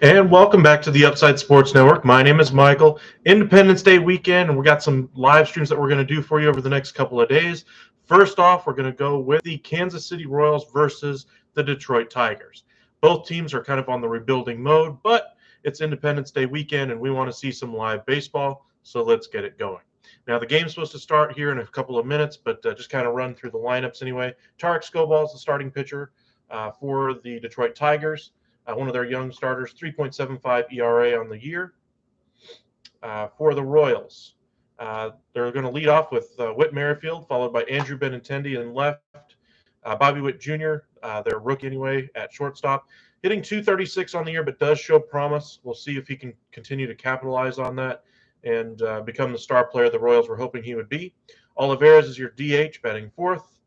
And welcome back to the Upside Sports Network. My name is Michael. Independence Day weekend, and we got some live streams that we're going to do for you over the next couple of days. First off, we're going to go with the Kansas City Royals versus the Detroit Tigers. Both teams are kind of on the rebuilding mode, but it's Independence Day weekend, and we want to see some live baseball, so let's get it going. Now, the game's supposed to start here in a couple of minutes, but just kind of run through the lineups anyway. Tarek Skubal is the starting pitcher for the Detroit Tigers. One of their young starters, 3.75 ERA on the year. For the Royals, they're going to lead off with Whit Merrifield, followed by Andrew Benintendi in left. Bobby Witt Jr., their rookie anyway, at shortstop. Hitting 236 on the year, but does show promise. We'll see if he can continue to capitalize on that and become the star player the Royals were hoping he would be. Olivares is your DH, batting fourth.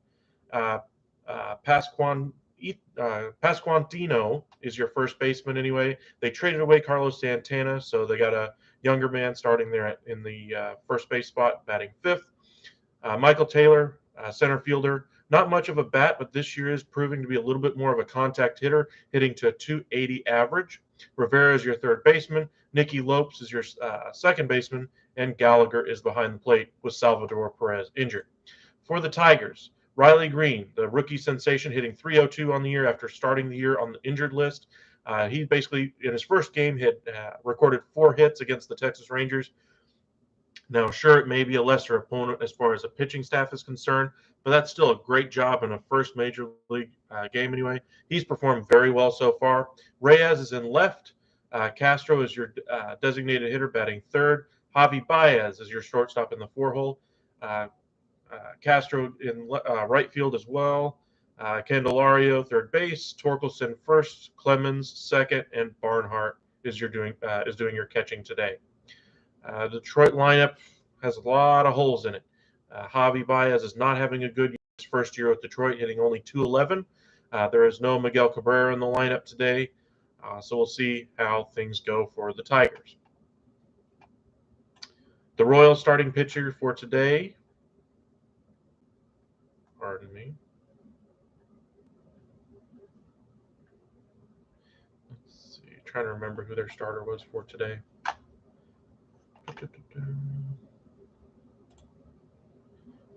Pasquantino is your first baseman anyway. They traded away Carlos Santana, so they got a younger man starting there in the first base spot, batting fifth. Michael Taylor, center fielder. Not much of a bat, but this year is proving to be a little bit more of a contact hitter, hitting to a 280 average. Rivera is your third baseman. Nicky Lopes is your second baseman. And Gallagher is behind the plate with Salvador Perez injured. For the Tigers, Riley Green, the rookie sensation, hitting 302 on the year after starting the year on the injured list. He basically, in his first game, had recorded 4 hits against the Texas Rangers. Now, sure, it may be a lesser opponent as far as the pitching staff is concerned, but that's still a great job in a first major league game anyway. He's performed very well so far. Reyes is in left. Castro is your designated hitter, batting third. Javi Baez is your shortstop in the 4-hole. Castro in right field as well. Candelario third base. Torkelson first. Clemens second, and Barnhart is doing your catching today. Detroit lineup has a lot of holes in it. Javi Baez is not having a good first year with Detroit, hitting only 211. There is no Miguel Cabrera in the lineup today, so we'll see how things go for the Tigers. The Royals starting pitcher for today, pardon me. Let's see, trying to remember who their starter was for today.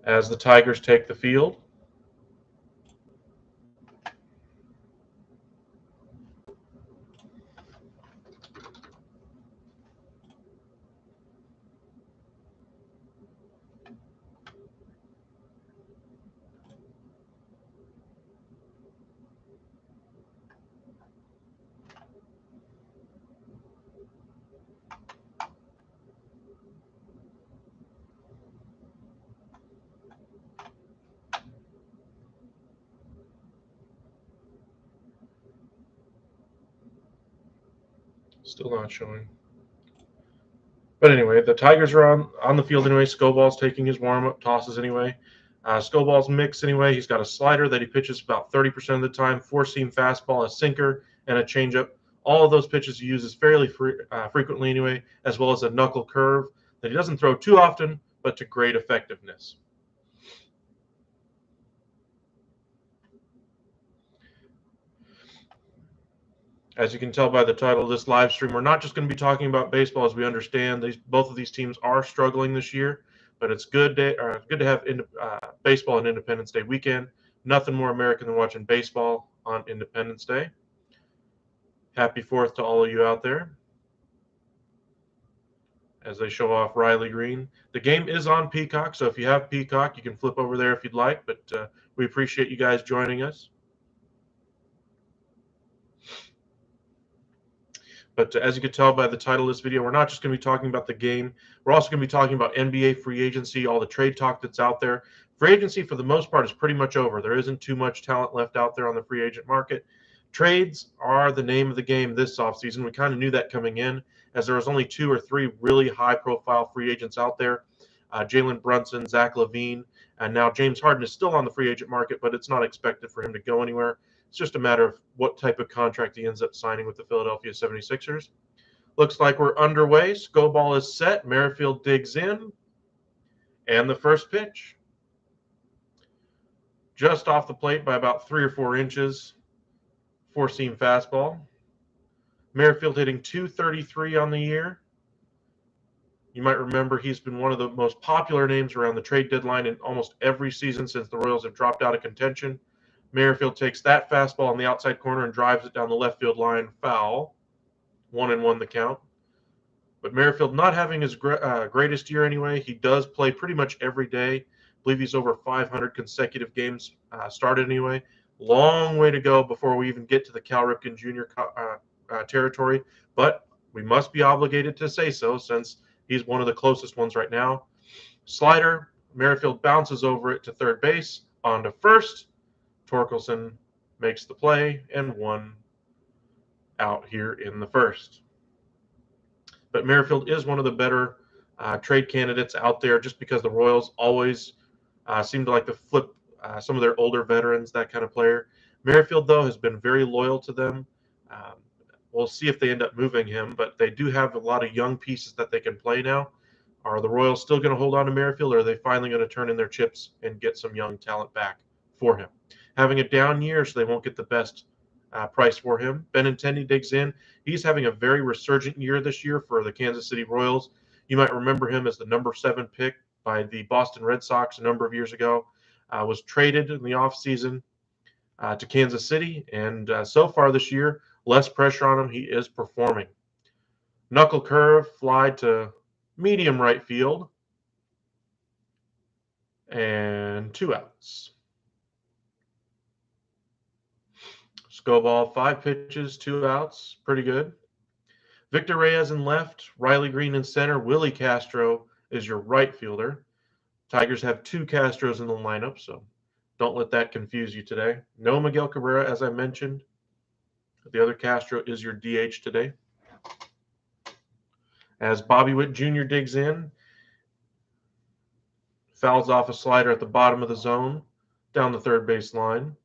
As the Tigers take the field, still not showing. But anyway, the Tigers are on the field anyway. Scobal's taking his warm-up tosses anyway. Scobal's mix anyway. He's got a slider that he pitches about 30% of the time, 4-seam fastball, a sinker, and a changeup. All of those pitches he uses fairly frequently anyway, as well as a knuckle curve that he doesn't throw too often, but to great effectiveness. As you can tell by the title of this live stream, we're not just going to be talking about baseball, as we understand both of these teams are struggling this year, but it's good to have baseball on Independence Day weekend. Nothing more American than watching baseball on Independence Day. Happy 4th to all of you out there. As they show off Riley Green. The game is on Peacock, so if you have Peacock, you can flip over there if you'd like, but we appreciate you guys joining us. But as you can tell by the title of this video, we're not just going to be talking about the game. We're also going to be talking about NBA free agency, all the trade talk that's out there. Free agency, for the most part, is pretty much over. There isn't too much talent left out there on the free agent market. Trades are the name of the game this offseason. We kind of knew that coming in, as there was only 2 or 3 really high-profile free agents out there. Jalen Brunson, Zach LaVine, and now James Harden is still on the free agent market, but it's not expected for him to go anywhere. It's just a matter of what type of contract he ends up signing with the Philadelphia 76ers. Looks like we're underway. Skubal is set. Merrifield digs in. And the first pitch. Just off the plate by about 3 or 4 inches. 4-seam fastball. Merrifield hitting .233 on the year. You might remember he's been one of the most popular names around the trade deadline in almost every season since the Royals have dropped out of contention. Merrifield takes that fastball on the outside corner and drives it down the left field line, foul. 1-1 the count. But Merrifield not having his greatest year anyway. He does play pretty much every day. I believe he's over 500 consecutive games started anyway. Long way to go before we even get to the Cal Ripken Jr. Territory, but we must be obligated to say so since he's one of the closest ones right now. Slider, Merrifield bounces over it to third base, on to first. Torkelson makes the play and 1 out here in the first. But Merrifield is one of the better trade candidates out there just because the Royals always seem to like to flip some of their older veterans, that kind of player. Merrifield, though, has been very loyal to them. We'll see if they end up moving him, but they do have a lot of young pieces that they can play now. Are the Royals still going to hold on to Merrifield, or are they finally going to turn in their chips and get some young talent back for him? Having a down year, so they won't get the best price for him. Benintendi digs in. He's having a very resurgent year this year for the Kansas City Royals. You might remember him as the number 7 pick by the Boston Red Sox a number of years ago. Was traded in the offseason to Kansas City, and so far this year, less pressure on him. He is performing. Knuckle curve, fly to medium right field, and 2 outs. Scoball, 5 pitches, 2 outs. Pretty good. Victor Reyes in left, Riley Green in center, Willie Castro is your right fielder. Tigers have 2 Castros in the lineup, so don't let that confuse you today. No Miguel Cabrera, as I mentioned. The other Castro is your DH today. As Bobby Witt Jr. digs in, fouls off a slider at the bottom of the zone, down the third base line.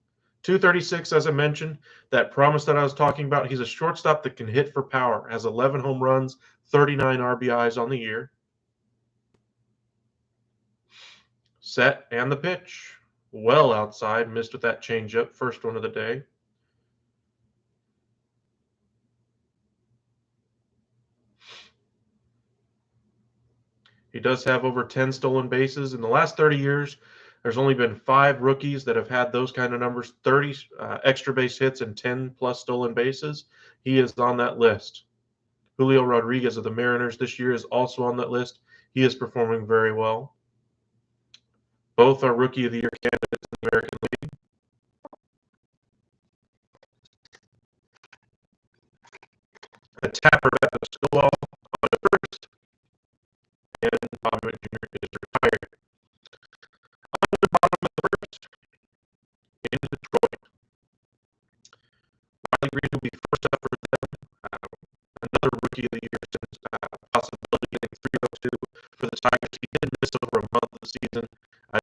236, as I mentioned, that promise that I was talking about. He's a shortstop that can hit for power, has 11 home runs, 39 RBIs on the year. Set and the pitch. Well outside, missed with that changeup, first one of the day. He does have over 10 stolen bases. In the last 30 years, there's only been 5 rookies that have had those kind of numbers, 30 extra base hits and 10 plus stolen bases. He is on that list. Julio Rodriguez of the Mariners this year is also on that list. He is performing very well. Both are Rookie of the Year candidates in the American League. A tapper at the Scoball on the first, and Bobby Witt Jr. is retired. On the bottom of the first, in Detroit. Riley Green will be first up for them. Another Rookie of the Year since possibility getting 302 for the Tigers. He did miss over a month of the season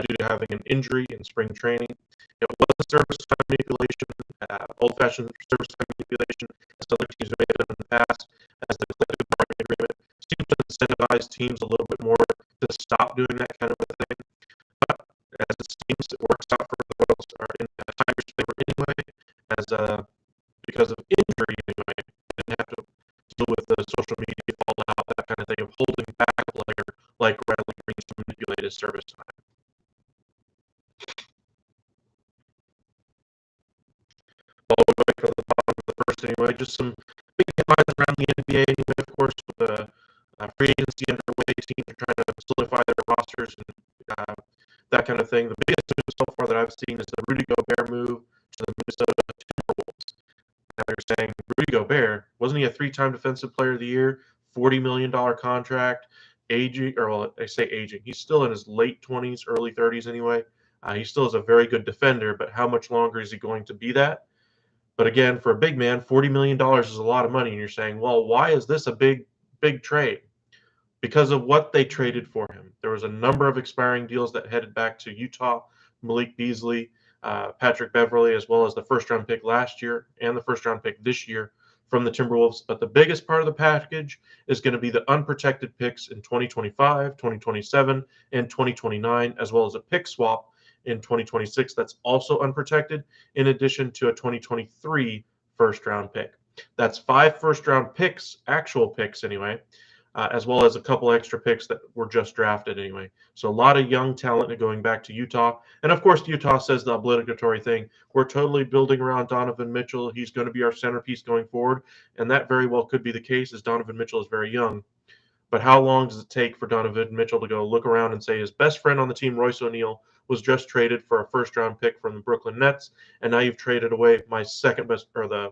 due to having an injury in spring training. It was service time manipulation, old-fashioned service time manipulation, as other teams may have done in the past, as the collective bargaining agreement seems to incentivize teams a little bit more to stop doing that kind of a thing. But as it seems, it works out for the Royals, or in the Tigers' favor anyway, as because of injury anyway, they didn't have to deal with the social media fallout, that kind of thing, of holding back a player like Riley Green to manipulate his service time. All the way from the bottom of the first anyway, just some big headlines around the NBA anyway, of course, with the free agency underway, teams are trying to solidify their rosters and that kind of thing. The biggest news so far that I've seen is the Rudy Gobert move to the Minnesota Timberwolves. Now they're saying Rudy Gobert, wasn't he a 3-time Defensive Player of the Year, $40 million contract, aging, or well, I say aging, he's still in his late 20s, early 30s anyway. He still is a very good defender, but how much longer is he going to be that? But again, for a big man, $40 million is a lot of money. And you're saying, well, why is this a big trade? Because of what they traded for him. There was a number of expiring deals that headed back to Utah, Malik Beasley, Patrick Beverley, as well as the first-round pick last year and the first-round pick this year from the Timberwolves. But the biggest part of the package is going to be the unprotected picks in 2025, 2027, and 2029, as well as a pick swap in 2026 that's also unprotected, in addition to a 2023 first-round pick. That's 5 first-round picks, actual picks anyway, as well as a couple extra picks that were just drafted anyway. So a lot of young talent going back to Utah. And of course, Utah says the obligatory thing. We're totally building around Donovan Mitchell. He's going to be our centerpiece going forward. And that very well could be the case, as Donovan Mitchell is very young. But how long does it take for Donovan Mitchell to go look around and say his best friend on the team, Royce O'Neal, was just traded for a first-round pick from the Brooklyn Nets, and now you've traded away my second best player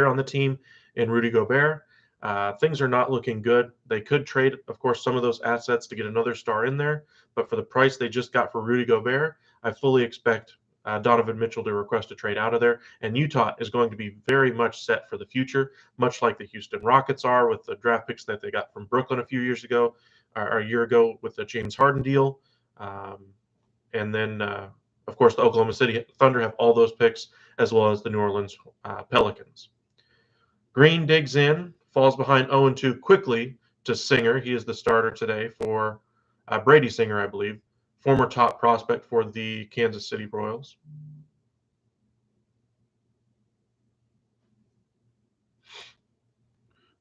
on the team in Rudy Gobert? Things are not looking good. They could trade, of course, some of those assets to get another star in there, but for the price they just got for Rudy Gobert, I fully expect Donovan Mitchell to request a trade out of there, and Utah is going to be very much set for the future, much like the Houston Rockets are with the draft picks that they got from Brooklyn a few years ago, or a year ago with the James Harden deal. And then, of course, the Oklahoma City Thunder have all those picks, as well as the New Orleans Pelicans. Green digs in, falls behind 0-2 quickly to Singer. He is the starter today for Brady Singer, I believe, former top prospect for the Kansas City Royals.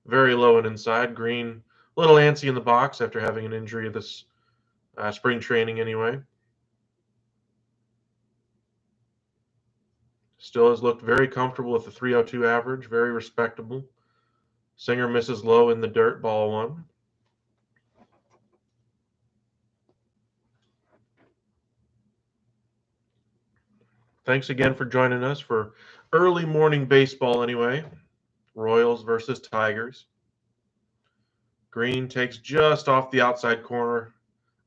Very low and inside. Green, a little antsy in the box after having an injury this spring training anyway. Still has looked very comfortable with the 302 average, very respectable. Singer misses low in the dirt, ball one. Thanks again for joining us for early morning baseball anyway. Royals versus Tigers. Green takes just off the outside corner.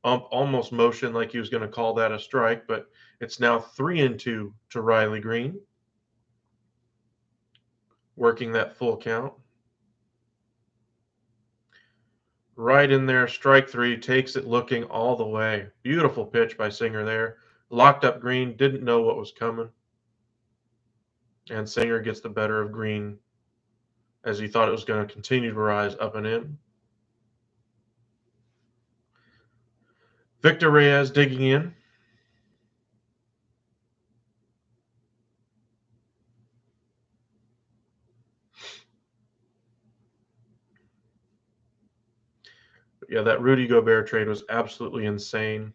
Almost motioned like he was going to call that a strike, but it's now 3-2 to Riley Green. Working that full count. Right in there, strike three, takes it looking all the way. Beautiful pitch by Singer there. Locked up Green, didn't know what was coming. And Singer gets the better of Green as he thought it was going to continue to rise up and in. Victor Reyes digging in. Yeah, that Rudy Gobert trade was absolutely insane.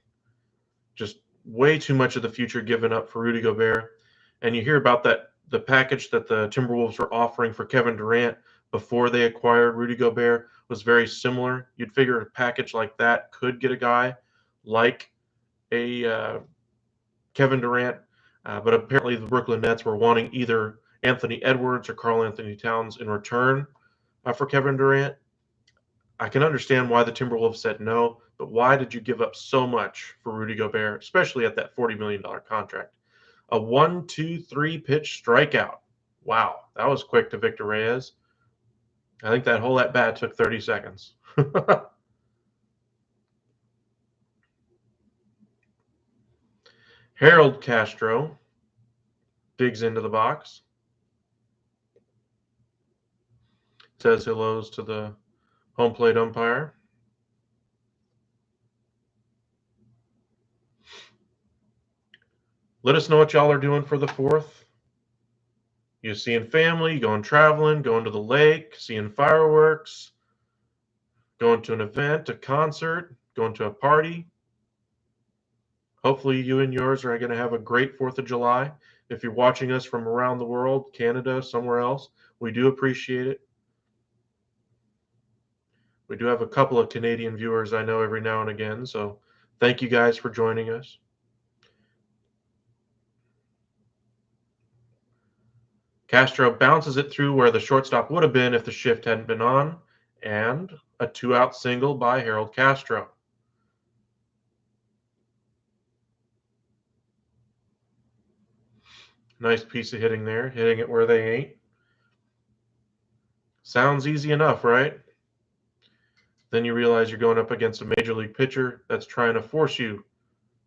Just way too much of the future given up for Rudy Gobert. And you hear about the package that the Timberwolves were offering for Kevin Durant before they acquired Rudy Gobert was very similar. You'd figure a package like that could get a guy like a Kevin Durant, but apparently the Brooklyn Nets were wanting either Anthony Edwards or Karl Anthony Towns in return for Kevin Durant. I can understand why the Timberwolves said no, but why did you give up so much for Rudy Gobert, especially at that $40 million contract? A 1-2-3 pitch strikeout. Wow, that was quick to Victor Reyes. I think that hole at bat took 30 seconds. Harold Castro digs into the box. Says hellos to the home plate umpire. Let us know what y'all are doing for the 4th. You seeing family, going traveling, going to the lake, seeing fireworks, going to an event, a concert, going to a party. Hopefully you and yours are going to have a great 4th of July. If you're watching us from around the world, Canada, somewhere else, we do appreciate it. We do have a couple of Canadian viewers I know every now and again, so thank you guys for joining us. Castro bounces it through where the shortstop would have been if the shift hadn't been on, and a 2-out single by Harold Castro. Nice piece of hitting there, hitting it where they ain't. Sounds easy enough, right? Then you realize you're going up against a major league pitcher that's trying to force you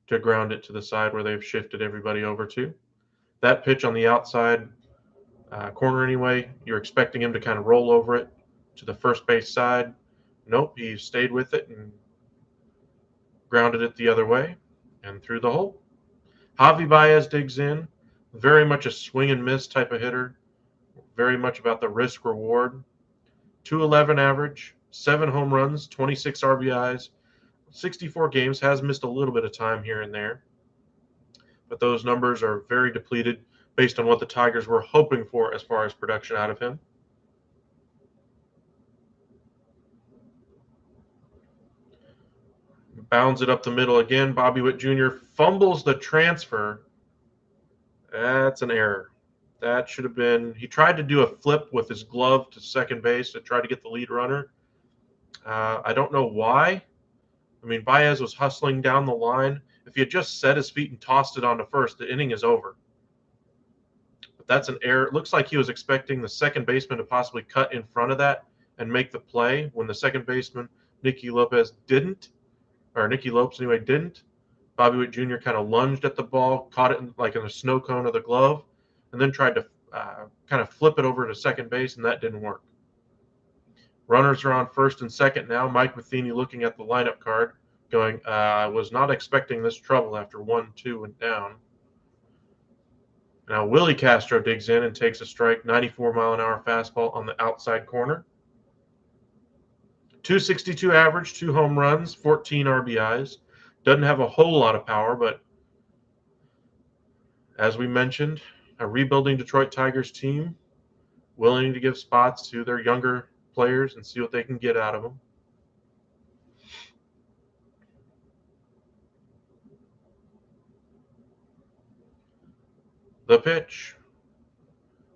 to ground it to the side where they've shifted everybody over to. That pitch on the outside corner anyway, you're expecting him to kind of roll over it to the first base side. Nope, he stayed with it and grounded it the other way and through the hole. Javi Baez digs in. Very much a swing and miss type of hitter. very much about the risk reward. 211 average, 7 home runs, 26 RBIs, 64 games, has missed a little bit of time here and there. But those numbers are very depleted based on what the Tigers were hoping for as far as production out of him. Bounds it up the middle again. Bobby Witt Jr. fumbles the transfer. That's an error. That should have been, he tried to do a flip with his glove to second base to try to get the lead runner. I don't know why. I mean, Baez was hustling down the line. If he had just set his feet and tossed it onto first, the inning is over. But that's an error. It looks like he was expecting the second baseman to possibly cut in front of that and make the play when the second baseman, Nicky Lopes didn't. Bobby Witt Jr. kind of lunged at the ball, caught it in the snow cone of the glove, and then tried to kind of flip it over to second base, and that didn't work. Runners are on first and second now. Mike Matheny looking at the lineup card, going, I was not expecting this trouble after 1-2 and down. Now Willie Castro digs in and takes a strike, 94-mile-an-hour fastball on the outside corner. 262 average, 2 home runs, 14 RBIs. Doesn't have a whole lot of power, but as we mentioned, a rebuilding Detroit Tigers team willing to give spots to their younger players and see what they can get out of them. The pitch.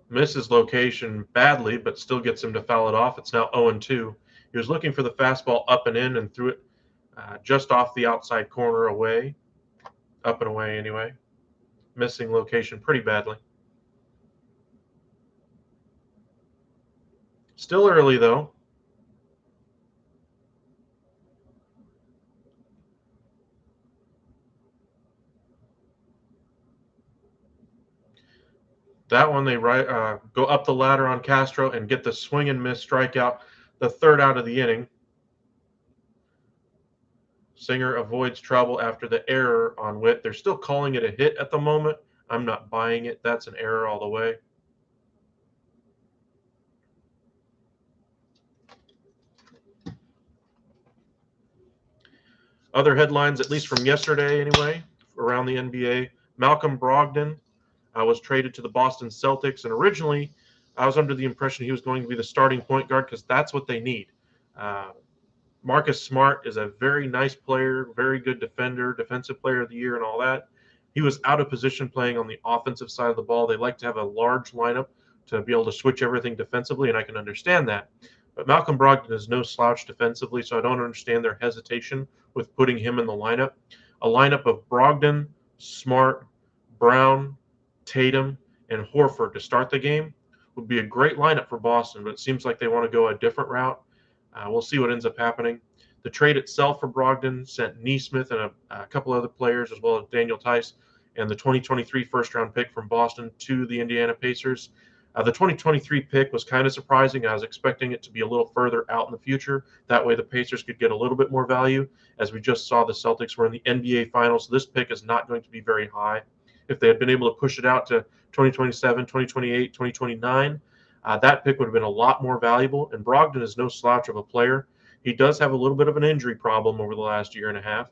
Misses location badly, but still gets him to foul it off. It's now 0-2. He was looking for the fastball up and in and threw it just off the outside corner away. Up and away anyway. Missing location pretty badly. Still early, though. That one, they go up the ladder on Castro and get the swing and miss strikeout, the third out of the inning. Singer avoids trouble after the error on Witt. They're still calling it a hit at the moment. I'm not buying it. That's an error all the way. Other headlines, at least from yesterday anyway, around the NBA. Malcolm Brogdon was traded to the Boston Celtics, and originally I was under the impression he was going to be the starting point guard because that's what they need. Marcus Smart is a very nice player, very good defender, defensive player of the year and all that. He was out of position playing on the offensive side of the ball. They like to have a large lineup to be able to switch everything defensively, and I can understand that. But Malcolm Brogdon is no slouch defensively, so I don't understand their hesitation with putting him in the lineup. A lineup of Brogdon, Smart, Brown, Tatum, and Horford to start the game would be a great lineup for Boston, but it seems like they want to go a different route. We'll see what ends up happening. The trade itself for Brogdon sent Neesmith and a couple other players, as well as Daniel Tice, and the 2023 first-round pick from Boston to the Indiana Pacers. The 2023 pick was kind of surprising. I was expecting it to be a little further out in the future. That way the Pacers could get a little bit more value. As we just saw, the Celtics were in the NBA Finals, so this pick is not going to be very high. If they had been able to push it out to 2027, 2028, 2029, that pick would have been a lot more valuable. And Brogdon is no slouch of a player. He does have a little bit of an injury problem over the last year and a half.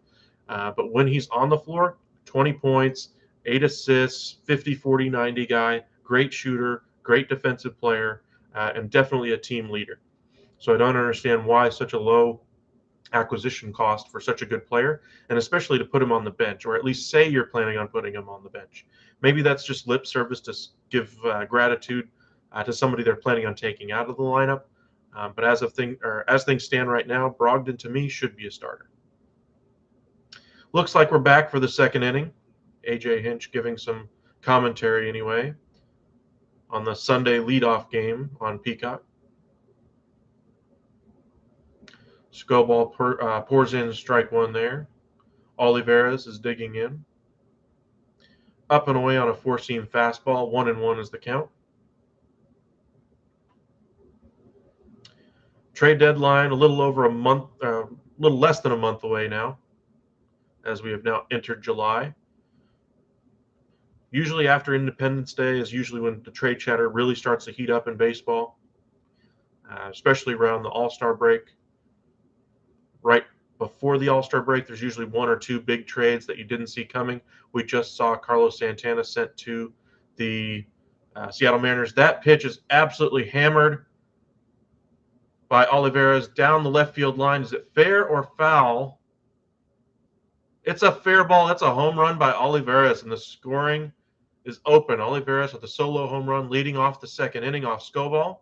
But when he's on the floor, 20 points, 8 assists, 50, 40, 90 guy, great shooter, great defensive player, and definitely a team leader. So I don't understand why such a low acquisition cost for such a good player, and especially to put him on the bench, or at least say you're planning on putting him on the bench. Maybe that's just lip service to give gratitude to somebody they're planning on taking out of the lineup. But as things stand right now, Brogdon to me should be a starter. Looks like we're back for the second inning. AJ Hinch giving some commentary anyway on the Sunday leadoff game on Peacock. Skubal pours in strike one there. Olivares is digging in. Up and away on a four-seam fastball. 1-1 is the count. Trade deadline a little over a month, a little less than a month away now, as we have now entered July. Usually after Independence Day is usually when the trade chatter really starts to heat up in baseball, especially around the All-Star break. Right before the All-Star break, there's usually one or two big trades that you didn't see coming. We just saw Carlos Santana sent to the Seattle Mariners. That pitch is absolutely hammered by Olivares down the left field line. Is it fair or foul? It's a fair ball. That's a home run by Olivares, and the scoring is open. Olivares with a solo home run leading off the second inning off Skubal.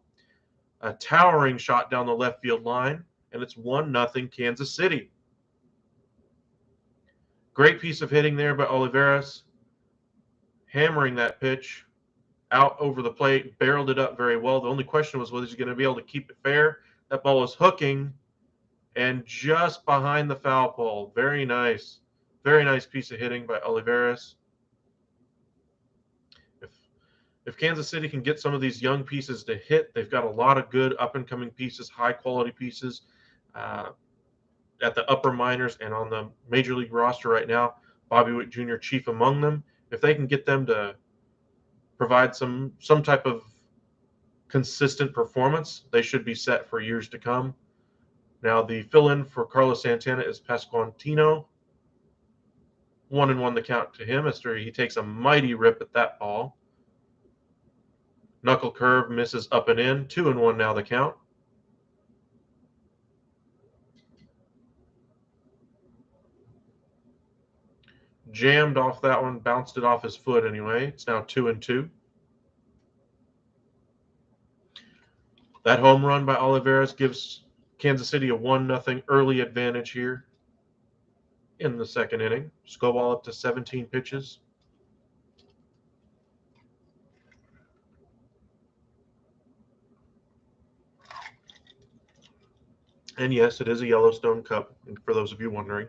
A towering shot down the left field line, and it's 1-0 Kansas City. Great piece of hitting there by Olivares, hammering that pitch out over the plate, barreled it up very well. The only question was whether he's going to be able to keep it fair. That ball was hooking and just behind the foul pole. Very nice. Very nice piece of hitting by Olivares. If Kansas City can get some of these young pieces to hit, they've got a lot of good up-and-coming pieces, high-quality pieces at the upper minors and on the Major League roster right now. Bobby Witt Jr. chief among them. If they can get them to provide some type of consistent performance, they should be set for years to come. Now, the fill-in for Carlos Santana is Pasquantino. 1-1 the count to him after he takes a mighty rip at that ball. Knuckle curve misses up and in. 2-1 now the count. Jammed off that one, bounced it off his foot anyway. It's now 2-2. That home run by Olivares gives Kansas City a 1-0 early advantage here in the second inning. Skubal up to 17 pitches. And yes, it is a Yellowstone Cup, for those of you wondering.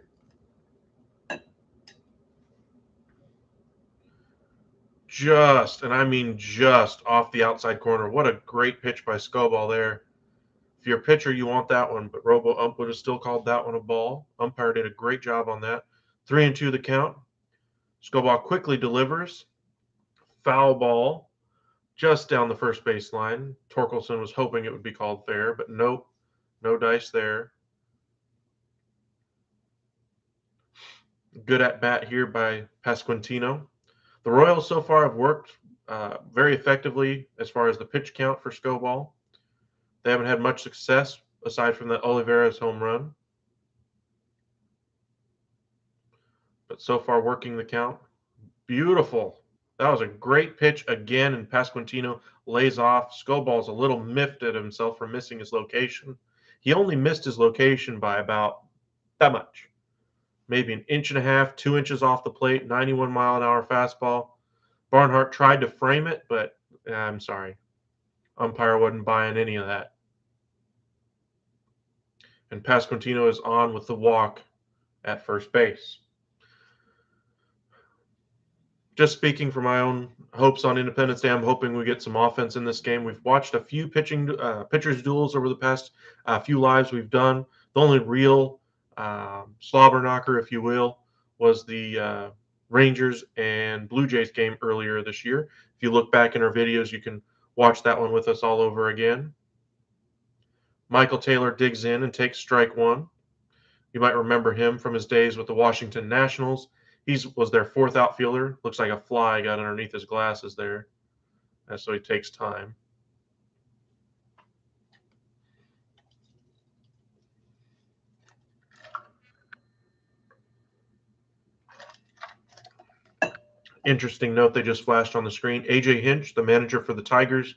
Just, and I mean just, off the outside corner. What a great pitch by Skubal there. If you're a pitcher, you want that one, but Robo-Ump would have still called that one a ball. Umpire did a great job on that. 3-2 the count. Skubal quickly delivers. Foul ball just down the first base line. Torkelson was hoping it would be called fair, but nope. No dice there. Good at bat here by Pasquantino. The Royals so far have worked very effectively as far as the pitch count for Skubal. They haven't had much success aside from the Olivares home run. But so far working the count. Beautiful. That was a great pitch again, and Pasquantino lays off. Skubal's a little miffed at himself for missing his location. He only missed his location by about that much. Maybe an inch and a half, 2 inches off the plate, 91-mile-an-hour fastball. Barnhart tried to frame it, but I'm sorry. Umpire wasn't buying any of that. And Pasquantino is on with the walk at first base. Just speaking for my own hopes on Independence Day, I'm hoping we get some offense in this game. We've watched a few pitchers duels over the past few lives we've done. The only real slobber knocker, if you will, was the Rangers and Blue Jays game earlier this year. If you look back in our videos, you can watch that one with us all over again. Michael Taylor digs in and takes strike one. You might remember him from his days with the Washington Nationals. He was their fourth outfielder. Looks like a fly got underneath his glasses there. So he takes time. Interesting note they just flashed on the screen. A.J. Hinch, the manager for the Tigers,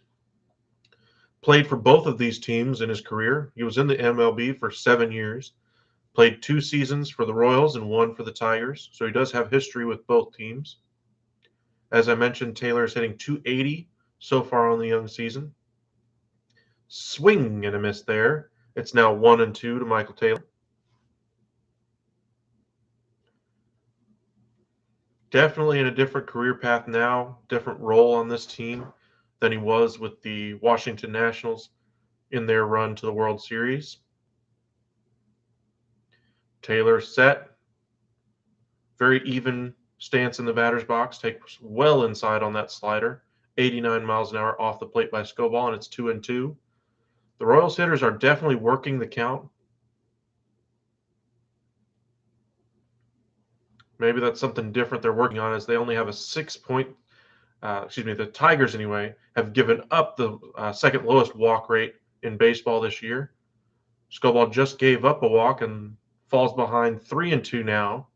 played for both of these teams in his career. He was in the MLB for 7 years. Played 2 seasons for the Royals and 1 for the Tigers, so he does have history with both teams. As I mentioned, Taylor is hitting .280 so far on the young season. Swing and a miss there. It's now 1-2 to Michael Taylor. Definitely in a different career path now, different role on this team than he was with the Washington Nationals in their run to the World Series. Taylor set. Very even stance in the batter's box, takes well inside on that slider. 89 miles an hour off the plate by Skubal, and it's 2-2. The Royals hitters are definitely working the count. Maybe that's something different they're working on, as they only have a 6-point. The Tigers anyway have given up the second lowest walk rate in baseball this year. Skubal just gave up a walk and falls behind 3-2 now.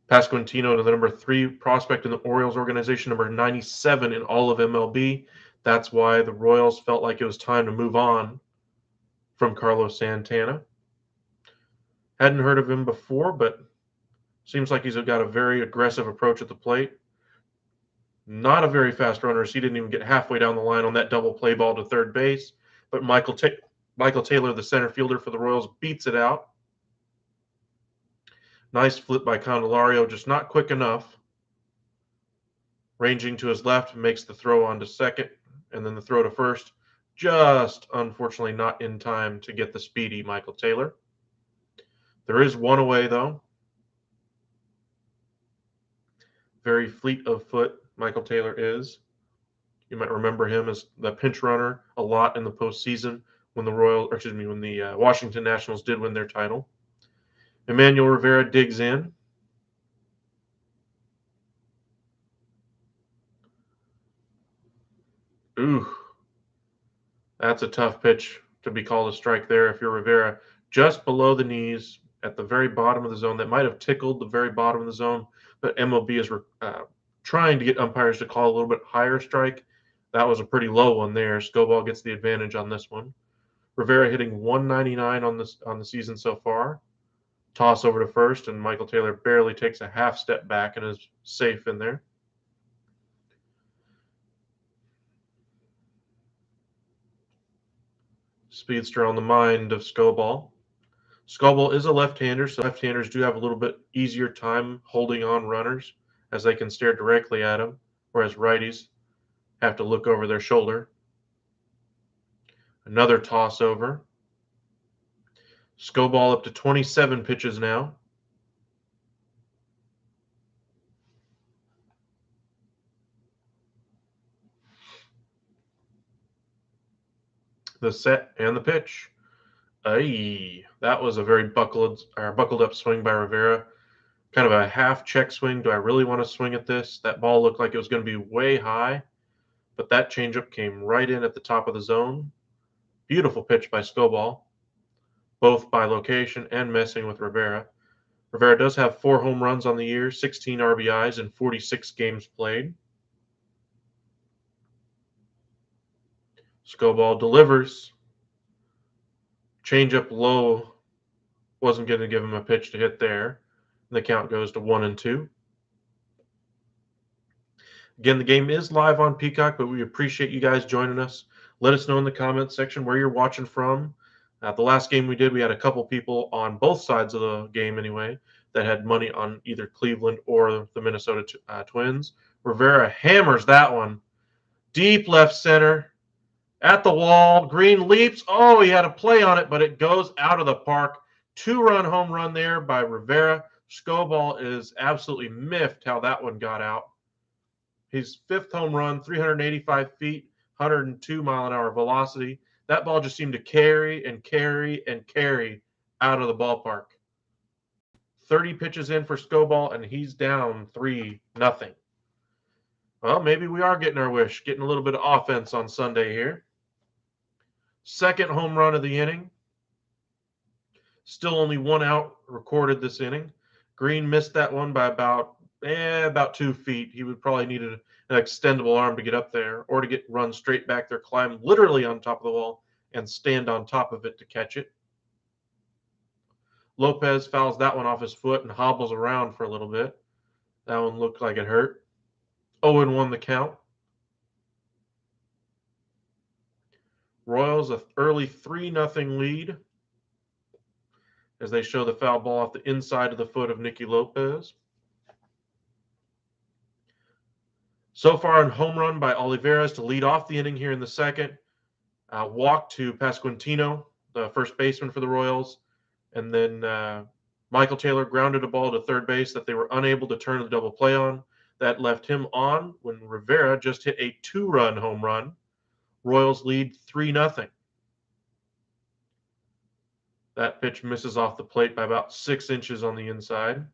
Pasquantino, the number 3 prospect in the Orioles organization, number 97 in all of MLB. That's why the Royals felt like it was time to move on from Carlos Santana. Hadn't heard of him before, but seems like he's got a very aggressive approach at the plate. Not a very fast runner, as he didn't even get halfway down the line on that double play ball to third base. But Michael Taylor, the center fielder for the Royals, beats it out. Nice flip by Candelario, just not quick enough. Ranging to his left, makes the throw on to second, and then the throw to first. Just, unfortunately, not in time to get the speedy Michael Taylor. There is one away, though. Very fleet of foot, Michael Taylor is. You might remember him as the pinch runner a lot in the postseason when the Washington Nationals did win their title. Emmanuel Rivera digs in. Ooh, that's a tough pitch to be called a strike there if you're Rivera. Just below the knees at the very bottom of the zone. That might have tickled the very bottom of the zone, but MLB is trying to get umpires to call a little bit higher strike. That was a pretty low one there. Skubal gets the advantage on this one. Rivera hitting 199 on the season so far. Toss over to first, and Michael Taylor barely takes a half step back and is safe in there. Speedster on the mind of Skubal. Skubal is a left-hander, so left-handers do have a little bit easier time holding on runners, as they can stare directly at him, whereas righties have to look over their shoulder. Another toss over. Skubal up to 27 pitches now. The set and the pitch. That was a very buckled up swing by Rivera. Kind of a half check swing. Do I really want to swing at this? That ball looked like it was going to be way high, but that changeup came right in at the top of the zone. Beautiful pitch by Skubal, both by location and messing with Rivera. Rivera does have 4 home runs on the year, 16 RBIs in 46 games played. Skubal delivers. Changeup low. Wasn't going to give him a pitch to hit there. The count goes to 1-2. Again, the game is live on Peacock, but we appreciate you guys joining us. Let us know in the comments section where you're watching from. The last game we did, we had a couple people on both sides of the game anyway that had money on either Cleveland or the Minnesota Twins. Rivera hammers that one. Deep left center. At the wall. Green leaps. Oh, he had a play on it, but it goes out of the park. 2-run home run there by Rivera. Skubal is absolutely miffed how that one got out. His 5th home run, 385 feet, 102-mile-an-hour velocity. That ball just seemed to carry and carry and carry out of the ballpark. 30 pitches in for Skubal, and he's down 3-0. Well, maybe we are getting our wish, getting a little bit of offense on Sunday here. 2nd home run of the inning. Still only 1 out recorded this inning. Green missed that one by about 2 feet. He would probably need an extendable arm to get up there, or to run straight back there, climb literally on top of the wall, and stand on top of it to catch it. Lopez fouls that one off his foot and hobbles around for a little bit. That one looked like it hurt. 0-1 the count. Royals an early 3-0 lead as they show the foul ball off the inside of the foot of Nicky Lopez. So far, a home run by Olivares to lead off the inning here in the second. Walk to Pasquantino, the first baseman for the Royals, And then Michael Taylor grounded a ball to third base that they were unable to turn the double play on. That left him on when Rivera just hit a 2-run home run. Royals lead 3-0. That pitch misses off the plate by about 6 inches on the inside.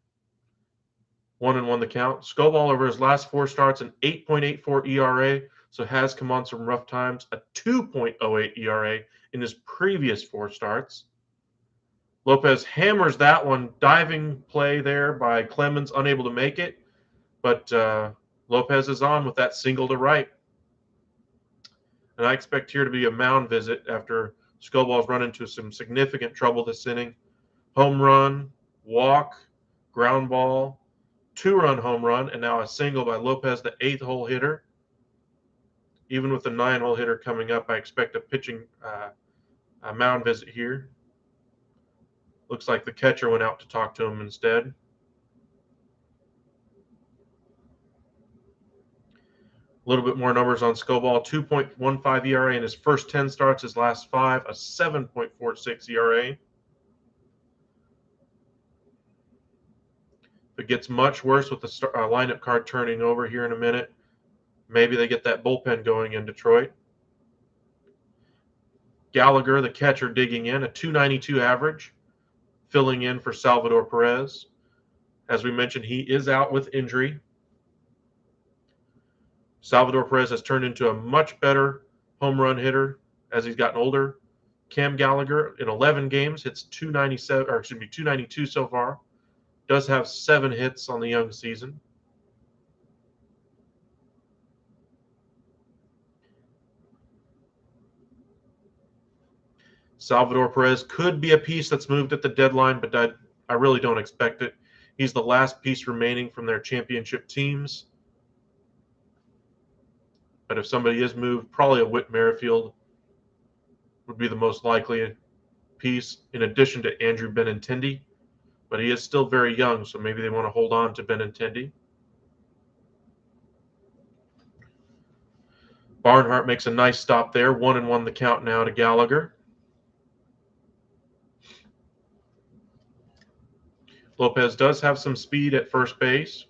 1-1 the count. Skubal over his last 4 starts, an 8.84 ERA, so has come on some rough times, a 2.08 ERA in his previous 4 starts. Lopez hammers that one, diving play there by Clemens, unable to make it, but Lopez is on with that single to right. And I expect here to be a mound visit after Skubal's run into some significant trouble this inning. Home run, walk, ground ball, 2-run home run, and now a single by Lopez, the 8th-hole hitter. Even with the 9-hole hitter coming up, I expect a pitching a mound visit here. Looks like the catcher went out to talk to him instead. A little bit more numbers on Skubal. 2.15 ERA in his first 10 starts, his last 5, a 7.46 ERA. If it gets much worse with the lineup card turning over here in a minute, maybe they get that bullpen going in Detroit. Gallagher, the catcher, digging in, a 292 average, filling in for Salvador Perez. As we mentioned, he is out with injury. Salvador Perez has turned into a much better home run hitter as he's gotten older. Cam Gallagher in 11 games hits 292 so far. Does have 7 hits on the young season. Salvador Perez could be a piece that's moved at the deadline, but I really don't expect it. He's the last piece remaining from their championship teams. But if somebody is moved, probably a Whit Merrifield would be the most likely piece, in addition to Andrew Benintendi. But he is still very young, so maybe they want to hold on to Benintendi. Barnhart makes a nice stop there. 1-1 the count now to Gallagher. Lopez does have some speed at first base.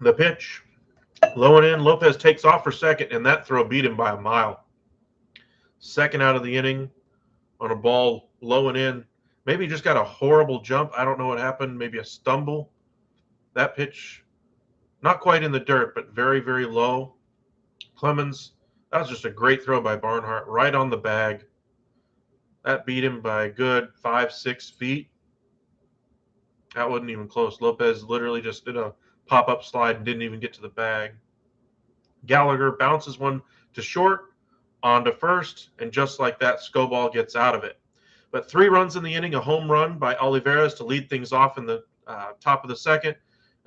The pitch. Low and in. Lopez takes off for second, and that throw beat him by a mile. Second out of the inning on a ball low and in. Maybe he just got a horrible jump. I don't know what happened. Maybe a stumble. That pitch, not quite in the dirt, but very, very low. Clemens, that was just a great throw by Barnhart, right on the bag. That beat him by a good 5-6 feet. That wasn't even close. Lopez literally just did a pop-up slide and didn't even get to the bag. Gallagher bounces one to short, on to first, and just like that, Skubal gets out of it. But 3 runs in the inning, a home run by Olivares to lead things off in the top of the second.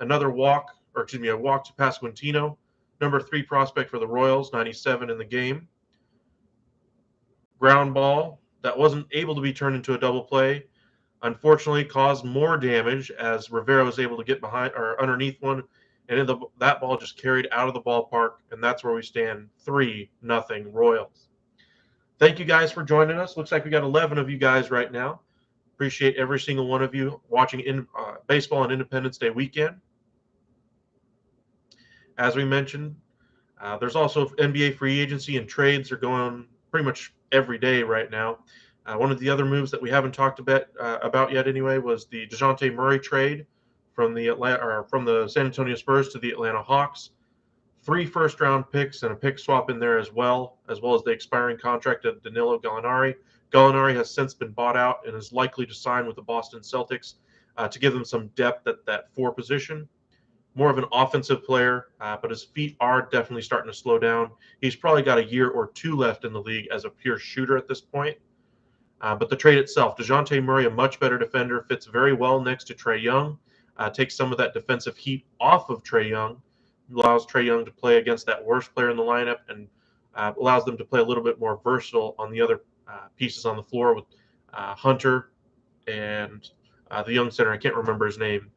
A walk to Pasquantino, number 3 prospect for the Royals, 97 in the game. Ground ball that wasn't able to be turned into a double play. Unfortunately, caused more damage as Rivera was able to get behind or underneath one, and that ball just carried out of the ballpark, and that's where we stand, 3-0 Royals. Thank you guys for joining us. Looks like we got 11 of you guys right now. Appreciate every single one of you watching baseball on Independence Day weekend. As we mentioned, there's also NBA free agency and trades are going pretty much every day right now. One of the other moves that we haven't talked about yet anyway was the DeJounte Murray trade from the San Antonio Spurs to the Atlanta Hawks. 3 first-round picks and a pick swap in there as well as the expiring contract of Danilo Gallinari. Gallinari has since been bought out and is likely to sign with the Boston Celtics to give them some depth at that 4 position. More of an offensive player, but his feet are definitely starting to slow down. He's probably got a year or 2 left in the league as a pure shooter at this point. But the trade itself, DeJounte Murray, a much better defender, fits very well next to Trae Young, takes some of that defensive heat off of Trae Young, allows Trae Young to play against that worst player in the lineup, and allows them to play a little bit more versatile on the other pieces on the floor with Hunter and the young center. I can't remember his name,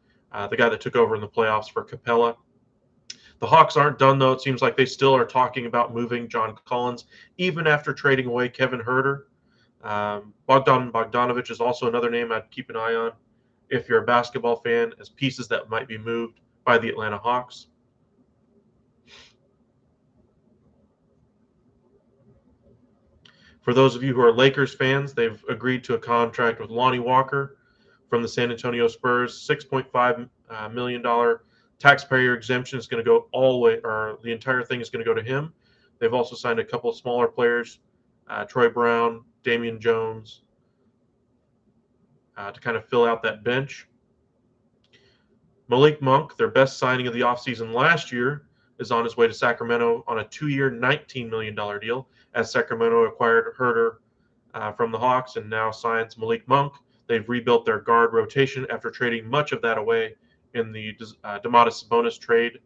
the guy that took over in the playoffs for Capella. The Hawks aren't done, though. It seems like they still are talking about moving John Collins, even after trading away Kevin Huerter. Bogdan Bogdanovic is also another name I'd keep an eye on if you're a basketball fan, as pieces that might be moved by the Atlanta Hawks. For those of you who are Lakers fans, they've agreed to a contract with Lonnie Walker from the San Antonio Spurs. $6.5 million taxpayer exemption is going to go all the way, or the entire thing is going to go to him. They've also signed a couple of smaller players, Troy Brown, Damian Jones, to kind of fill out that bench. Malik Monk, their best signing of the offseason last year, is on his way to Sacramento on a 2-year, $19 million deal, as Sacramento acquired Huerter from the Hawks and now signs Malik Monk. They've rebuilt their guard rotation after trading much of that away in the Domantas Sabonis trade.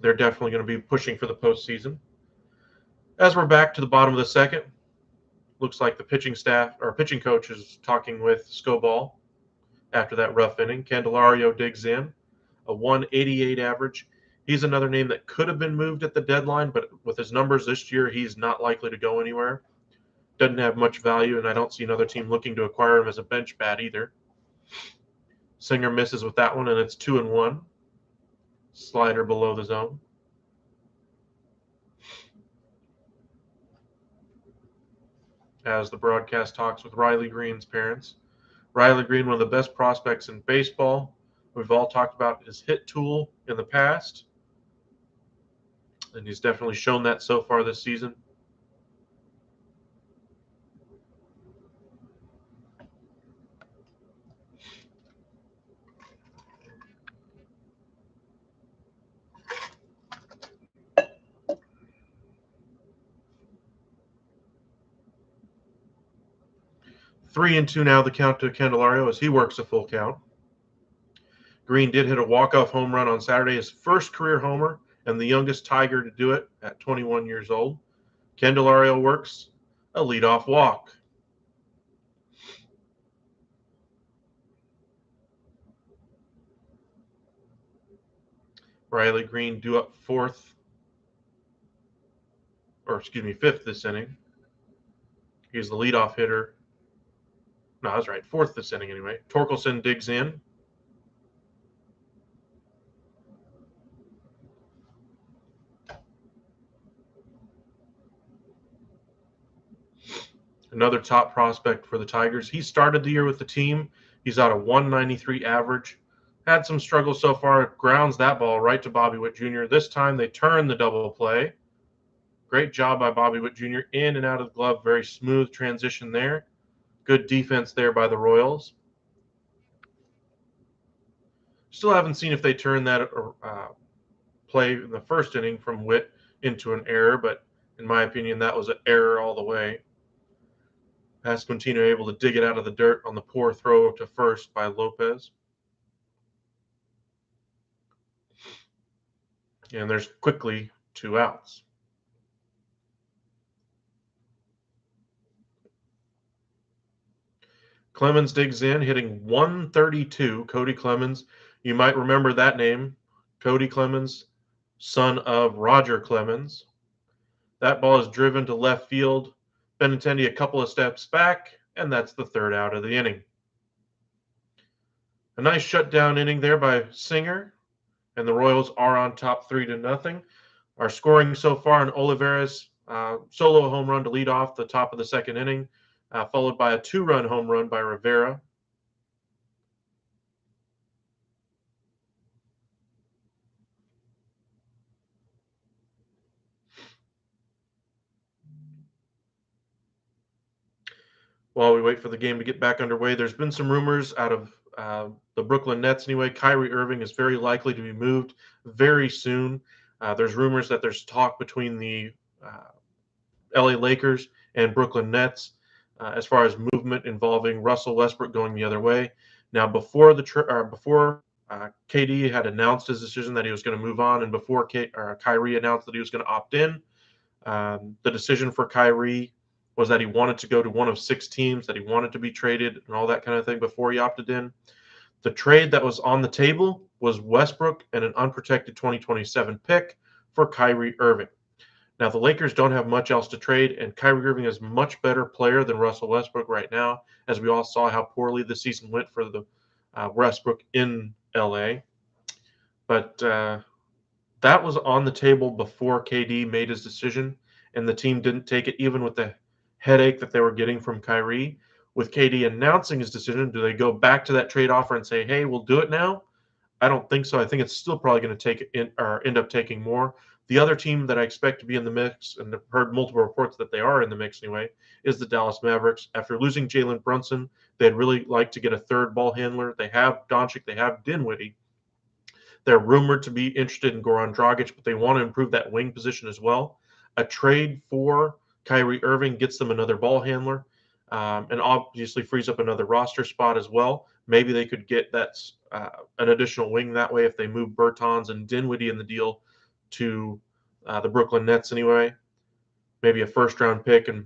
They're definitely going to be pushing for the postseason. As we're back to the bottom of the second, looks like the pitching staff or pitching coach is talking with Skubal after that rough inning. Candelario digs in, a 188 average. He's another name that could have been moved at the deadline, but with his numbers this year, he's not likely to go anywhere. Doesn't have much value, and I don't see another team looking to acquire him as a bench bat either. Singer misses with that one, and it's 2-1. Slider below the zone. As the broadcast talks with Riley Green's parents. Riley Green, one of the best prospects in baseball. We've all talked about his hit tool in the past, and he's definitely shown that so far this season. Three and two now, the count to Candelario as he works a full count. Green did hit a walk-off home run on Saturday, his first career homer, and the youngest Tiger to do it at 21 years old. Candelario works a leadoff walk. Riley Green due up fifth this inning. He's the leadoff hitter. No, I was right. Fourth this inning anyway. Torkelson digs in. Another top prospect for the Tigers. He started the year with the team. He's at a 193 average. Had some struggles so far. Grounds that ball right to Bobby Witt Jr. This time they turn the double play. Great job by Bobby Witt Jr. In and out of the glove. Very smooth transition there. Good defense there by the Royals. Still haven't seen if they turn that play in the first inning from Witt into an error, but in my opinion, that was an error all the way. Pasquantino able to dig it out of the dirt on the poor throw to first by Lopez. And there's quickly 2 outs. Clemens digs in, hitting 132. Cody Clemens. You might remember that name. Cody Clemens, son of Roger Clemens. That ball is driven to left field. Benintendi a couple of steps back, and that's the 3rd out of the inning. A nice shutdown inning there by Singer, and the Royals are on top 3-0. Our scoring so far in Olivares solo home run to lead off the top of the 2nd inning, followed by a 2-run home run by Rivera. While we wait for the game to get back underway, there's been some rumors out of the Brooklyn Nets anyway. Kyrie Irving is very likely to be moved very soon. There's rumors that there's talk between the LA Lakers and Brooklyn Nets as far as movement involving Russell Westbrook going the other way. Now, before KD had announced his decision that he was going to move on, and before Kyrie announced that he was going to opt in, the decision for Kyrie was that he wanted to go to one of 6 teams, that he wanted to be traded and all that kind of thing before he opted in. The trade that was on the table was Westbrook and an unprotected 2027 pick for Kyrie Irving. Now, the Lakers don't have much else to trade, and Kyrie Irving is a much better player than Russell Westbrook right now, as we all saw how poorly the season went for the Westbrook in LA. But that was on the table before KD made his decision, and the team didn't take it, even with the headache that they were getting from Kyrie. With KD announcing his decision, do they go back to that trade offer and say, "Hey, we'll do it now"? I don't think so. I think it's still probably going to take in, or end up taking more. The other team that I expect to be in the mix, and I've heard multiple reports that they are in the mix anyway, is the Dallas Mavericks. After losing Jalen Brunson, they'd really like to get a third ball handler. They have Doncic, they have Dinwiddie. They're rumored to be interested in Goran Dragic, but they want to improve that wing position as well. A trade for Kyrie Irving gets them another ball handler, and obviously frees up another roster spot as well. Maybe they could get that an additional wing that way if they move Bertans and Dinwiddie in the deal to the Brooklyn Nets anyway. Maybe a first-round pick and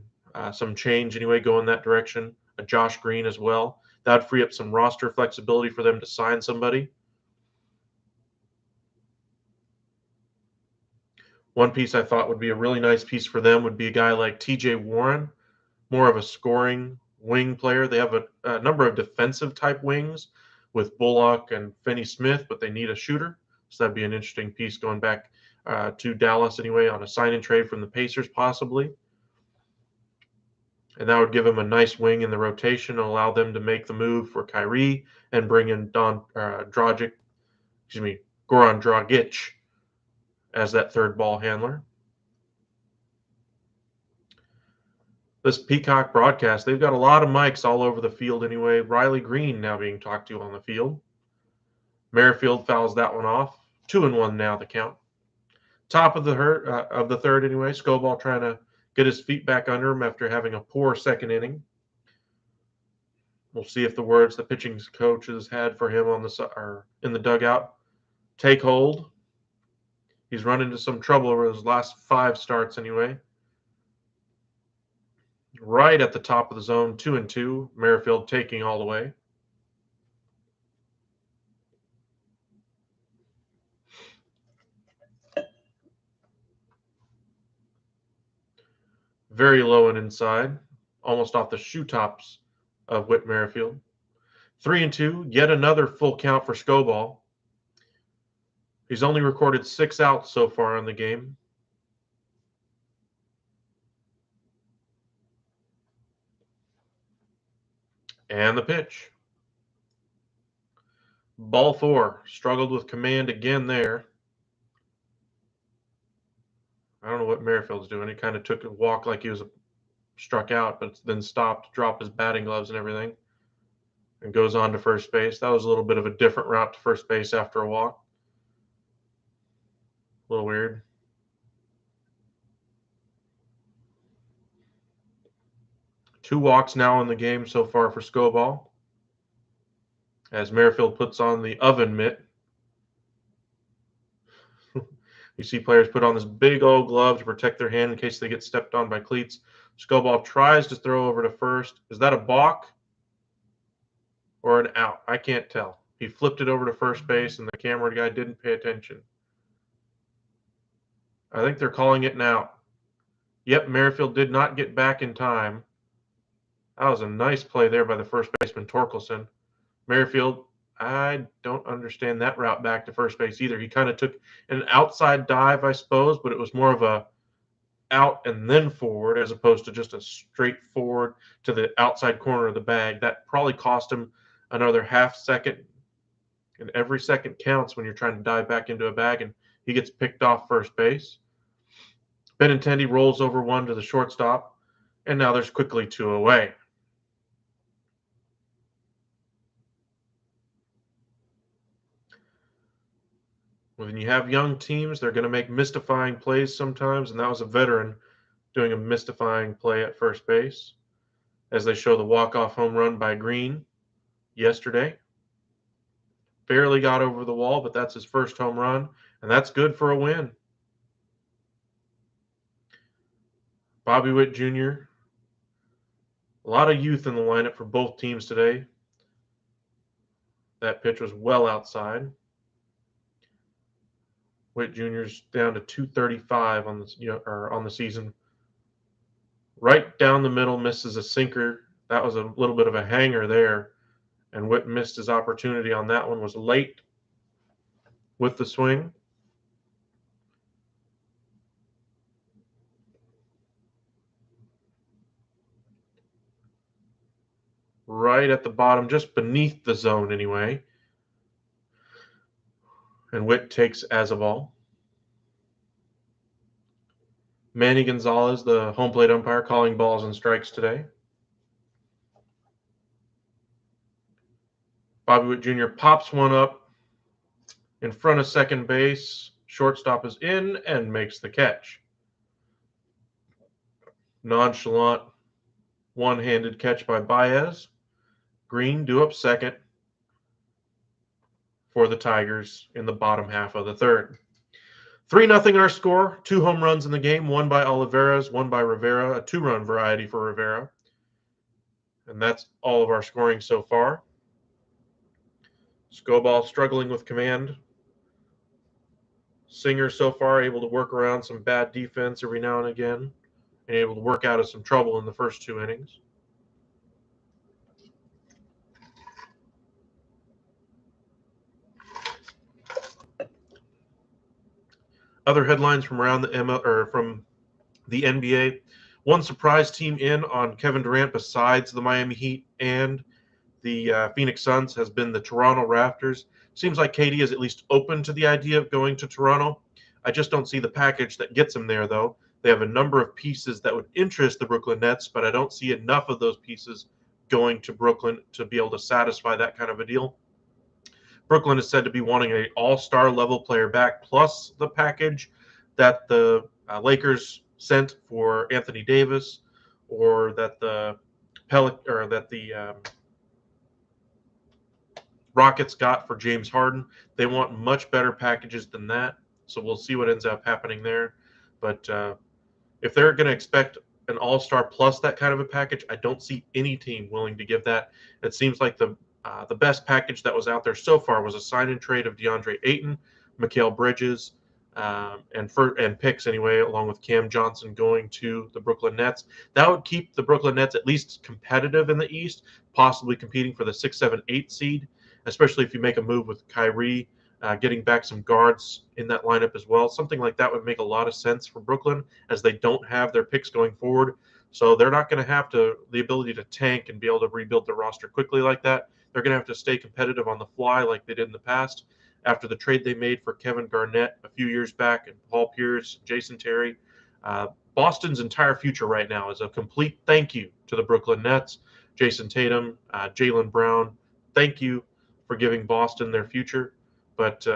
some change anyway go in that direction. A Josh Green as well. That would free up some roster flexibility for them to sign somebody. One piece I thought would be a really nice piece for them would be a guy like TJ Warren, more of a scoring wing player. They have a number of defensive type wings with Bullock and Finney Smith, but they need a shooter. So that'd be an interesting piece going back to Dallas anyway on a sign and trade from the Pacers possibly. And that would give them a nice wing in the rotation and allow them to make the move for Kyrie and bring in Goran Dragic as that third ball handler. This Peacock broadcast, they've got a lot of mics all over the field anyway. Riley Green now being talked to on the field. Merrifield fouls that one off. 2-1 now the count. Top of the third anyway. Skubal trying to get his feet back under him after having a poor second inning. We'll see if the words the pitching coaches had for him on in the dugout take hold. He's run into some trouble over his last 5 starts anyway. Right at the top of the zone, 2-2. Merrifield taking all the way. Very low and inside, almost off the shoe tops of Whit Merrifield. 3-2, yet another full count for Skubal. He's only recorded 6 outs so far in the game. And the pitch. Ball 4. Struggled with command again there. I don't know what Merrifield's doing. He kind of took a walk like he was struck out, but then stopped, dropped his batting gloves and everything, and goes on to first base. That was a little bit of a different route to first base after a walk. A little weird. Two walks now in the game so far for Skubal, as Merrifield puts on the oven mitt. You see players put on this big old glove to protect their hand in case they get stepped on by cleats. Skubal tries to throw over to first. Is that a balk or an out? I can't tell. He flipped it over to first base, and the camera guy didn't pay attention. I think they're calling it an out. Yep, Merrifield did not get back in time. That was a nice play there by the first baseman, Torkelson. Merrifield, I don't understand that route back to first base either. He kind of took an outside dive, I suppose, but it was more of a out and then forward as opposed to just a straight forward to the outside corner of the bag. That probably cost him another half second, and every second counts when you're trying to dive back into a bag, and he gets picked off first base. Benintendi rolls over one to the shortstop, and now there's quickly 2 away. When you have young teams, they're going to make mystifying plays sometimes, and that was a veteran doing a mystifying play at first base as they show the walk-off home run by Green yesterday. Barely got over the wall, but that's his first home run, and that's good for a win. Bobby Witt Jr., a lot of youth in the lineup for both teams today. That pitch was well outside. Witt Jr.'s down to 235 on the season. Right down the middle, misses a sinker. That was a little bit of a hanger there, and Witt missed his opportunity on that one. Was late with the swing. Right at the bottom, just beneath the zone anyway. And Witt takes as a ball. Manny Gonzalez, the home plate umpire, calling balls and strikes today. Bobby Witt Jr. pops one up in front of second base. Shortstop is in and makes the catch. Nonchalant, one-handed catch by Baez. Green due up second for the Tigers in the bottom half of the third. 3-0 our score. 2 home runs in the game, one by Olivares, one by Rivera, a 2-run variety for Rivera. And that's all of our scoring so far. Skubal struggling with command. Singer so far able to work around some bad defense every now and again and able to work out of some trouble in the first 2 innings. Other headlines from around from the NBA. One surprise team in on Kevin Durant besides the Miami Heat and the Phoenix Suns has been the Toronto Raptors. Seems like KD is at least open to the idea of going to Toronto. I just don't see the package that gets him there, though. They have a number of pieces that would interest the Brooklyn Nets, but I don't see enough of those pieces going to Brooklyn to be able to satisfy that kind of a deal. Brooklyn is said to be wanting an all-star level player back, plus the package that the Lakers sent for Anthony Davis, or that the Rockets got for James Harden. They want much better packages than that, so we'll see what ends up happening there. But if they're going to expect an all-star plus that kind of a package, I don't see any team willing to give that. It seems like the best package that was out there so far was a sign-and-trade of DeAndre Ayton, Mikal Bridges, and picks anyway, along with Cam Johnson going to the Brooklyn Nets. That would keep the Brooklyn Nets at least competitive in the East, possibly competing for the 6, 7, 8 seed, especially if you make a move with Kyrie, getting back some guards in that lineup as well. Something like that would make a lot of sense for Brooklyn, as they don't have their picks going forward. So they're not going to have the ability to tank and be able to rebuild the roster quickly like that. They're going to have to stay competitive on the fly like they did in the past. After the trade they made for Kevin Garnett a few years back and Paul Pierce, Jason Terry, Boston's entire future right now is a complete thank you to the Brooklyn Nets. Jason Tatum, Jaylen Brown, thank you for giving Boston their future. But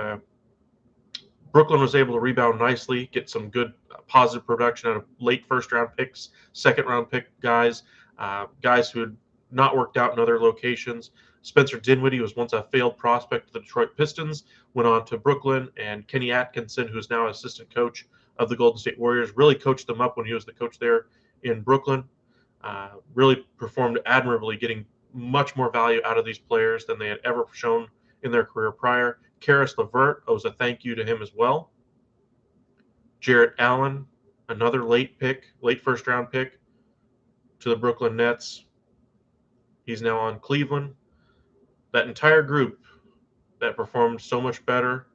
Brooklyn was able to rebound nicely, get some good positive production out of late first-round picks, second-round pick guys, guys who had not worked out in other locations. Spencer Dinwiddie was once a failed prospect of the Detroit Pistons, went on to Brooklyn, and Kenny Atkinson, who's now assistant coach of the Golden State Warriors, really coached them up when he was the coach there in Brooklyn. Really performed admirably, getting much more value out of these players than they had ever shown in their career prior. Karis LeVert owes a thank you to him as well. Jarrett Allen, another late first-round pick to the Brooklyn Nets. He's now on Cleveland. That entire group that performed so much better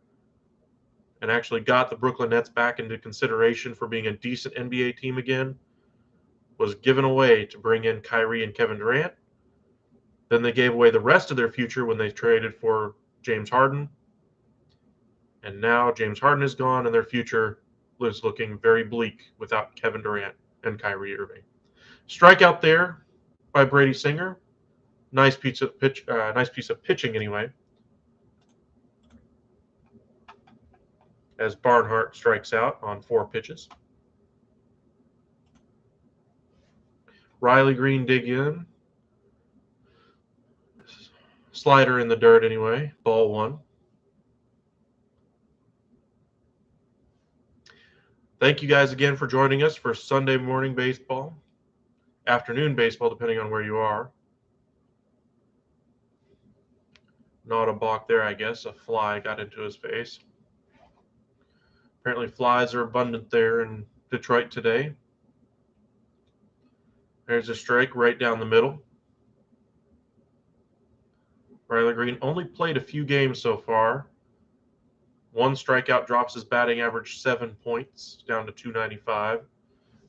and actually got the Brooklyn Nets back into consideration for being a decent NBA team again was given away to bring in Kyrie and Kevin Durant. Then they gave away the rest of their future when they traded for James Harden. And now James Harden is gone, and their future is looking very bleak without Kevin Durant and Kyrie Irving. Strikeout there by Brady Singer. Nice piece of pitching anyway. As Barnhart strikes out on 4 pitches. Riley Green dig in. Slider in the dirt anyway. Ball 1. Thank you guys again for joining us for Sunday morning baseball, afternoon baseball, depending on where you are. Not a balk there, I guess. A fly got into his face. Apparently flies are abundant there in Detroit today. There's a strike right down the middle. Riley Greene only played a few games so far. One strikeout drops his batting average 7 points down to 295.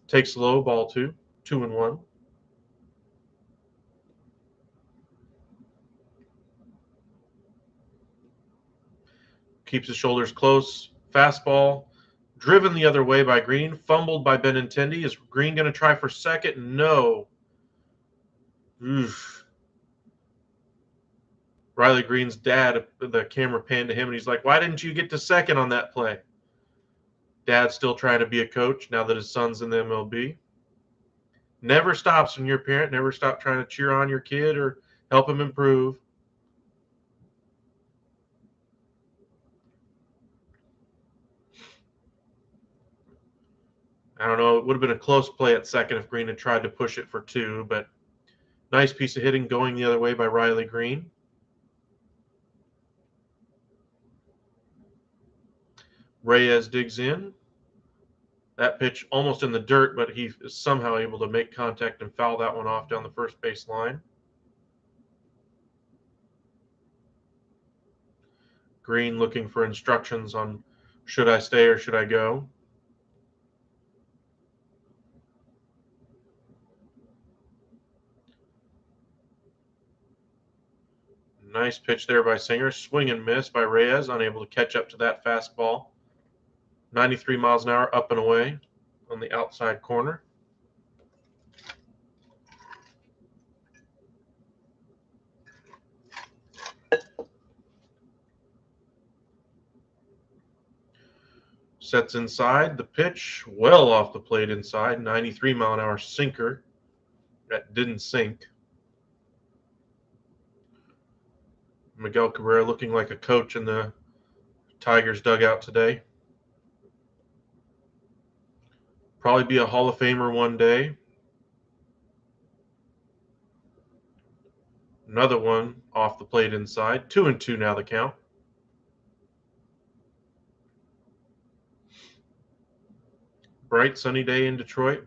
Takes low, ball 2, 2-1. Keeps his shoulders close. Fastball driven the other way by Greene. Fumbled by Benintendi. Is Greene going to try for second? No. Oof. Riley Greene's dad, the camera panned to him, and he's like, "Why didn't you get to second on that play?" Dad's still trying to be a coach now that his son's in the MLB. Never stops when you're a parent. Never stop trying to cheer on your kid or help him improve. I don't know. It would have been a close play at second if Greene had tried to push it for 2, but nice piece of hitting going the other way by Riley Greene. Reyes digs in. That pitch almost in the dirt, but he is somehow able to make contact and foul that one off down the first base line. Greene looking for instructions on should I stay or should I go. Nice pitch there by Singer. Swing and miss by Reyes, unable to catch up to that fastball. 93 miles an hour up and away on the outside corner. Sets inside. The pitch well off the plate inside. 93 mile an hour sinker that didn't sink. Miguel Cabrera looking like a coach in the Tigers dugout today. Probably be a Hall of Famer one day. Another one off the plate inside. 2-2 now the count. Bright sunny day in Detroit.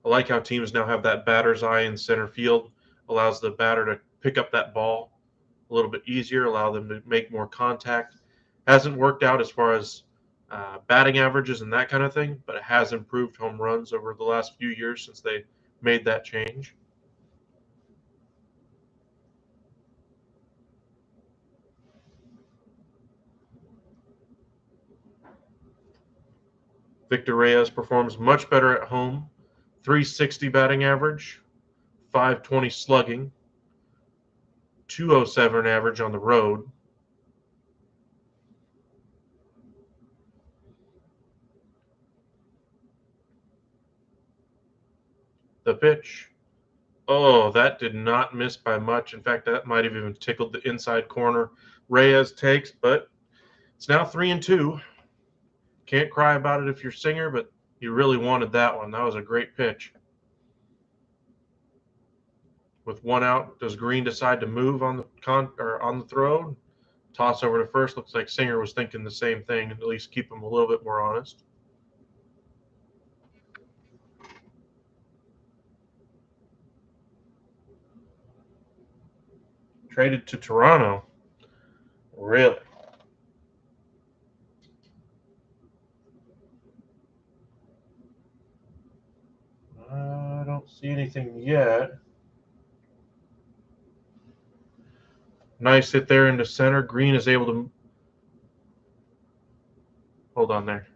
I like how teams now have that batter's eye in center field. Allows the batter to pick up that ball a little bit easier, allow them to make more contact. Hasn't worked out as far as batting averages and that kind of thing, but it has improved home runs over the last few years since they made that change. Victor Reyes performs much better at home. 360 batting average, 520 slugging, 207 average on the road. The pitch. Oh, that did not miss by much. In fact, that might have even tickled the inside corner. Reyes takes, but it's now 3-2. Can't cry about it if you're Singer, but you really wanted that one. That was a great pitch. With one out, does Greene decide to move on the throw? Toss over to first. Looks like Singer was thinking the same thing, and at least keep him a little bit more honest. Traded to Toronto. Really? I don't see anything yet. Nice hit there into center. Greene is able to hold on there.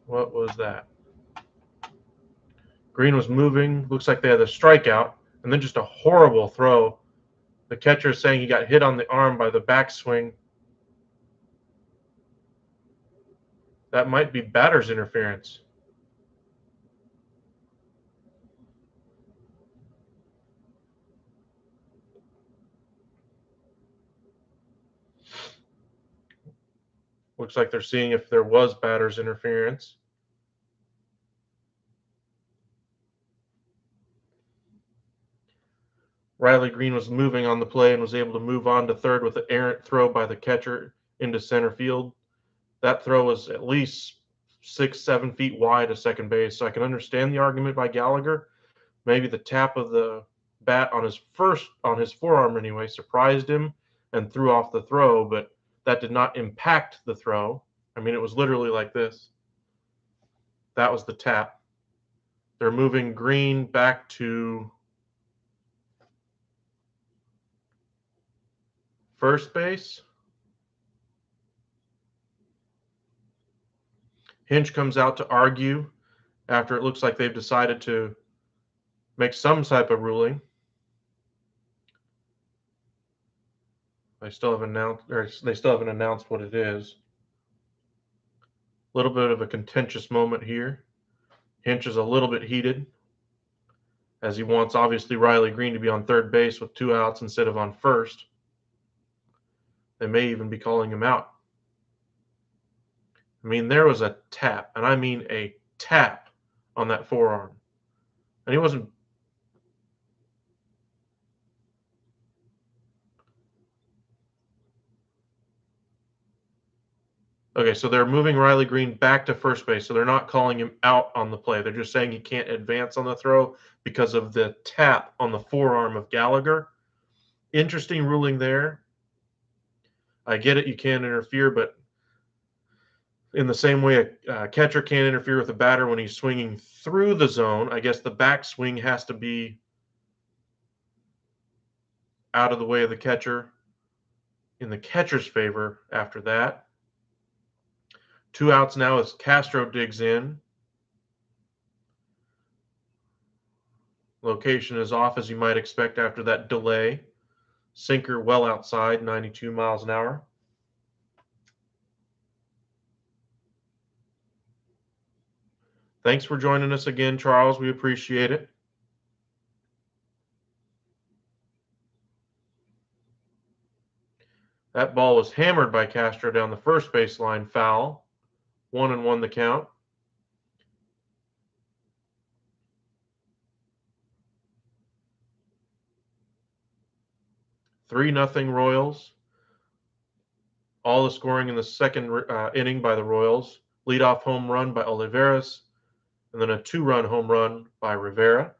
What was that? Greene was moving. Looks like they had a strikeout, and then just a horrible throw. The catcher is saying he got hit on the arm by the backswing. That might be batter's interference. Looks like they're seeing if there was batter's interference. Riley Green was moving on the play and was able to move on to third with an errant throw by the catcher into center field. That throw was at least 6-7 feet wide to second base, so I can understand the argument by Gallagher. Maybe the tap of the bat on his forearm anyway surprised him and threw off the throw, but that did not impact the throw. I mean, it was literally like this. That was the tap. They're moving Green back to first base. Hinch comes out to argue after it looks like they've decided to make some type of ruling. They still haven't announced what it is. A little bit of a contentious moment here. Hinch is a little bit heated, as he wants, obviously, Riley Green to be on third base with 2 outs instead of on first. They may even be calling him out. I mean, there was a tap, and I mean a tap on that forearm. And he wasn't. Okay, so they're moving Riley Green back to first base, so they're not calling him out on the play. They're just saying he can't advance on the throw because of the tap on the forearm of Gallagher. Interesting ruling there. I get it, you can't interfere, but in the same way a catcher can't interfere with a batter when he's swinging through the zone, I guess the backswing has to be out of the way of the catcher in the catcher's favor after that. 2 outs now as Castro digs in. Location is off, as you might expect after that delay. Sinker well outside, 92 miles an hour. Thanks for joining us again, Charles. We appreciate it. That ball was hammered by Castro down the first baseline, foul. 1-1 the count. Three nothing Royals. All the scoring in the second inning by the Royals. Leadoff home run by Olivares, and then a 2-run home run by Rivera.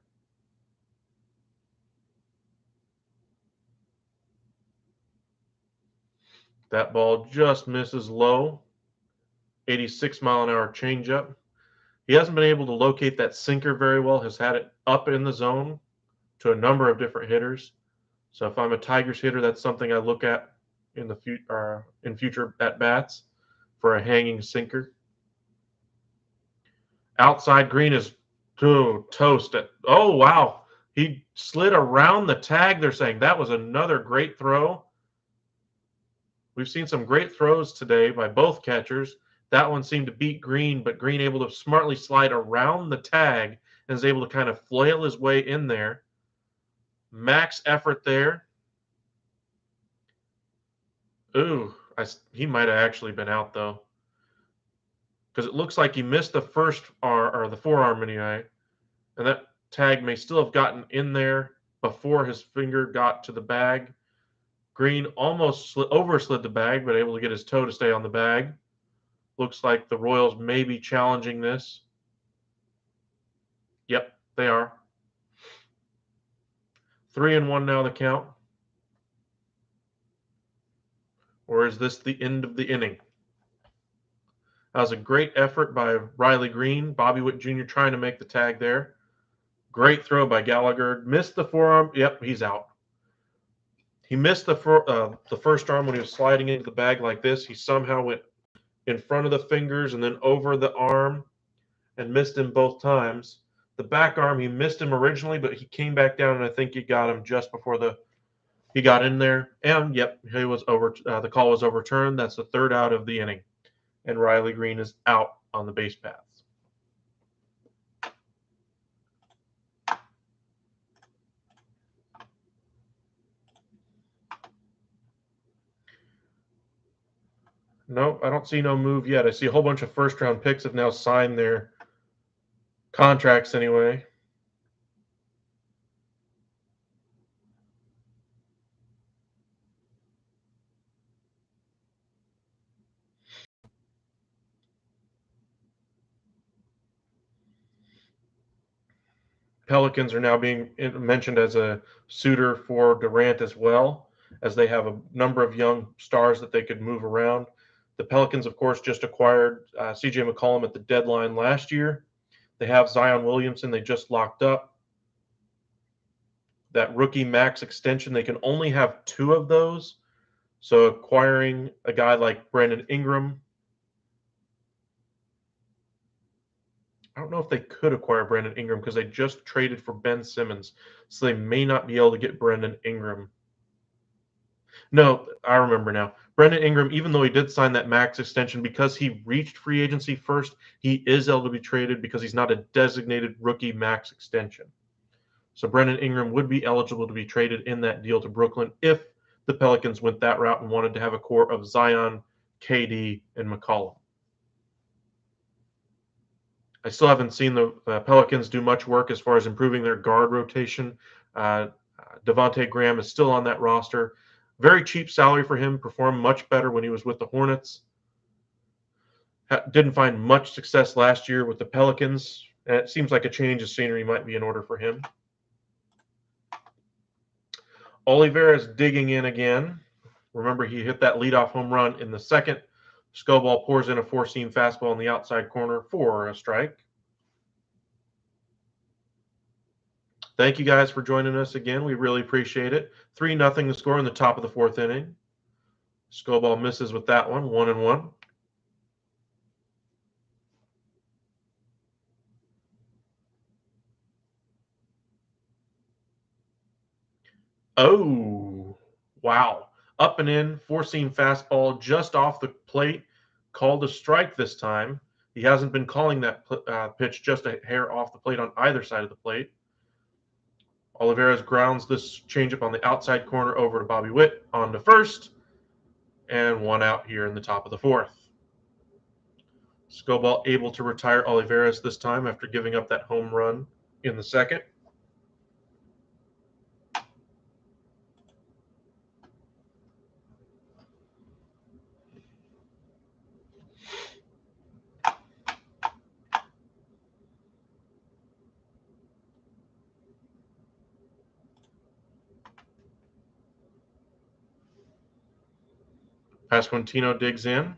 That ball just misses low. 86-mile-an-hour changeup. He hasn't been able to locate that sinker very well, has had it up in the zone to a number of different hitters. So if I'm a Tigers hitter, that's something I look at in the future at-bats for a hanging sinker. Outside, Green is toast. Oh, wow. He slid around the tag. They're saying that was another great throw. We've seen some great throws today by both catchers. That one seemed to beat Green, but Green able to smartly slide around the tag and is able to kind of flail his way in there. Max effort there. Ooh, he might have actually been out, though, because it looks like he missed the first or the forearm anyway, and that tag may still have gotten in there before his finger got to the bag. Green almost overslid the bag, but able to get his toe to stay on the bag. Looks like the Royals may be challenging this. Yep, they are. 3-1 now the count. Or is this the end of the inning? That was a great effort by Riley Green. Bobby Witt Jr. trying to make the tag there. Great throw by Gallagher. Missed the forearm. Yep, he's out. He missed the first arm when he was sliding into the bag like this. He somehow went in front of the fingers and then over the arm and missed him both times. The back arm, he missed him originally, but he came back down, and I think he got him just before he got in there. And, yep, he was the call was overturned. That's the third out of the inning. And Riley Green is out on the base paths. Nope, I don't see no move yet. I see a whole bunch of first-round picks have now signed their contracts anyway. Pelicans are now being mentioned as a suitor for Durant as well, as they have a number of young stars that they could move around. The Pelicans, of course, just acquired CJ McCollum at the deadline last year. They have Zion Williamson they just locked up. That rookie max extension, they can only have 2 of those. So acquiring a guy like Brandon Ingram, I don't know if they could acquire Brandon Ingram because they just traded for Ben Simmons. So they may not be able to get Brandon Ingram. No, I remember now. Brandon Ingram, even though he did sign that max extension, because he reached free agency first, he is able to be traded because he's not a designated rookie max extension. So Brandon Ingram would be eligible to be traded in that deal to Brooklyn if the Pelicans went that route and wanted to have a core of Zion, KD, and McCollum. I still haven't seen the Pelicans do much work as far as improving their guard rotation. Devontae Graham is still on that roster. Very cheap salary for him, performed much better when he was with the Hornets. Didn't find much success last year with the Pelicans, and it seems like a change of scenery might be in order for him. Oliveira is digging in again. Remember, he hit that leadoff home run in the second. Skubal pours in a four-seam fastball in the outside corner for a strike. Thank you guys for joining us again. We really appreciate it. 3-0 the score in the top of the 4th inning. Skubal misses with that one, 1-1. Oh, wow. Up and in, four-seam fastball just off the plate. Called a strike this time. He hasn't been calling that pitch just a hair off the plate on either side of the plate. Oliveira grounds this changeup on the outside corner over to Bobby Witt on to first, and 1 out here in the top of the 4th. Skubal able to retire Oliveira this time after giving up that home run in the second. Pasquantino digs in.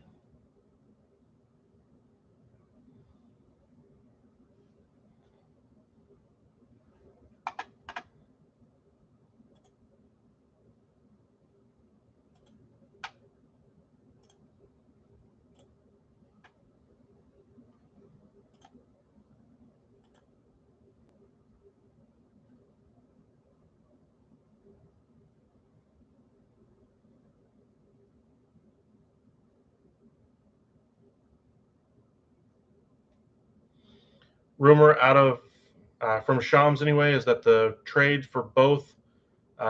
Rumor out of from Shams anyway is that the trade for both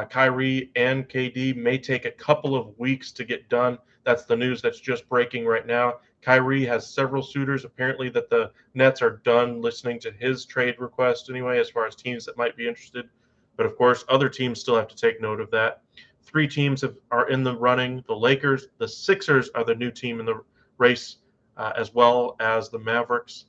Kyrie and KD may take a couple of weeks to get done. That's the news that's just breaking right now. Kyrie has several suitors apparently that the Nets are done listening to his trade request anyway, as far as teams that might be interested. But of course, other teams still have to take note of that. 3 teams are in the running. The Lakers, the Sixers are the new team in the race, as well as the Mavericks.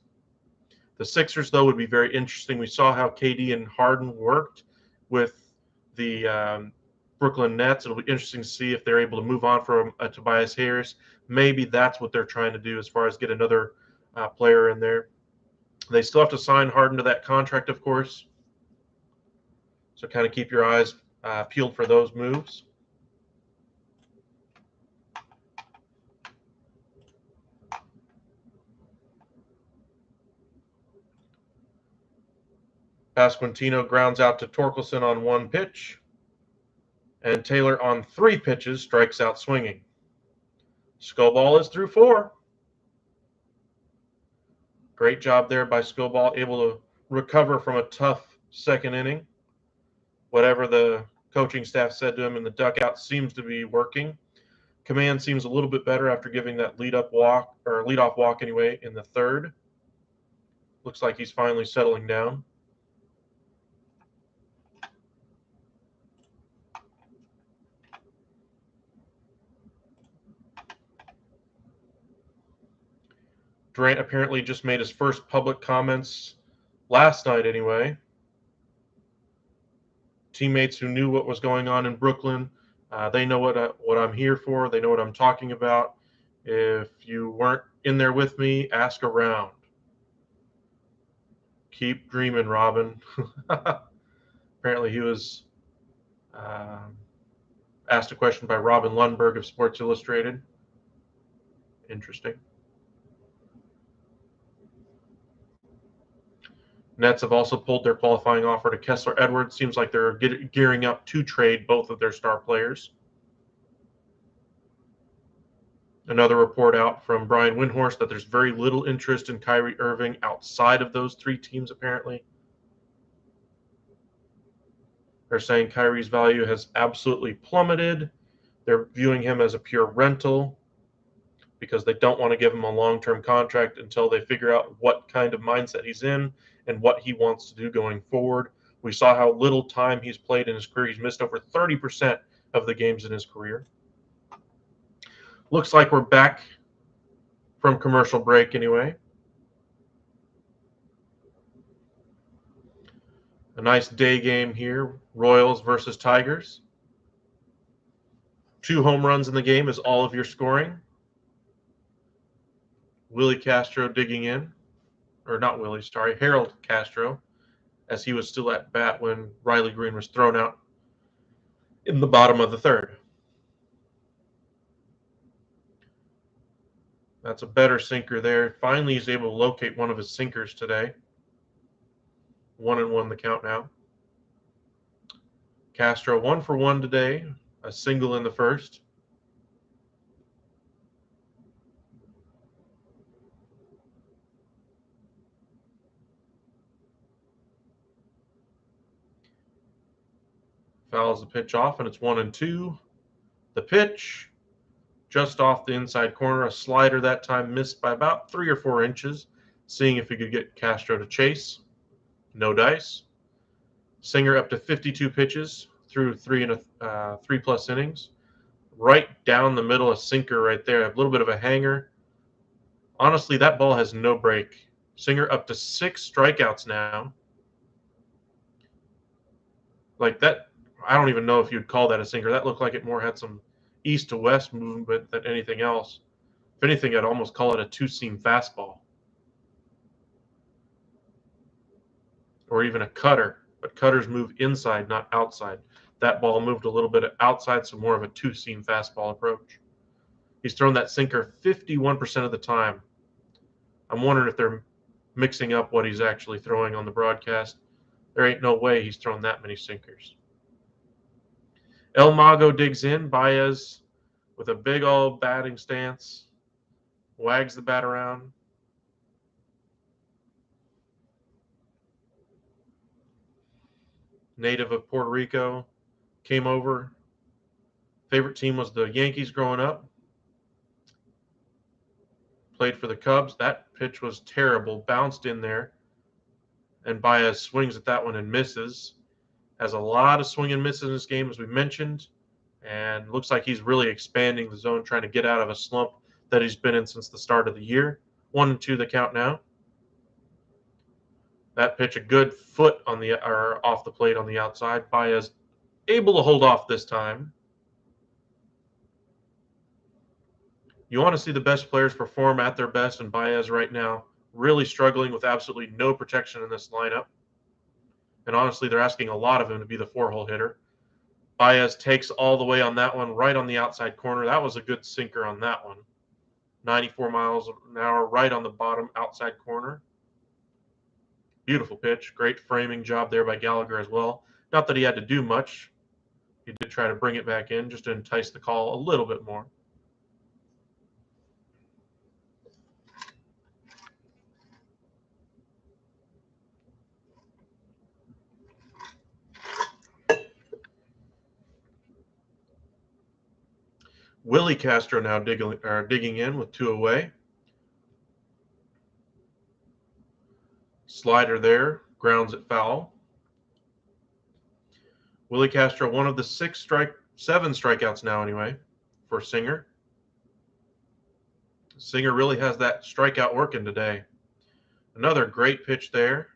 The Sixers, though, would be very interesting. We saw how KD and Harden worked with the Brooklyn Nets. It'll be interesting to see if they're able to move on from Tobias Harris. Maybe that's what they're trying to do as far as get another player in there. They still have to sign Harden to that contract, of course. So kind of keep your eyes peeled for those moves. Pasquantino grounds out to Torkelson on 1 pitch. And Taylor on 3 pitches strikes out swinging. Skubal is through 4. Great job there by Skubal, able to recover from a tough second inning. Whatever the coaching staff said to him in the dugout seems to be working. Command seems a little bit better after giving that leadoff walk anyway in the 3rd. Looks like he's finally settling down. Durant apparently just made his first public comments last night anyway. teammates who knew what was going on in Brooklyn. They know what I'm here for. They know what I'm talking about. If you weren't in there with me, ask around. Keep dreaming, Robin. Apparently, he was asked a question by Robin Lundberg of Sports Illustrated. Interesting. Nets have also pulled their qualifying offer to Kessler Edwards. Seems like they're gearing up to trade both of their star players. Another report out from Brian Windhorst that there's very little interest in Kyrie Irving outside of those three teams, apparently. They're saying Kyrie's value has absolutely plummeted. They're viewing him as a pure rental because they don't want to give him a long-term contract until they figure out what kind of mindset he's in and what he wants to do going forward. We saw how little time he's played in his career. He's missed over 30% of the games in his career. Looks like we're back from commercial break anyway. A nice day game here, Royals versus Tigers. 2 home runs in the game is all of your scoring. Willie Castro digging in, or not Willie, sorry, Harold Castro, as he was still at bat when Riley Green was thrown out in the bottom of the third. That's a better sinker there. Finally, he's able to locate one of his sinkers today. 1-1 the count now. Castro 1 for 1 today, a single in the first. Fouls the pitch off, and it's 1-2. The pitch, just off the inside corner, a slider that time missed by about 3 or 4 inches, seeing if he could get Castro to chase. No dice. Singer up to 52 pitches through 3+ innings. Right down the middle, a sinker right there, a little bit of a hanger. Honestly, that ball has no break. Singer up to 6 strikeouts now. Like that, I don't even know if you'd call that a sinker. That looked like it more had some east to west movement than anything else. If anything, I'd almost call it a 2-seam fastball. Or even a cutter, but cutters move inside, not outside. That ball moved a little bit outside, so more of a 2-seam fastball approach. He's thrown that sinker 51% of the time. I'm wondering if they're mixing up what he's actually throwing on the broadcast. There ain't no way he's thrown that many sinkers. El Mago digs in. Baez with a big old batting stance. Wags the bat around. Native of Puerto Rico. Came over. Favorite team was the Yankees growing up. Played for the Cubs. That pitch was terrible. Bounced in there. And Baez swings at that one and misses. Has a lot of swing and misses in this game, as we mentioned. And looks like he's really expanding the zone, trying to get out of a slump that he's been in since the start of the year. 1-2 the count now. That pitch a good foot on the off the plate on the outside. Baez able to hold off this time. You want to see the best players perform at their best, and Baez right now really struggling with absolutely no protection in this lineup. And honestly, they're asking a lot of him to be the 4-hole hitter. Baez takes all the way on that one, right on the outside corner. That was a good sinker on that one. 94 miles an hour, right on the bottom outside corner. Beautiful pitch. Great framing job there by Gallagher as well. Not that he had to do much. He did try to bring it back in just to entice the call a little bit more. Willie Castro now digging in with 2 away. Slider there, grounds it foul. Willie Castro, one of the 7 strikeouts now anyway for Singer. Singer really has that strikeout working today. Another great pitch there.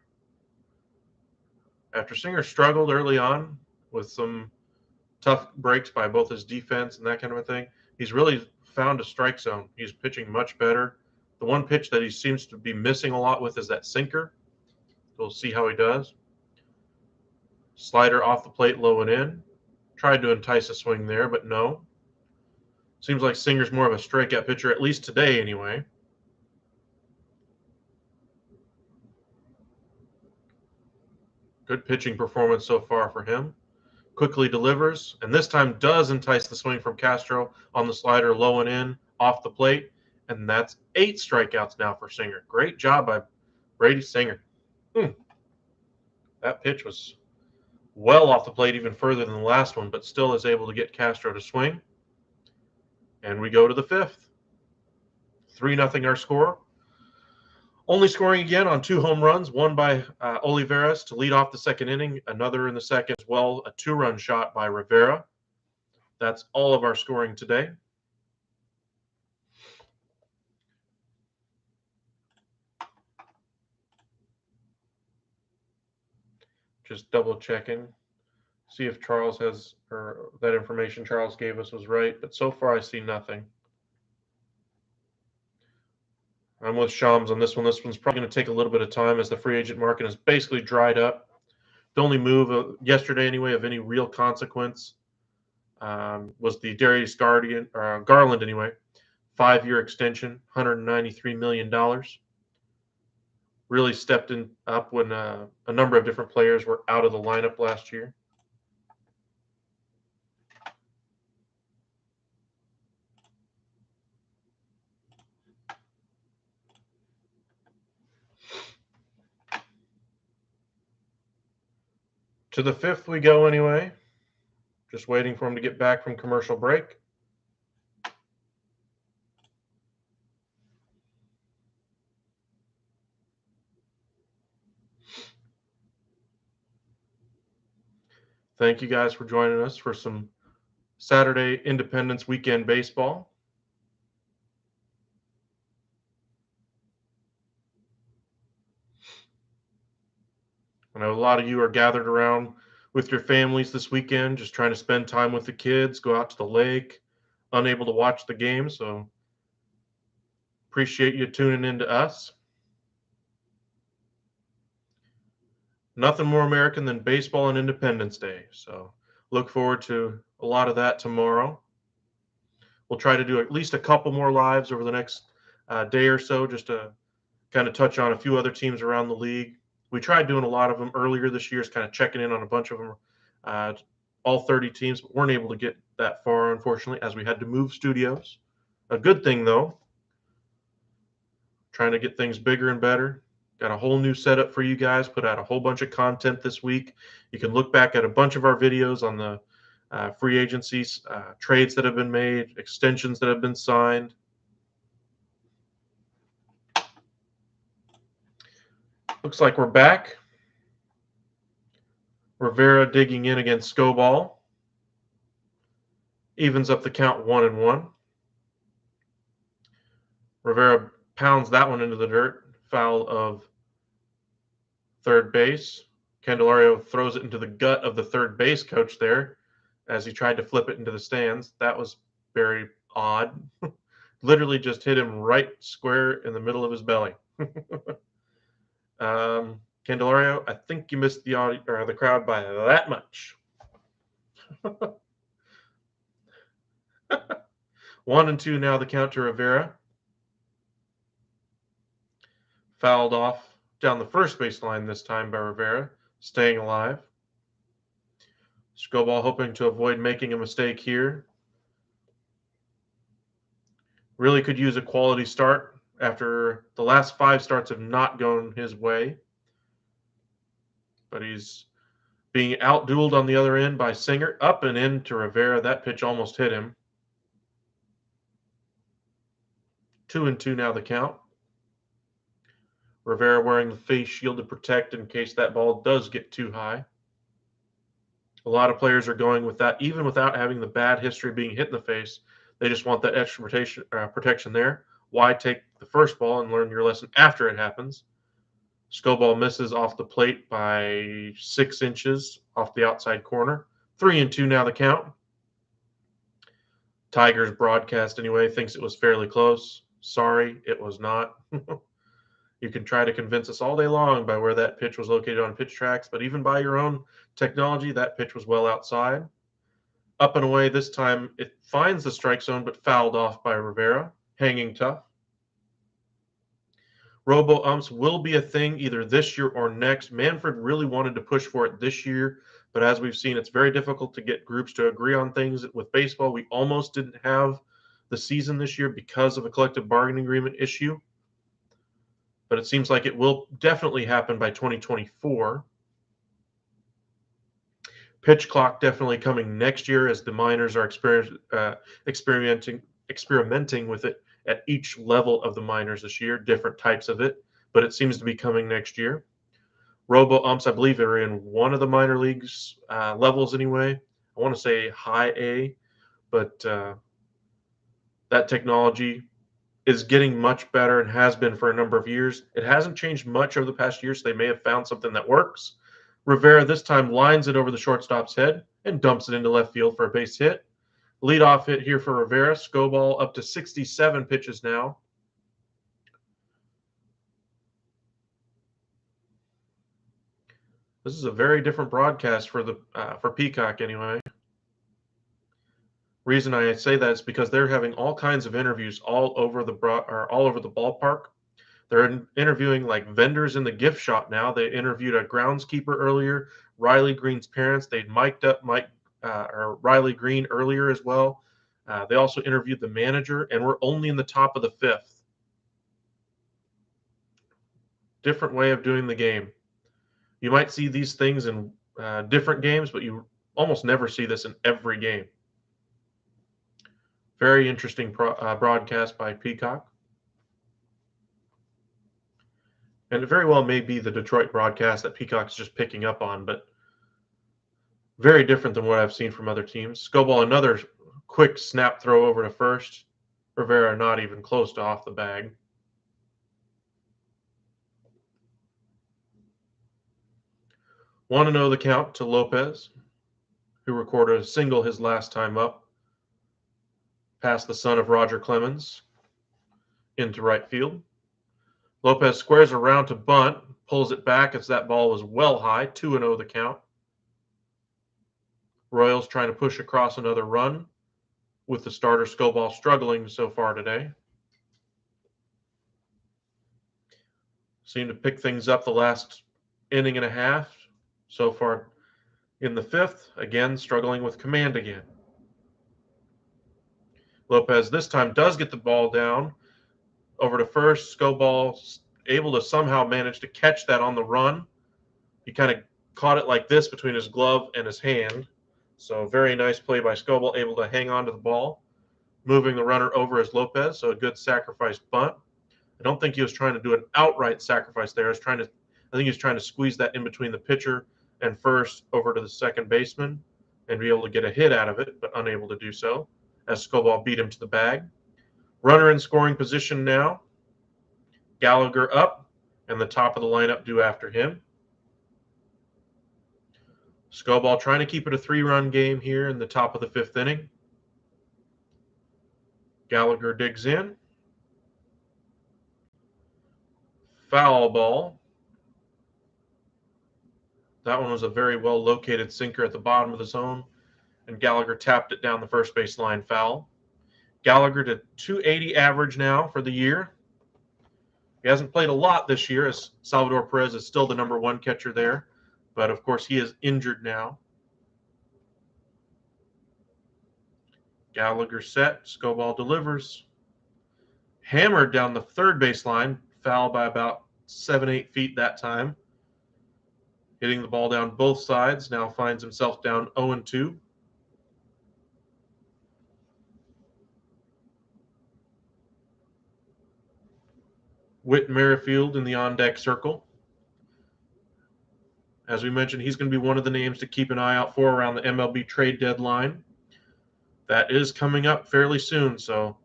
After Singer struggled early on, with some tough breaks by both his defense and that kind of a thing. He's really found a strike zone. He's pitching much better. The one pitch that he seems to be missing a lot with is that sinker. We'll see how he does. Slider off the plate, low and in. Tried to entice a swing there, but no. Seems like Singer's more of a strikeout pitcher, at least today anyway. Good pitching performance so far for him. Quickly delivers, and this time does entice the swing from Castro on the slider, low and in, off the plate, and that's 8 strikeouts now for Singer. Great job by Brady Singer. That pitch was well off the plate, even further than the last one, but still is able to get Castro to swing. And we go to the 5th. 3-0 our score. Only scoring again on 2 home runs, one by Olivares to lead off the second inning, another in the second as well, a 2-run shot by Rivera. That's all of our scoring today. Just double checking, see if Charles has, or that information Charles gave us was right, but so far I see nothing. I'm with Shams on this one. This one's probably going to take a little bit of time as the free agent market is basically dried up. The only move yesterday, anyway, of any real consequence was the Darius Garland, anyway, 5-year extension, $193 million. Really stepped up when a number of different players were out of the lineup last year. To the 5th we go anyway. Just waiting for him to get back from commercial break. Thank you guys for joining us for some Saturday Independence Weekend baseball. I know a lot of you are gathered around with your families this weekend, just trying to spend time with the kids, go out to the lake, unable to watch the game. So appreciate you tuning in to us. Nothing more American than baseball and Independence Day. So look forward to a lot of that tomorrow. We'll try to do at least a couple more lives over the next day or so, just to kind of touch on a few other teams around the league. We tried doing a lot of them earlier this year, kind of checking in on a bunch of them, all 30 teams, but weren't able to get that far, unfortunately, as we had to move studios. A good thing, though, trying to get things bigger and better. Got a whole new setup for you guys, put out a whole bunch of content this week. You can look back at a bunch of our videos on the free agencies, trades that have been made, extensions that have been signed. Looks like we're back. Rivera digging in against Skobal. Evens up the count 1-1. Rivera pounds that one into the dirt. Foul of third base. Candelario throws it into the gut of the third base coach there as he tried to flip it into the stands. That was very odd. Literally just hit him right square in the middle of his belly. Candelario, I think you missed the crowd by that much. 1-2 now the count to Rivera. Fouled off down the first baseline this time by Rivera, staying alive. Skobal hoping to avoid making a mistake here. Really could use a quality start after the last 5 starts have not gone his way. But he's being outdueled on the other end by Singer. Up and in to Rivera. That pitch almost hit him. 2-2 now the count. Rivera wearing the face shield to protect in case that ball does get too high. A lot of players are going with that, even without having the bad history being hit in the face. They just want that extra protection there. Why take the first ball and learn your lesson after it happens? Skobal misses off the plate by 6 inches off the outside corner. 3-2 now the count. Tigers broadcast anyway thinks it was fairly close. Sorry, it was not. You can try to convince us all day long by where that pitch was located on pitch tracks, but even by your own technology, that pitch was well outside. Up and away this time, it finds the strike zone, but fouled off by Rivera, hanging tough. Robo-umps will be a thing either this year or next. Manfred really wanted to push for it this year, but as we've seen, it's very difficult to get groups to agree on things. With baseball, we almost didn't have the season this year because of a collective bargaining agreement issue, but it seems like it will definitely happen by 2024. Pitch clock definitely coming next year as the minors are experimenting with it at each level of the minors this year, different types of it, but it seems to be coming next year. Robo umps, I believe, are in one of the minor leagues levels anyway. I want to say high A, but that technology is getting much better and has been for a number of years. It hasn't changed much over the past year, so they may have found something that works. Rivera this time lines it over the shortstop's head and dumps it into left field for a base hit. Leadoff hit here for Rivera. Skubal up to 67 pitches now. This is a very different broadcast for Peacock anyway. Reason I say that is because they're having all kinds of interviews all over the ballpark. They're interviewing like vendors in the gift shop now. They interviewed a groundskeeper earlier, Riley Green's parents. They mic'd up Riley Green earlier as well. They also interviewed the manager, and we're only in the top of the fifth. Different way of doing the game. You might see these things in different games, but you almost never see this in every game. Very interesting broadcast by Peacock. And it very well may be the Detroit broadcast that Peacock's just picking up on, but very different than what I've seen from other teams. Skubal, another quick snap throw over to first. Rivera not even close to off the bag. Want to know the count to Lopez, who recorded a single his last time up, past the son of Roger Clemens into right field. Lopez squares around to bunt, pulls it back as that ball was well high, 2-0 the count. Royals trying to push across another run with the starter Skubal struggling so far today. Seem to pick things up the last inning and a half. So far in the fifth, again, struggling with command again. Lopez this time does get the ball down over to first. Skubal able to somehow manage to catch that on the run. He kind of caught it like this between his glove and his hand. So very nice play by Skubal, able to hang on to the ball, moving the runner over as Lopez. So a good sacrifice bunt. I don't think he was trying to do an outright sacrifice there. I think he was trying to squeeze that in between the pitcher and first over to the second baseman and be able to get a hit out of it, but unable to do so as Skubal beat him to the bag. Runner in scoring position now. Gallagher up and the top of the lineup due after him. Skubal trying to keep it a 3-run game here in the top of the fifth inning. Gallagher digs in. Foul ball. That one was a very well located sinker at the bottom of the zone, and Gallagher tapped it down the first base line foul. Gallagher to 280 average now for the year. He hasn't played a lot this year as Salvador Perez is still the number one catcher there, but of course he is injured now. Gallagher set, Skubal delivers. Hammered down the third base line, foul by about 7-8 feet that time. Hitting the ball down both sides, now finds himself down 0-2. Whit Merrifield in the on-deck circle. As we mentioned, he's going to be one of the names to keep an eye out for around the MLB trade deadline. That is coming up fairly soon, so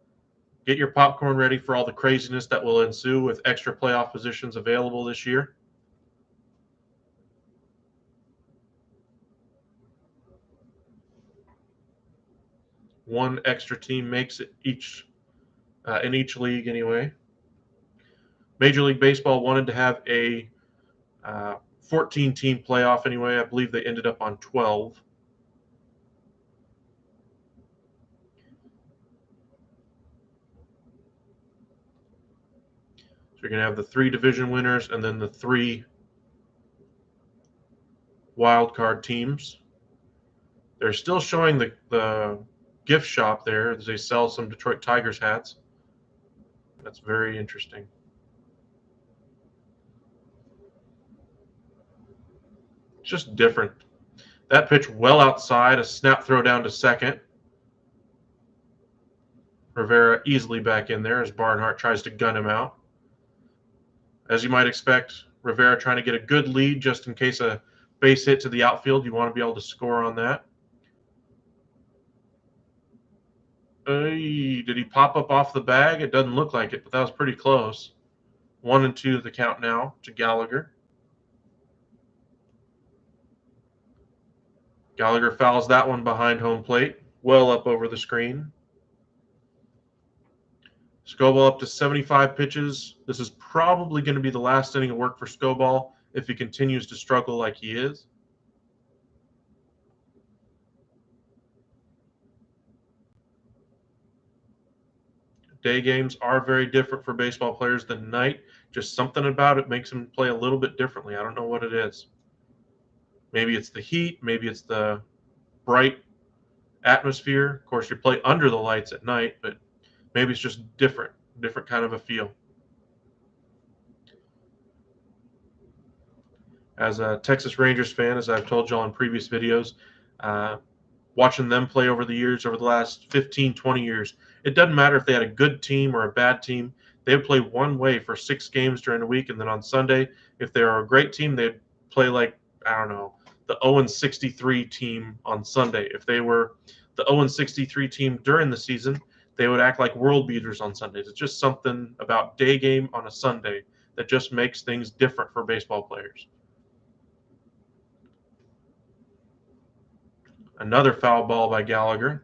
get your popcorn ready for all the craziness that will ensue with extra playoff positions available this year. One extra team makes it each in each league anyway. Major League Baseball wanted to have a 14-team playoff anyway. I believe they ended up on 12. So you're going to have the 3 division winners and then the 3 wild card teams. They're still showing the gift shop there as they sell some Detroit Tigers hats. That's very interesting. It's just different. That pitch well outside, a snap throw down to second. Rivera easily back in there as Barnhart tries to gun him out. As you might expect, Rivera trying to get a good lead just in case a base hit to the outfield. You want to be able to score on that. Did he pop up off the bag? It doesn't look like it, but that was pretty close. 1-2 the count now to Gallagher. Gallagher fouls that one behind home plate, well up over the screen. Skubal up to 75 pitches. This is probably going to be the last inning of work for Skubal if he continues to struggle like he is. Day games are very different for baseball players than night. Just something about it makes them play a little bit differently. I don't know what it is. Maybe it's the heat. Maybe it's the bright atmosphere. Of course, you play under the lights at night, but maybe it's just different kind of a feel. As a Texas Rangers fan, as I've told y'all in previous videos, watching them play over the years, over the last 15, 20 years, it doesn't matter if they had a good team or a bad team. They would play one way for 6 games during the week, and then on Sunday, if they were a great team, they'd play like, I don't know, the 0-63 team on Sunday. If they were the 0-63 team during the season, they would act like world beaters on Sundays. It's just something about day game on a Sunday that just makes things different for baseball players. Another foul ball by Gallagher.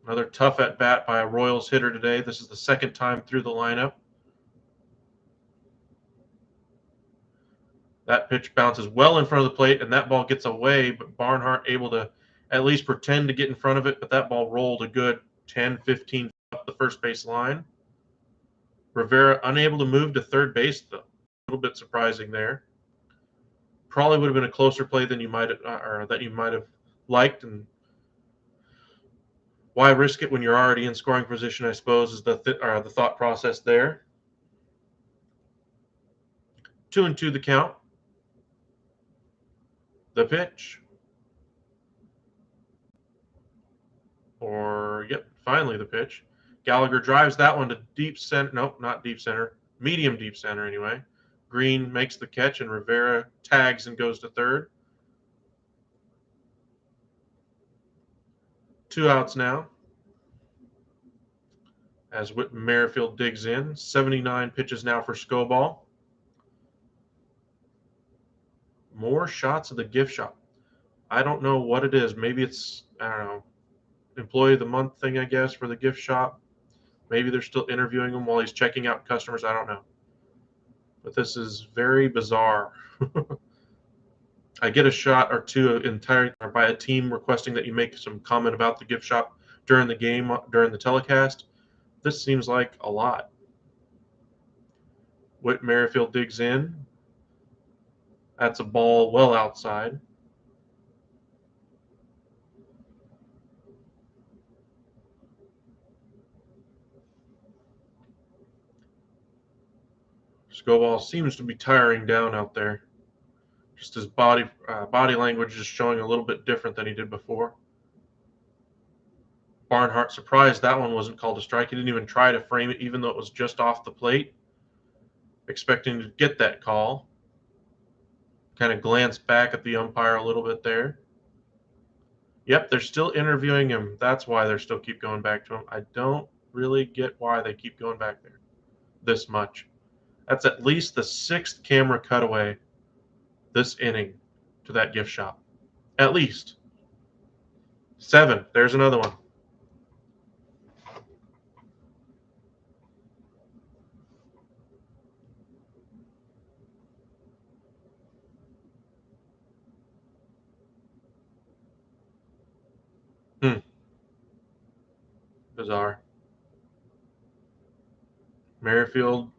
Another tough at bat by a Royals hitter today. This is the second time through the lineup. That pitch bounces well in front of the plate, and that ball gets away, but Barnhart able to at least pretend to get in front of it, but that ball rolled a good 10, 15 up the first base line. Rivera unable to move to third base, though. A little bit surprising there. Probably would have been a closer play than you might have liked, and why risk it when you're already in scoring position, I suppose, is the thought process there. 2-2 the count. The pitch. Finally the pitch. Gallagher drives that one to deep center. Nope, not deep center. Medium deep center anyway. Green makes the catch, and Rivera tags and goes to third. 2 outs now. As Whit Merrifield digs in. 79 pitches now for Skubal. More shots of the gift shop. I don't know what it is. Maybe it's, I don't know, employee of the month thing, I guess, for the gift shop. Maybe they're still interviewing him while he's checking out customers. I don't know. But this is very bizarre. I get a shot or two by a team requesting that you make some comment about the gift shop during the game, during the telecast. This seems like a lot. Whit Merrifield digs in. That's a ball well outside. Skubal seems to be tiring down out there. Just his body language is showing a little bit different than he did before. Barnhart surprised that one wasn't called a strike. He didn't even try to frame it, even though it was just off the plate, expecting to get that call. Kind of glanced back at the umpire a little bit there. Yep, they're still interviewing him. That's why they're still keep going back to him. I don't really get why they keep going back there this much. That's at least the 6th camera cutaway this inning to that gift shop. At least. 7. There's another one. Bizarre. Merrifield,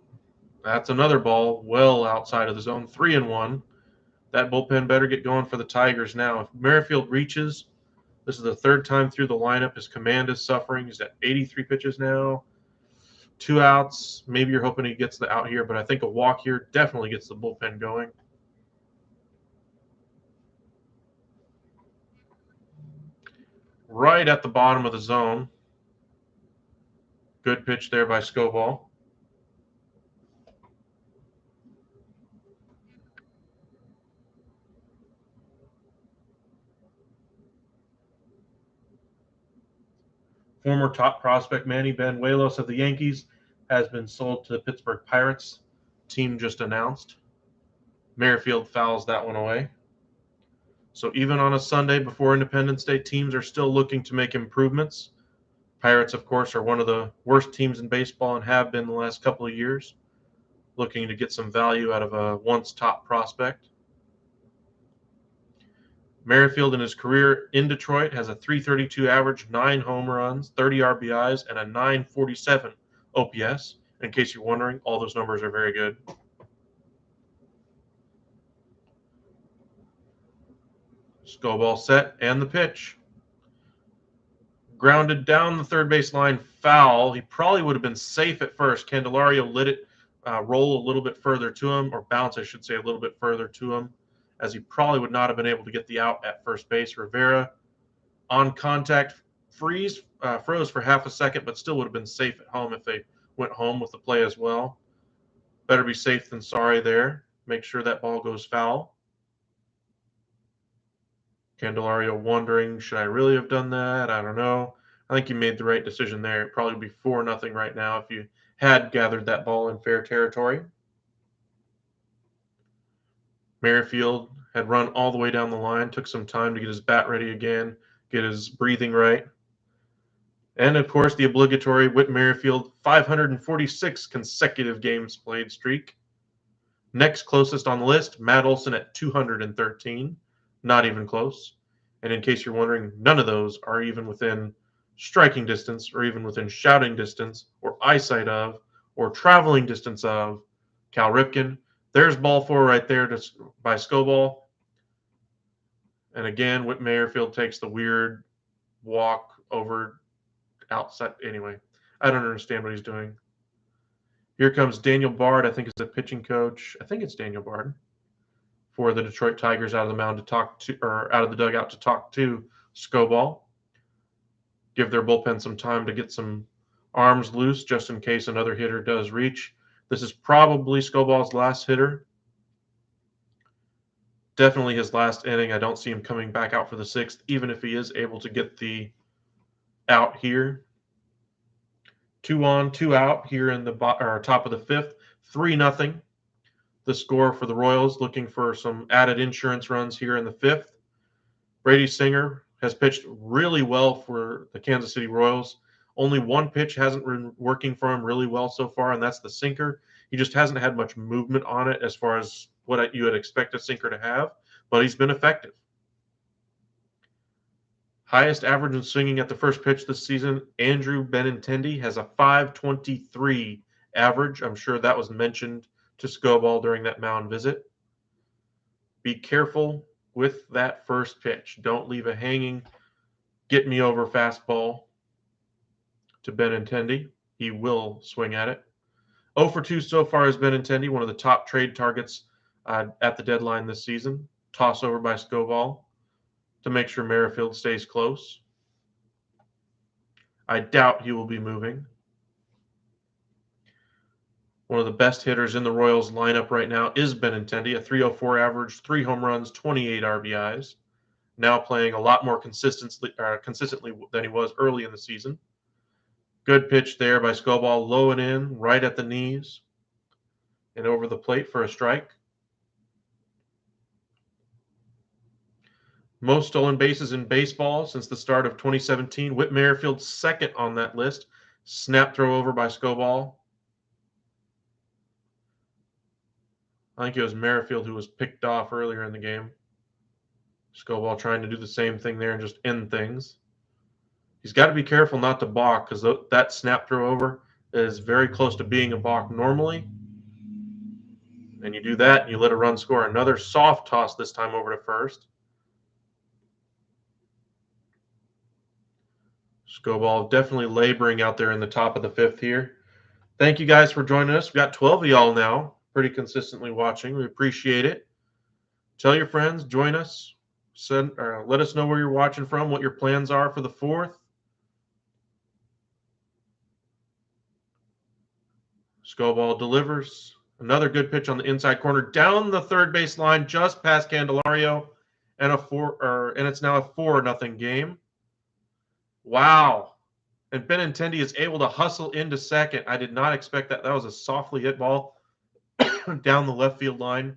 that's another ball well outside of the zone. 3-1. That bullpen better get going for the Tigers now. If Merrifield reaches, this is the 3rd time through the lineup. His command is suffering. He's at 83 pitches now. 2 outs. Maybe you're hoping he gets the out here, but I think a walk here definitely gets the bullpen going. Right at the bottom of the zone. Good pitch there by Scoball. Former top prospect Manny Banuelos of the Yankees has been sold to the Pittsburgh Pirates. Team just announced. Merrifield fouls that one away. So even on a Sunday before Independence Day, teams are still looking to make improvements. Pirates, of course, are one of the worst teams in baseball and have been the last couple of years, looking to get some value out of a once top prospect. Merrifield in his career in Detroit has a .332 average, 9 home runs, 30 RBIs, and a .947 OPS. In case you're wondering, all those numbers are very good. Scoball set and the pitch. Grounded down the third base line, foul. He probably would have been safe at first. Candelario let it roll a little bit further to him, or bounce, I should say, a little bit further to him, as he probably would not have been able to get the out at first base. Rivera on contact froze for half a second, but still would have been safe at home if they went home with the play as well. Better be safe than sorry there. Make sure that ball goes foul. Candelario wondering, should I really have done that? I don't know. I think you made the right decision there. It'd probably be 4-0 right now if you had gathered that ball in fair territory. Merrifield had run all the way down the line, took some time to get his bat ready again, get his breathing right. And, of course, the obligatory Whit Merrifield 546 consecutive games played streak. Next closest on the list, Matt Olson at 213. Not even close. And in case you're wondering, none of those are even within striking distance or even within shouting distance or eyesight of or traveling distance of Cal Ripken. There's ball 4 right there by Scoball. And again, Whit Merrifield takes the weird walk over outside. Anyway, I don't understand what he's doing. Here comes Daniel Bard, I think is the pitching coach. I think it's Daniel Bard for the Detroit Tigers out of the mound to talk to, or out of the dugout to talk to Scoball. Give their bullpen some time to get some arms loose just in case another hitter does reach. This is probably Scoball's last hitter. Definitely his last inning. I don't see him coming back out for the 6th, even if he is able to get the out here. 2 on, 2 out here in the top of the 5th. 3-0. The score for the Royals, looking for some added insurance runs here in the 5th. Brady Singer has pitched really well for the Kansas City Royals. Only one pitch hasn't been working for him really well so far, and that's the sinker. He just hasn't had much movement on it as far as what you would expect a sinker to have, but he's been effective. Highest average in swinging at the first pitch this season, Andrew Benintendi has a .523 average. I'm sure that was mentioned to Scoball during that mound visit. Be careful with that first pitch. Don't leave a hanging, get me over fastball to Benintendi. He will swing at it. 0 for 2 so far has Benintendi, one of the top trade targets at the deadline this season. Toss over by Scoball to make sure Merrifield stays close. I doubt he will be moving. One of the best hitters in the Royals lineup right now is Benintendi, a .304 average, 3 home runs, 28 RBIs. Now playing a lot more consistently than he was early in the season. Good pitch there by Scoball, low and in, right at the knees. and over the plate for a strike. Most stolen bases in baseball since the start of 2017. Whit Merrifield second on that list. Snap throw over by Skubal. I think it was Merrifield who was picked off earlier in the game. Skubal trying to do the same thing there and just end things. He's got to be careful not to balk because that snap throw over is very close to being a balk normally. And you do that and you let a run score. Another soft toss this time over to first. Skubal definitely laboring out there in the top of the fifth here. Thank you guys for joining us. We've got 12 of y'all now pretty consistently watching. We appreciate it. Tell your friends, join us. Let us know where you're watching from, what your plans are for the fourth. Skubal delivers. Another good pitch on the inside corner, down the third base line, just past Candelario, and it's now a 4-0 game. Wow. And Benintendi is able to hustle into second. I did not expect that. That was a softly hit ball down the left field line.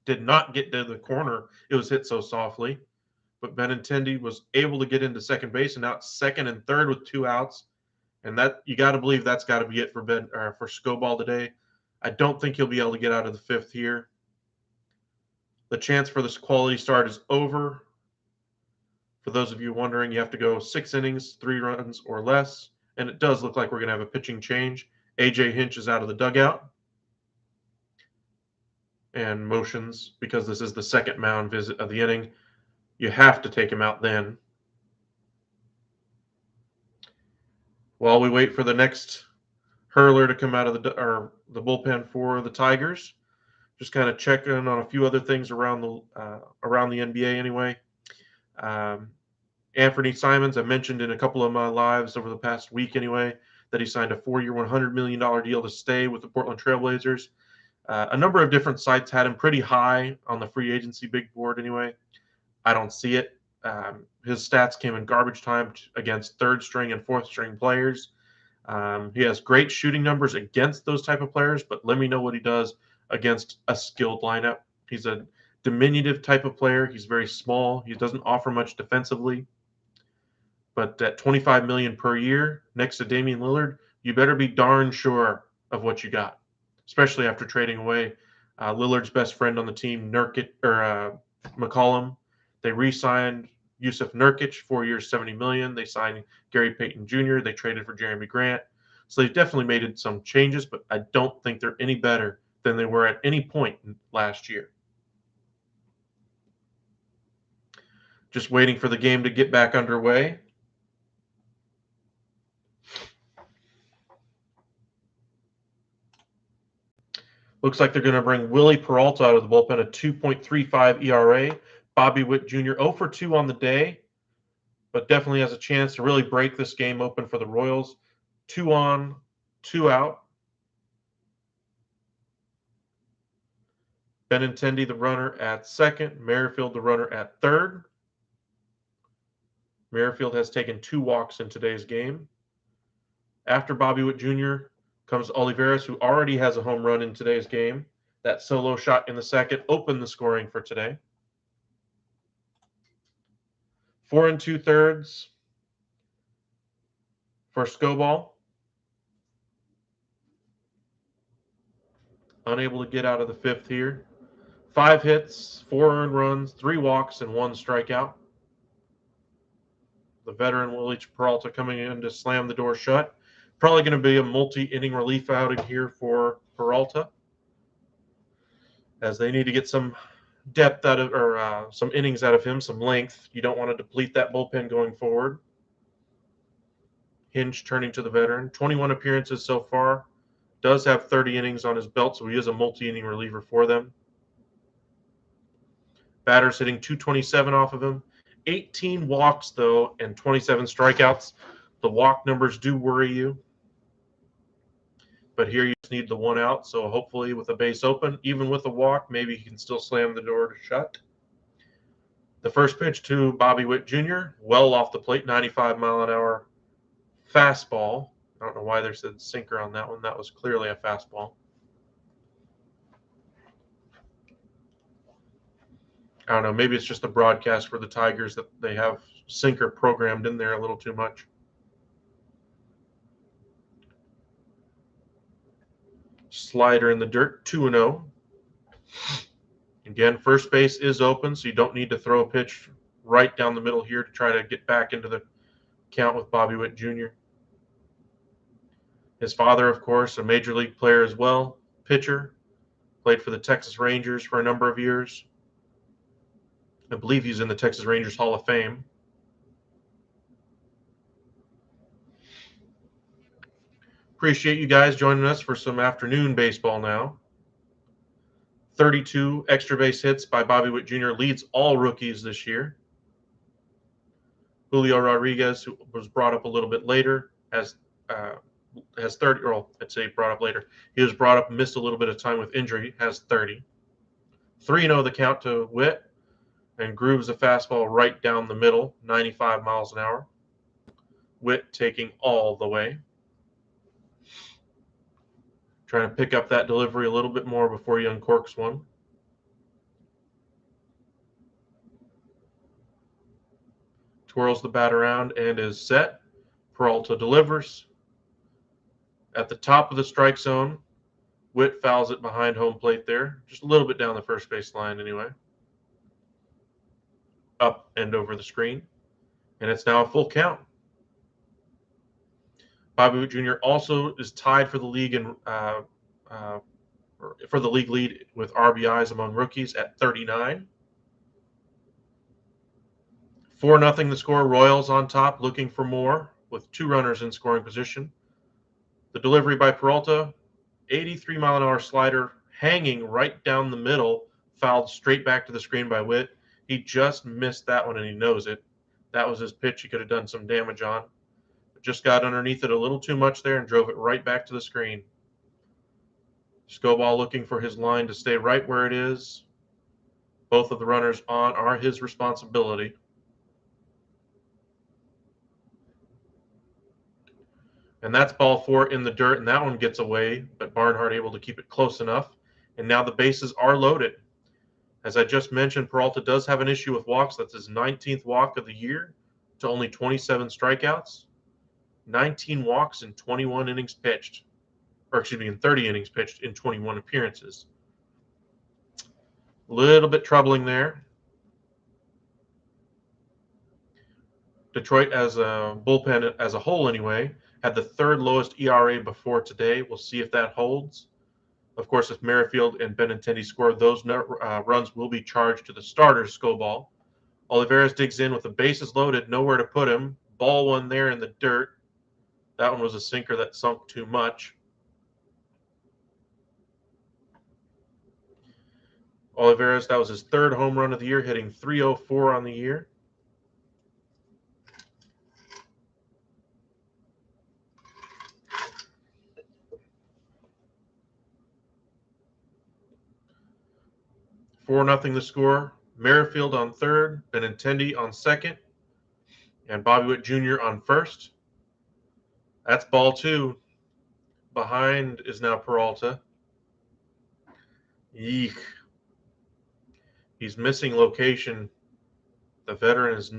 Did not get to the corner. It was hit so softly. But Benintendi was able to get into second base, and now it's second and third with 2 outs. And that you got to believe that's got to be it for Skubal today. I don't think he'll be able to get out of the fifth here. The chance for this quality start is over. For those of you wondering, you have to go 6 innings, 3 runs or less. And it does look like we're going to have a pitching change. A.J. Hinch is out of the dugout. And motions, because this is the second mound visit of the inning, you have to take him out then. While we wait for the next hurler to come out of the bullpen for the Tigers, just kind of checking on a few other things around the NBA anyway. Anthony Simons, I mentioned in a couple of my lives over the past week anyway, that he signed a 4-year, $100 million deal to stay with the Portland Trailblazers. A number of different sites had him pretty high on the free agency big board anyway. I don't see it. His stats came in garbage time against third string and fourth string players. He has great shooting numbers against those type of players, but let me know what he does against a skilled lineup. He's a diminutive type of player. He's very small. He doesn't offer much defensively. But at $25 million per year next to Damian Lillard, you better be darn sure of what you got, especially after trading away Lillard's best friend on the team, McCollum. They re-signed Yusuf Nurkic, 4 years, $70 million. They signed Gary Payton Jr. They traded for Jeremy Grant. So they've definitely made some changes, but I don't think they're any better than they were at any point last year. Just waiting for the game to get back underway. Looks like they're going to bring Willie Peralta out of the bullpen, a 2.35 ERA. Bobby Witt Jr. 0 for 2 on the day, but definitely has a chance to really break this game open for the Royals. 2 on, 2 out. Benintendi, the runner, at second. Merrifield, the runner, at third. Merrifield has taken 2 walks in today's game. After Bobby Witt Jr. comes Olivares, who already has a home run in today's game. That solo shot in the second opened the scoring for today. 4 2/3 for Skubal. Unable to get out of the fifth here. 5 hits, 4 earned runs, 3 walks, and 1 strikeout. The veteran Willie Peralta coming in to slam the door shut. Probably going to be a multi-inning relief outing here for Peralta, as they need to get some depth out of, or some innings out of him, some length. You don't want to deplete that bullpen going forward. Hinch turning to the veteran. 21 appearances so far. Does have 30 innings on his belt, so he is a multi-inning reliever for them. Batter's hitting .227 off of him. 18 walks, though, and 27 strikeouts. The walk numbers do worry you. But here you just need the 1 out, so hopefully with a base open, even with a walk, maybe he can still slam the door to shut. The first pitch to Bobby Witt Jr., well off the plate, 95-mile-an-hour fastball. I don't know why they said sinker on that one. That was clearly a fastball. I don't know. Maybe it's just the broadcast for the Tigers that they have sinker programmed in there a little too much. Slider in the dirt, 2-0. Again, first base is open, so you don't need to throw a pitch right down the middle here to try to get back into the count with Bobby Witt Jr. His father, of course, a major league player as well, pitcher, played for the Texas Rangers for a number of years. I believe he's in the Texas Rangers Hall of Fame. Appreciate you guys joining us for some afternoon baseball now. 32 extra base hits by Bobby Witt Jr. leads all rookies this year. Julio Rodriguez, who was brought up a little bit later, has 30. Or I'd say brought up later. He was brought up, missed a little bit of time with injury, has 30. 3-0 the count to Witt, and grooves a fastball right down the middle, 95 miles an hour. Witt taking all the way. Trying to pick up that delivery a little bit more before he uncorks one. Twirls the bat around and is set. Peralta delivers. At the top of the strike zone, Witt fouls it behind home plate there. Just a little bit down the first base line anyway. Up and over the screen. And it's now a full count. Bobby Witt Jr. also is tied for the league for the league lead with RBIs among rookies at 39. 4-0 the score. Royals on top, looking for more with 2 runners in scoring position. The delivery by Peralta, 83-mile-an-hour slider hanging right down the middle, fouled straight back to the screen by Witt. He just missed that one, and he knows it. That was his pitch he could have done some damage on. But just got underneath it a little too much there and drove it right back to the screen. Skubal looking for his line to stay right where it is. Both of the runners on are his responsibility. And that's ball 4 in the dirt, and that one gets away, but Barnhart able to keep it close enough. And now the bases are loaded. As I just mentioned, Peralta does have an issue with walks. That's his 19th walk of the year to only 27 strikeouts. 19 walks in 21 innings pitched. Or excuse me, in 30 innings pitched in 21 appearances. A little bit troubling there. Detroit as a bullpen as a whole anyway had the 3rd lowest ERA before today. We'll see if that holds. Of course, if Merrifield and Benintendi score, those runs will be charged to the starter, Skubal. Olivares digs in with the bases loaded, nowhere to put him. Ball 1 there in the dirt. That one was a sinker that sunk too much. Olivares, that was his 3rd home run of the year, hitting .304 on the year. Four nothing the score. Merrifield on 3rd, Benintendi on 2nd, and Bobby Witt Jr. on 1st. That's ball 2. Behind is now Peralta. Eek. He's missing location. The veteran is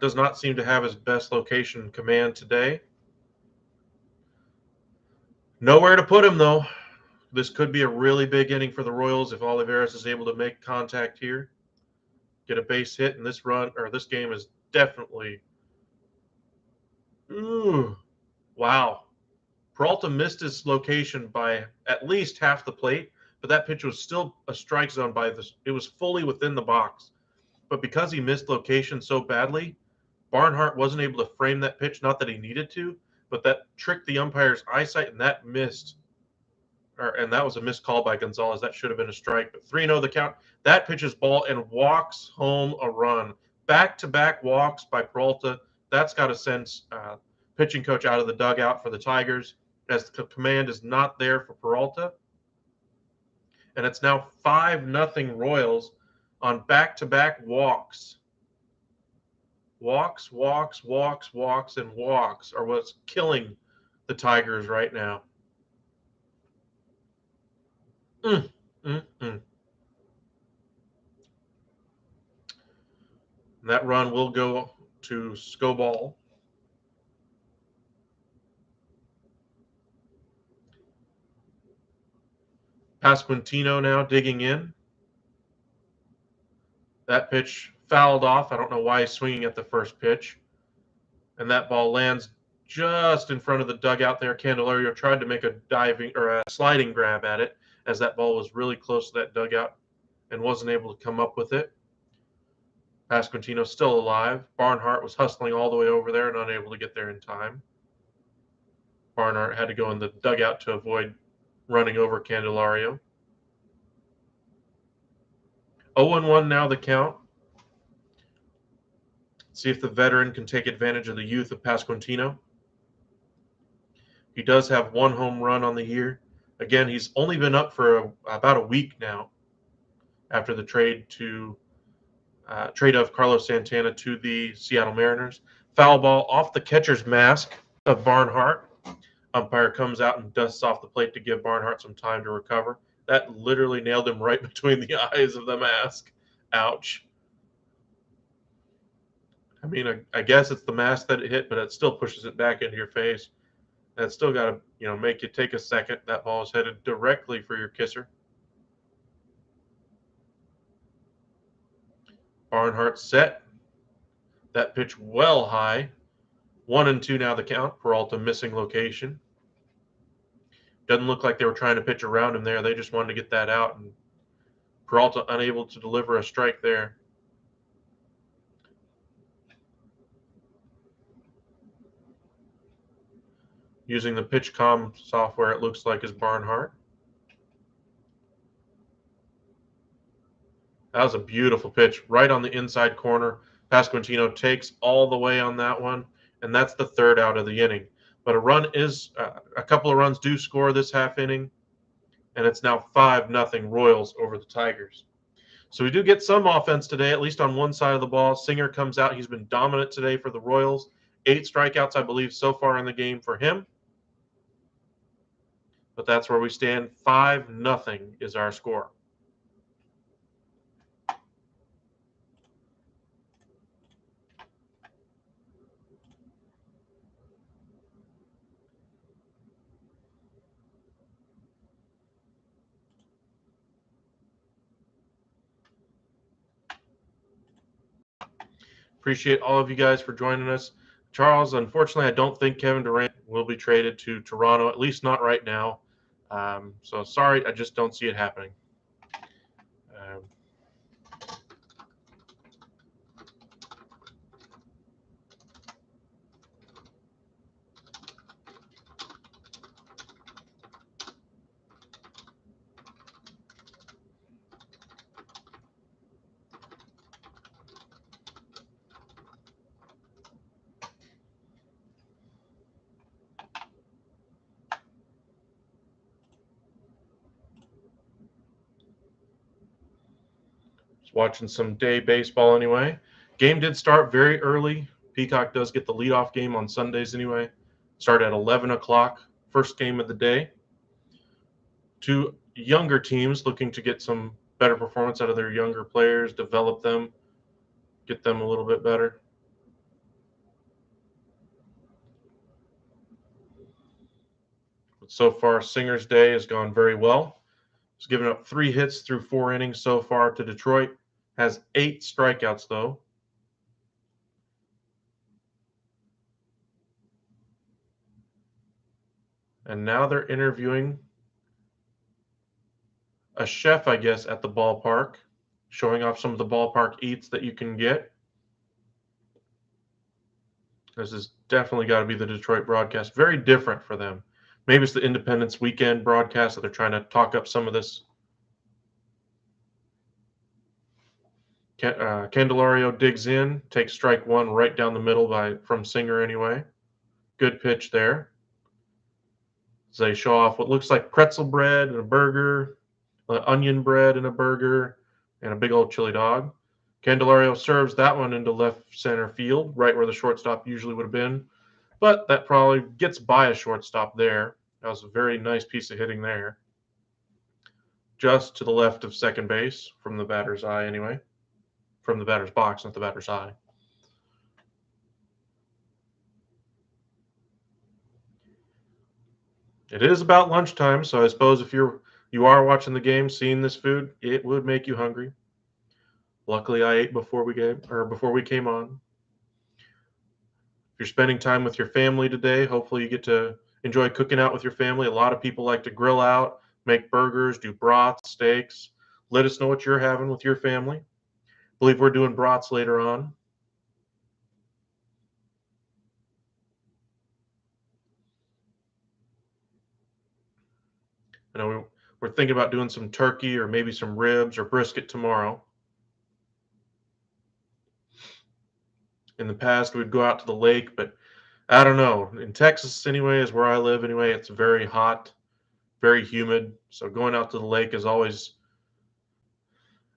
does not seem to have his best location command today. Nowhere to put him, though. This could be a really big inning for the Royals if Olivares is able to make contact here, get a base hit, and this game is definitely. Ooh, wow. Peralta missed his location by at least half the plate, but that pitch was still a strike zone it was fully within the box. But because he missed location so badly, Barnhart wasn't able to frame that pitch, not that he needed to, but that tricked the umpire's eyesight, and that missed. And that was a missed call by Gonzalez. That should have been a strike. But 3-0 the count. That pitches ball and walks home a run. Back-to-back walks by Peralta. That's got to send pitching coach out of the dugout for the Tigers, as the command is not there for Peralta. And it's now 5-0 Royals on back-to-back walks. Walks, and walks are what's killing the Tigers right now. that run will go to Skobal. Pasquantino now digging in. That pitch fouled off. I don't know why he's swinging at the first pitch. And that ball lands just in front of the dugout there. Candelario tried to make a diving or a sliding grab at it as that ball was really close to that dugout and wasn't able to come up with it. Pasquantino still alive. Barnhart was hustling all the way over there and unable to get there in time. Barnhart had to go in the dugout to avoid running over Candelario. 0-1 now the count. See if the veteran can take advantage of the youth of Pasquantino. He does have one home run on the year. Again, he's only been up for about a week now after the trade of Carlos Santana to the Seattle Mariners. Foul ball off the catcher's mask of Barnhart. Umpire comes out and dusts off the plate to give Barnhart some time to recover. That literally nailed him right between the eyes of the mask. Ouch. I mean, I guess it's the mask that it hit, but it still pushes it back into your face. That's still got to, make you take a second. That ball is headed directly for your kisser. Barnhart set. That pitch well high. 1-2 now the count. Peralta missing location. Doesn't look like they were trying to pitch around him there. They just wanted to get that out, and Peralta unable to deliver a strike there. Using the PitchCom software, it looks like is Barnhart. That was a beautiful pitch right on the inside corner. Pasquantino takes all the way on that one, and that's the third out of the inning. But a couple of runs do score this half inning, and it's now 5-0 Royals over the Tigers. So we do get some offense today, at least on one side of the ball. Singer comes out. He's been dominant today for the Royals. 8 strikeouts, I believe, so far in the game for him. But that's where we stand. 5-0 is our score. Appreciate all of you guys for joining us. Charles, unfortunately, I don't think Kevin Durant will be traded to Toronto, at least not right now. So sorry, I just don't see it happening. Watching some day baseball anyway. Game did start very early. Peacock does get the leadoff game on Sundays anyway. Start at 11 o'clock, first game of the day. 2 younger teams looking to get some better performance out of their younger players, develop them, get them a little bit better. But so far, Singer's day has gone very well. He's given up 3 hits through 4 innings so far to Detroit. Has 8 strikeouts, though. And now they're interviewing a chef, I guess, at the ballpark, showing off some of the ballpark eats that you can get. This has definitely got to be the Detroit broadcast. Very different for them. Maybe it's the Independence weekend broadcast that they're trying to talk up some of this. Candelario digs in, takes strike 1 right down the middle from Singer anyway. Good pitch there. As they show off what looks like pretzel bread and a burger, onion bread and a burger, and a big old chili dog. Candelario serves that one into left center field, right where the shortstop usually would have been. But that probably gets by a shortstop there. That was a very nice piece of hitting there. Just to the left of second base from the batter's eye anyway. From the batter's box, not the batter's eye. It is about lunchtime, so I suppose if you are watching the game, seeing this food, it would make you hungry. Luckily, I ate before we came on. If you're spending time with your family today, hopefully you get to enjoy cooking out with your family. A lot of people like to grill out, make burgers, do broths, steaks. Let us know what you're having with your family. I believe we're doing brats later on. I know we're thinking about doing some turkey or maybe some ribs or brisket tomorrow. In the past, we'd go out to the lake, but I don't know. In Texas, anyway, is where I live anyway. It's very hot, very humid. So going out to the lake is always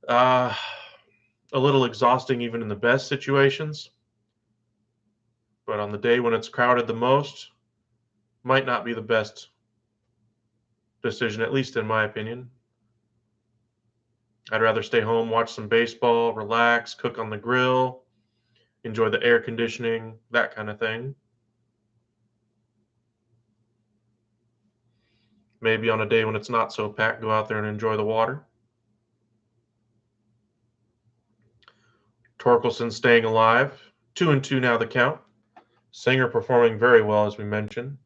uh, a little exhausting, even in the best situations. But on the day when it's crowded the most, might not be the best decision, at least in my opinion. I'd rather stay home, watch some baseball, relax, cook on the grill, enjoy the air conditioning, that kind of thing. Maybe on a day when it's not so packed, go out there and enjoy the water. Torkelson staying alive. 2-2 now the count. Singer performing very well, as we mentioned.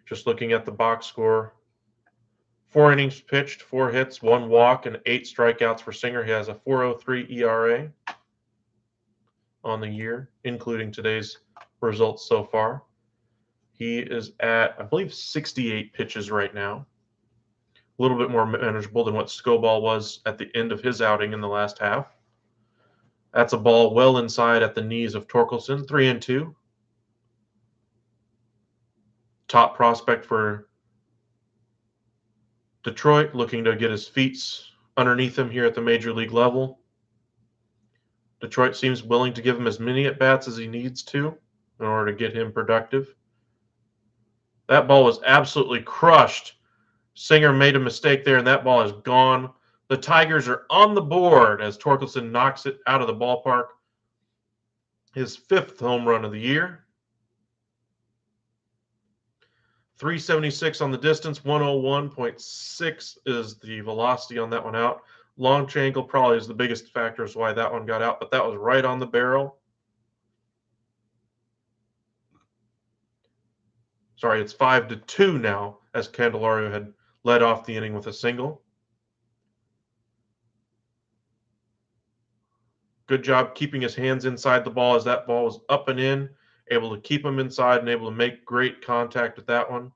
Just looking at the box score. 4 innings pitched, 4 hits, 1 walk, and 8 strikeouts for Singer. He has a 4.03 ERA on the year, including today's results so far. He is at, I believe, 68 pitches right now. A little bit more manageable than what Skobal was at the end of his outing in the last half. That's a ball well inside at the knees of Torkelson. 3-2. Top prospect for Detroit, looking to get his feet underneath him here at the major league level. Detroit seems willing to give him as many at-bats as he needs to in order to get him productive. That ball was absolutely crushed. Singer made a mistake there, and that ball is gone. The Tigers are on the board as Torkelson knocks it out of the ballpark. His 5th home run of the year. 376 on the distance, 101.6 is the velocity on that one out. Launch angle probably is the biggest factor as why that one got out, but that was right on the barrel. Sorry, it's 5-2 now as Candelario had led off the inning with a single. Good job keeping his hands inside the ball as that ball was up and in, able to keep him inside and able to make great contact with that one.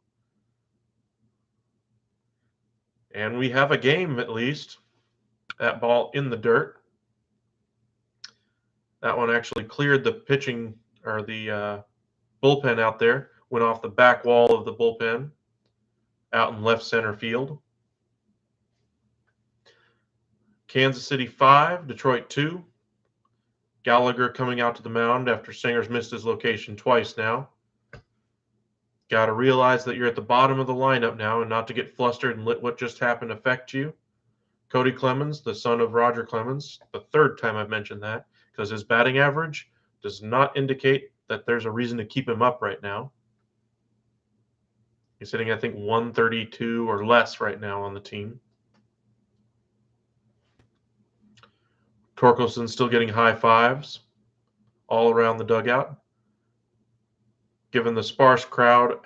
And we have a game at least. That ball in the dirt. That one actually cleared the pitching or the bullpen out there, went off the back wall of the bullpen out in left center field. Kansas City 5, Detroit 2. Gallagher coming out to the mound after Singer's missed his location twice now. Got to realize that you're at the bottom of the lineup now and not to get flustered and let what just happened affect you. Cody Clemens, the son of Roger Clemens, the 3rd time I've mentioned that, because his batting average does not indicate that there's a reason to keep him up right now. He's hitting, I think, 132 or less right now on the team. Torkelson still getting high fives all around the dugout. Given the sparse crowd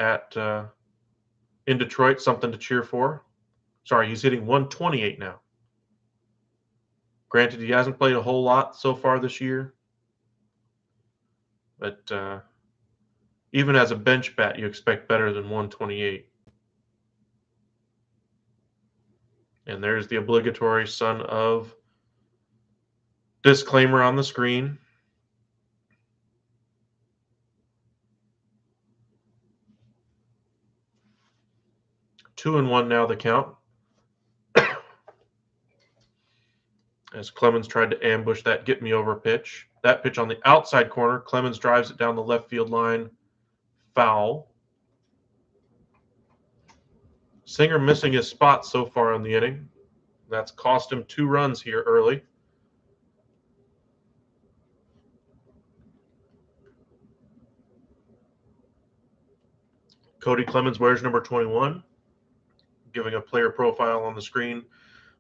in Detroit, something to cheer for. Sorry, he's hitting 128 now. Granted, he hasn't played a whole lot so far this year. But even as a bench bat, you expect better than 128. And there's the obligatory son of disclaimer on the screen. Two and one now the count. As Clemens tried to ambush that get me over pitch. That pitch on the outside corner. Clemens drives it down the left field line. Foul. Singer missing his spot so far in the inning. That's cost him 2 runs here early. Cody Clemens wears number 21, giving a player profile on the screen.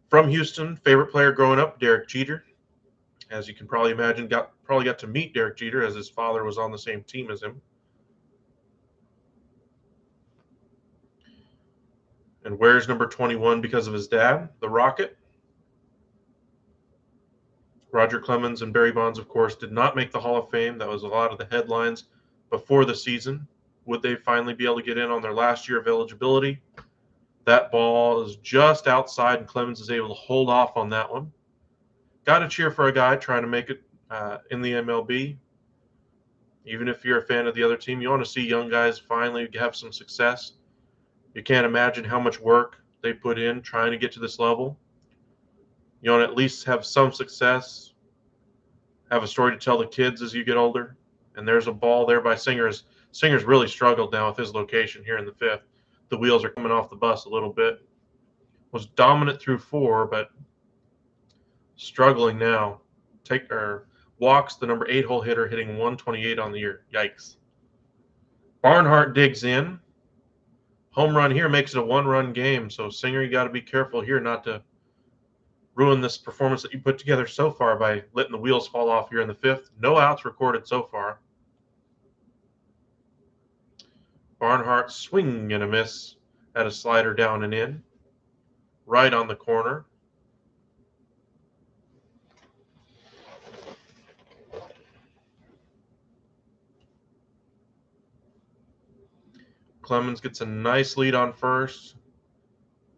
From Houston, favorite player growing up, Derek Jeter. As you can probably imagine, probably got to meet Derek Jeter as his father was on the same team as him. And wears number 21 because of his dad, the Rocket. Roger Clemens and Barry Bonds, of course, did not make the Hall of Fame. That was a lot of the headlines before the season. Would they finally be able to get in on their last year of eligibility? That ball is just outside, and Clemens is able to hold off on that one. Got to cheer for a guy trying to make it in the MLB. Even if you're a fan of the other team, you want to see young guys finally have some success. You can't imagine how much work they put in trying to get to this level. You want to at least have some success, have a story to tell the kids as you get older. And there's a ball there by Singer's. Singer's really struggled now with his location here in the fifth. The wheels are coming off the bus a little bit. Was dominant through 4, but struggling now. Walks the number 8 hole hitter, hitting 128 on the year. Yikes. Barnhart digs in. Home run here makes it a 1-run game. So Singer, you got to be careful here not to ruin this performance that you put together so far by letting the wheels fall off here in the 5th. No outs recorded so far. Barnhart swing and a miss at a slider down and in. Right on the corner. Clemens gets a nice lead on first,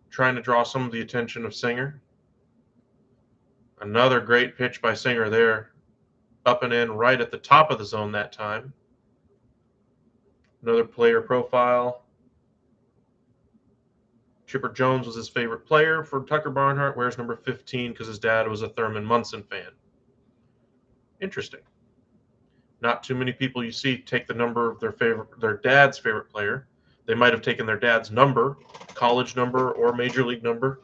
trying to draw some of the attention of Singer. Another great pitch by Singer there. Up and in right at the top of the zone that time. Another player profile. Chipper Jones was his favorite player. For Tucker Barnhart, wears number 15 because his dad was a Thurman Munson fan. Interesting. Not too many people you see take the number of their dad's favorite player. They might have taken their dad's number, college number, or major league number.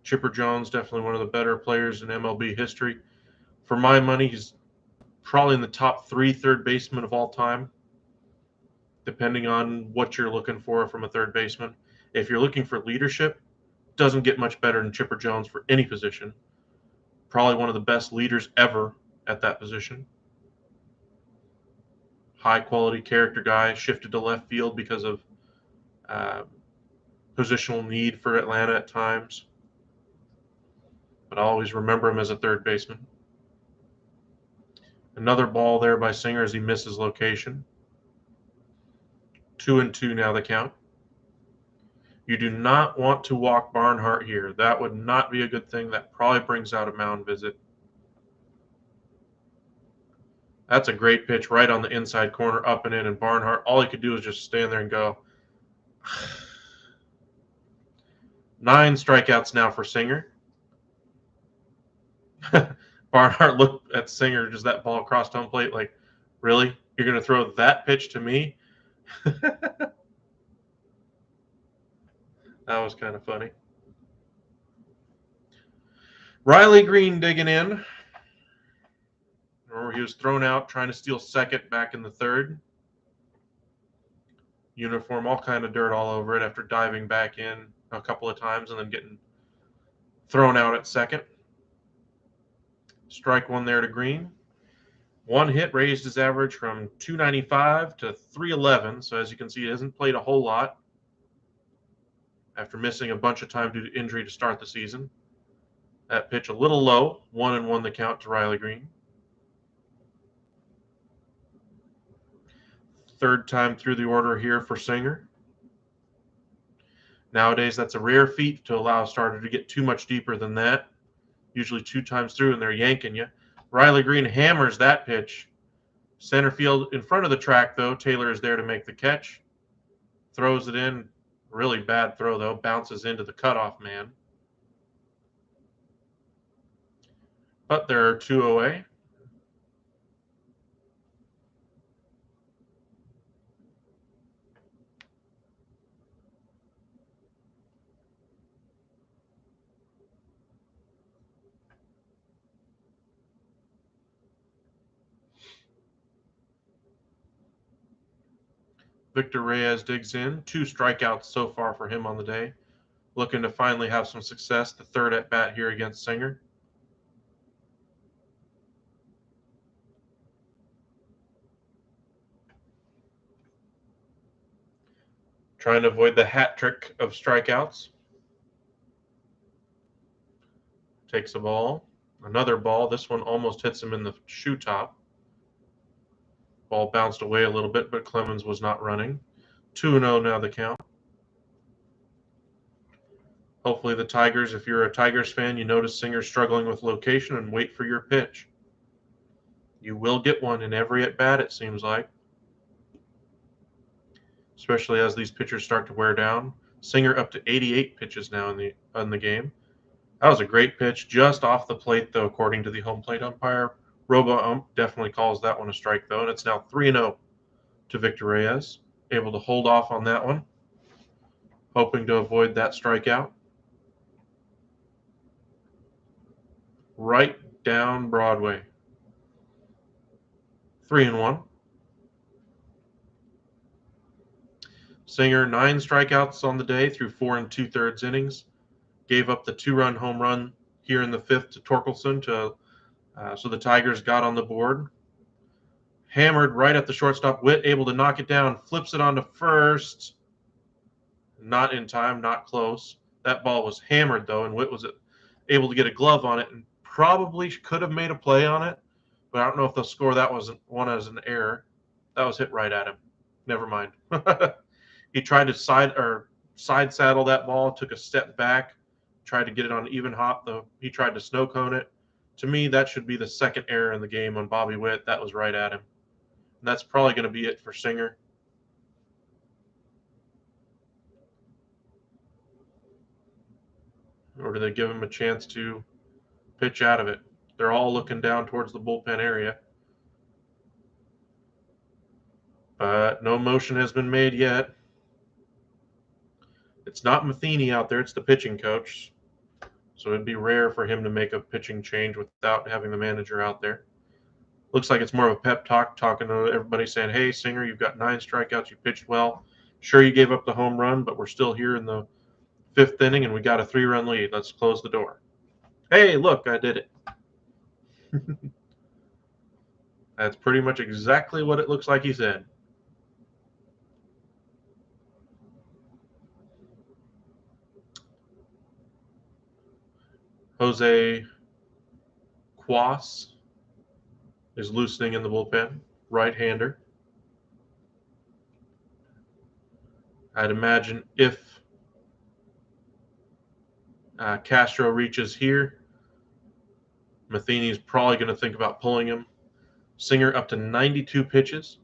Chipper Jones, definitely one of the better players in MLB history. For my money, he's probably in the top 3 third basemen of all time, depending on what you're looking for from a third baseman. If you're looking for leadership, doesn't get much better than Chipper Jones for any position. Probably one of the best leaders ever at that position. High quality character guy, shifted to left field because of positional need for Atlanta at times. But I always remember him as a third baseman. Another ball there by Singer as he misses location. 2-2 now the count. You do not want to walk Barnhart here. That would not be a good thing. That probably brings out a mound visit. That's a great pitch right on the inside corner, up and in, and Barnhart, all he could do is just stand there and go. 9 strikeouts now for Singer. Barnhart looked at Singer, just that ball across home plate, like, really? You're going to throw that pitch to me? That was kind of funny. Riley Green digging in. Remember, he was thrown out trying to steal second back in the 3rd. Uniform, all kind of dirt all over it after diving back in a couple of times and then getting thrown out at second. Strike 1 there to Green. 1 hit raised his average from 295 to 311. So as you can see, he hasn't played a whole lot after missing a bunch of time due to injury to start the season. That pitch a little low. 1-1 the count to Riley Green. 3rd time through the order here for Singer. Nowadays, that's a rare feat to allow a starter to get too much deeper than that. Usually 2 times through, and they're yanking you. Riley Green hammers that pitch. Center field in front of the track, though. Taylor is there to make the catch. Throws it in. Really bad throw, though. Bounces into the cutoff man. But there are 2 away. Victor Reyes digs in. 2 strikeouts so far for him on the day. Looking to finally have some success. The third at bat here against Singer. Trying to avoid the hat trick of strikeouts. Takes a ball. Another ball. This one almost hits him in the shoe top. Ball bounced away a little bit, but Clemens was not running. 2-0 now the count. Hopefully the Tigers, if you're a Tigers fan, you notice Singer struggling with location and wait for your pitch. You will get one in every at-bat, it seems like. Especially as these pitchers start to wear down. Singer up to 88 pitches now in the game. That was a great pitch, just off the plate, though, according to the home plate umpire. Robo-ump definitely calls that one a strike, though, and it's now 3-0 to Victor Reyes. Able to hold off on that one, hoping to avoid that strikeout. Right down Broadway. 3-1. Singer, 9 strikeouts on the day through 4 2/3 innings. Gave up the 2-run home run here in the 5th to Torkelson, so the Tigers got on the board. Hammered right at the shortstop. Witt able to knock it down, flips it onto first. Not in time, not close. That ball was hammered, though, and Witt was able to get a glove on it and probably could have made a play on it, but I don't know if they'll score that one as an error. That was hit right at him. Never mind. He tried to side saddle that ball, took a step back, tried to get it on even hop, though he tried to snow cone it. To me, that should be the second error in the game on Bobby Witt. That was right at him. And that's probably going to be it for Singer. Or do they give him a chance to pitch out of it? They're all looking down towards the bullpen area. But no motion has been made yet. It's not Matheny out there, it's the pitching coach. So it'd be rare for him to make a pitching change without having the manager out there. Looks like it's more of a pep talk, talking to everybody, saying, hey, Singer, you've got 9 strikeouts, you pitched well. Sure, you gave up the home run, but we're still here in the 5th inning, and we got a 3-run lead. Let's close the door. Hey, look, I did it. That's pretty much exactly what it looks like he said. Jose Cuas is loosening in the bullpen, right-hander. I'd imagine if Castro reaches here, Matheny's probably going to think about pulling him. Singer up to 92 pitches.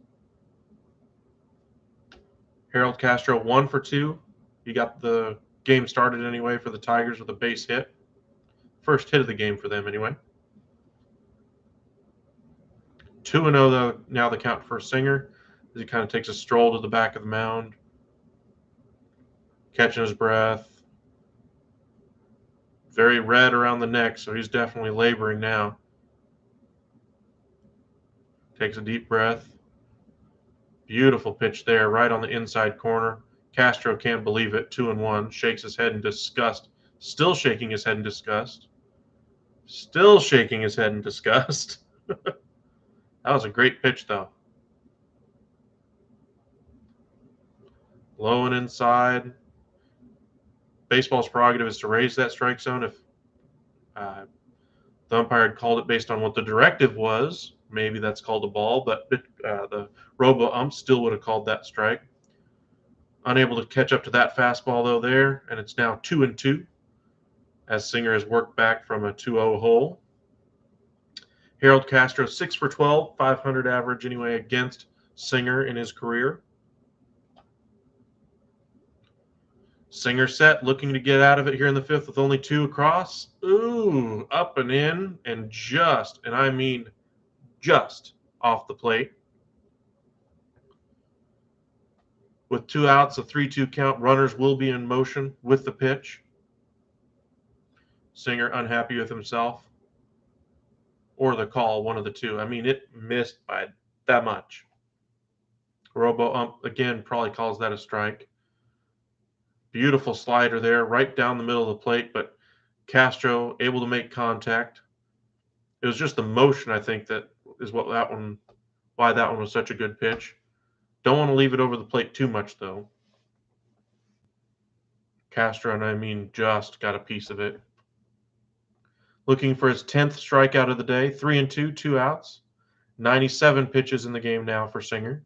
Harold Castro 1 for 2. He got the game started anyway for the Tigers with a base hit. First hit of the game for them anyway. 2-0 now the count for Singer as he kind of takes a stroll to the back of the mound, catching his breath. Very red around the neck, so he's definitely laboring now. Takes a deep breath. Beautiful pitch there, right on the inside corner. Castro can't believe it. 2-1. Shakes his head in disgust. Still shaking his head in disgust. Still shaking his head in disgust. That was a great pitch, though. Low and inside. Baseball's prerogative is to raise that strike zone. If the umpire had called it based on what the directive was, maybe that's called a ball, but the robo-ump still would have called that strike. Unable to catch up to that fastball, though, there, and it's now 2-2 as Singer has worked back from a 2-0 hole. Harold Castro, 6 for 12, 500 average anyway against Singer in his career. Singer set, looking to get out of it here in the 5th with only 2 across. Ooh, up and in, and I mean just off the plate. With 2 outs, a 3-2 count, runners will be in motion with the pitch. Singer unhappy with himself or the call, one of the two. I mean, it missed by that much. Robo ump again probably calls that a strike. Beautiful slider there, right down the middle of the plate, but Castro able to make contact. It was just the motion, I think, that is why that one was such a good pitch. Don't want to leave it over the plate too much, though. Castro, and I mean just got a piece of it. Looking for his 10th strikeout of the day. 3-2, 2 outs. 97 pitches in the game now for Singer.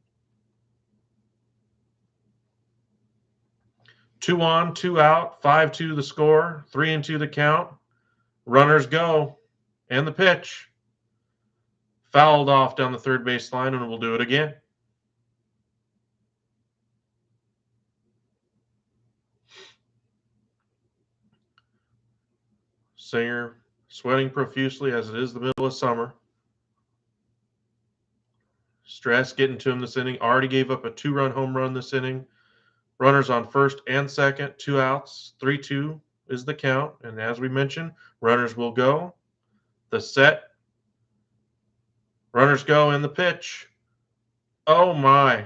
2 on, 2 out, 5-2 the score, 3-2 the count. Runners go, and the pitch. Fouled off down the third base line, and we'll do it again. Singer sweating profusely as it is the middle of summer. Stress getting to him this inning. Already gave up a 2-run home run this inning. Runners on first and second, 2 outs, 3-2 is the count. And as we mentioned, runners will go. The set. Runners go, and the pitch. Oh my.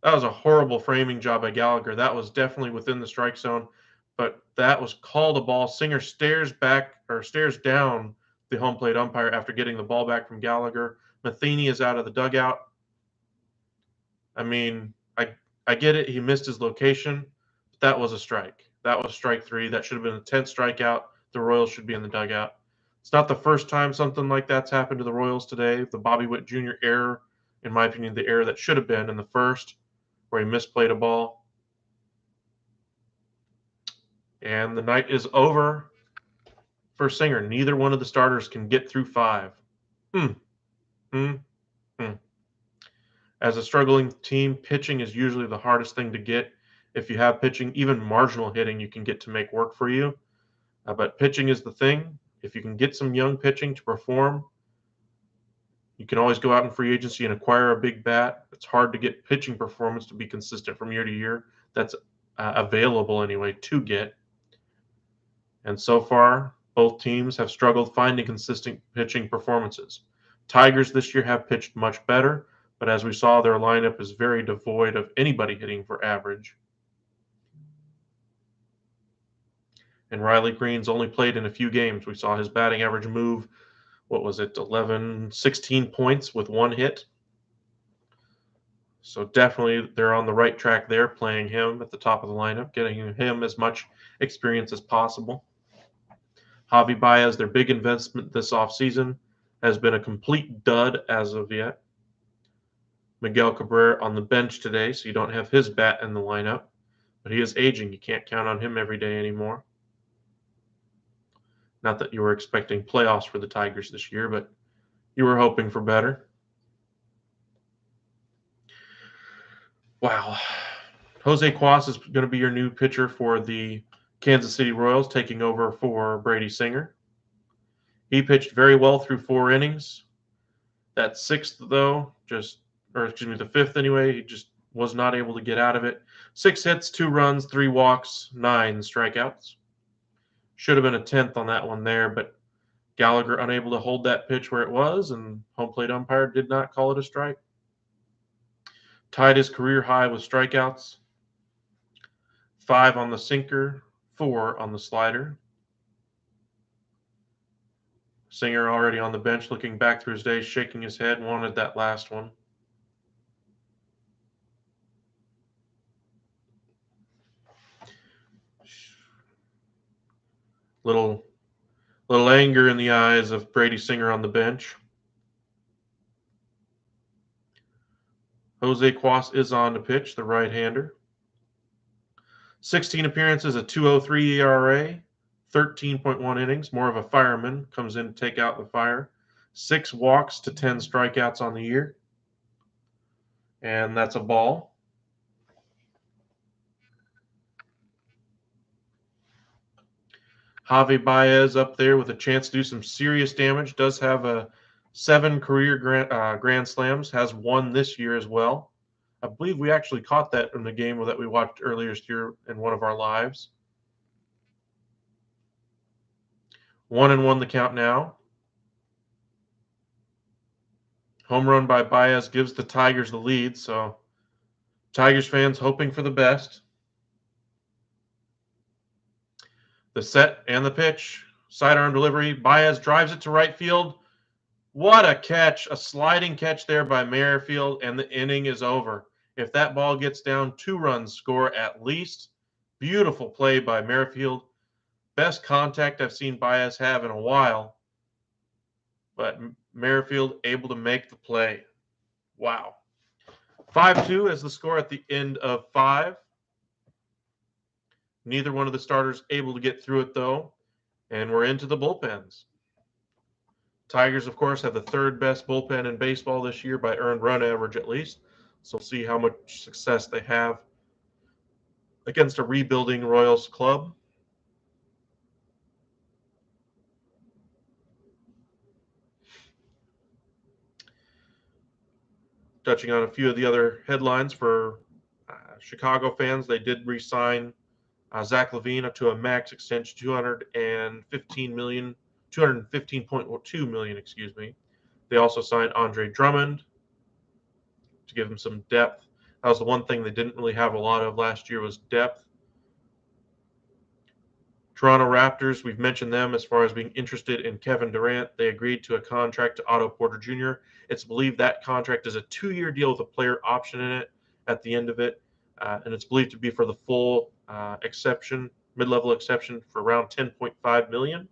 That was a horrible framing job by Gallagher. That was definitely within the strike zone, but that was called a ball. Singer stares down the home plate umpire after getting the ball back from Gallagher. Matheny is out of the dugout. I mean, I get it. He missed his location. But that was a strike. That was strike 3. That should have been a 10th strikeout. The Royals should be in the dugout. It's not the first time something like that's happened to the Royals today. The Bobby Witt Jr. error, in my opinion, the error that should have been in the first, where he misplayed a ball. And the night is over for Singer. Neither one of the starters can get through 5. As a struggling team, pitching is usually the hardest thing to get. If you have pitching, even marginal hitting, you can get to make work for you. But pitching is the thing. If you can get some young pitching to perform, you can always go out in free agency and acquire a big bat. It's hard to get pitching performance to be consistent from year to year. That's available anyway to get. And so far, both teams have struggled finding consistent pitching performances. Tigers this year have pitched much better, but as we saw, their lineup is very devoid of anybody hitting for average. And Riley Green's only played in a few games. We saw his batting average move, 16 points with 1 hit. So definitely they're on the right track there, playing him at the top of the lineup, getting him as much experience as possible. Javi Baez, their big investment this offseason, has been a complete dud as of yet. Miguel Cabrera on the bench today, so you don't have his bat in the lineup. But he is aging. You can't count on him every day anymore. Not that you were expecting playoffs for the Tigers this year, but you were hoping for better. Wow. Jose Cuas is going to be your new pitcher for the Kansas City Royals, taking over for Brady Singer. He pitched very well through 4 innings. That 6th, though, the 5th anyway, he just was not able to get out of it. 6 hits, 2 runs, 3 walks, 9 strikeouts. Should have been a 10th on that one there, but Gallagher unable to hold that pitch where it was, and home plate umpire did not call it a strike. Tied his career high with strikeouts. 5 on the sinker, 4 on the slider. Singer already on the bench, looking back through his days, shaking his head, wanted that last one. Little anger in the eyes of Brady Singer on the bench. Jose Cuas is on to pitch, the right-hander. 16 appearances, a 2.03 ERA, 13.1 innings, more of a fireman, comes in to take out the fire. 6 walks to 10 strikeouts on the year. And that's a ball. Javi Baez up there with a chance to do some serious damage. Does have 7 career grand slams. Has 1 this year as well. I believe we actually caught that in the game that we watched earlier this year in one of our lives. 1-1 the count now. Home run by Baez gives the Tigers the lead, so Tigers fans hoping for the best. The set and the pitch. Sidearm delivery. Baez drives it to right field. What a catch. A sliding catch there by Merrifield, and the inning is over. If that ball gets down, 2 runs score at least. Beautiful play by Merrifield. Best contact I've seen Baez have in a while. But Merrifield able to make the play. Wow. 5-2 is the score at the end of 5. Neither one of the starters able to get through it, though. And we're into the bullpens. Tigers, of course, have the 3rd best bullpen in baseball this year by earned run average at least. So we'll see how much success they have against a rebuilding Royals club. Touching on a few of the other headlines for Chicago fans, they did re-sign Zach Levine up to a max extension, $215.2 million, excuse me. They also signed Andre Drummond to give him some depth. That was the one thing they didn't really have a lot of last year, was depth. Toronto Raptors, we've mentioned them as far as being interested in Kevin Durant. They agreed to a contract to Otto Porter Jr. It's believed that contract is a 2-year deal with a player option in it at the end of it, and it's believed to be for the full exception, mid-level exception, for around $10.5 million.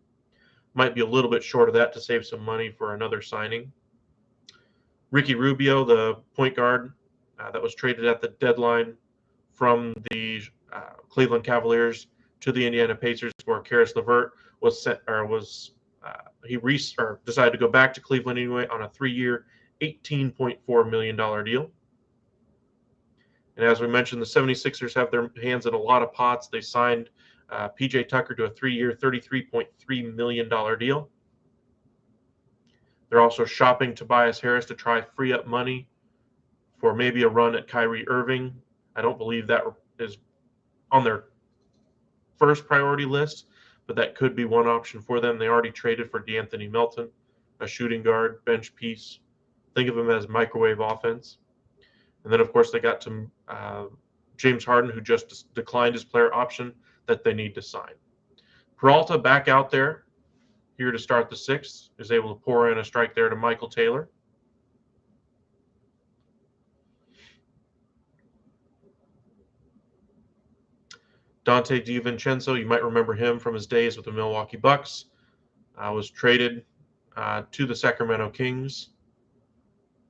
Might be a little bit short of that to save some money for another signing. Ricky Rubio, the point guard that was traded at the deadline from the Cleveland Cavaliers to the Indiana Pacers for Karis LeVert, decided to go back to Cleveland anyway on a 3-year, $18.4 million deal. And as we mentioned, the 76ers have their hands in a lot of pots. They signed PJ Tucker to a 3-year, $33.3 million deal. They're also shopping Tobias Harris to try free up money for maybe a run at Kyrie Irving. I don't believe that is on their first priority list, but that could be one option for them. They already traded for DeAnthony Melton, a shooting guard, bench piece. Think of him as microwave offense. And then, of course, they got to James Harden, who just declined his player option that they need to sign. Peralta back out there, here to start the 6th, is able to pour in a strike there to Michael Taylor. Dante DiVincenzo, you might remember him from his days with the Milwaukee Bucks, was traded to the Sacramento Kings,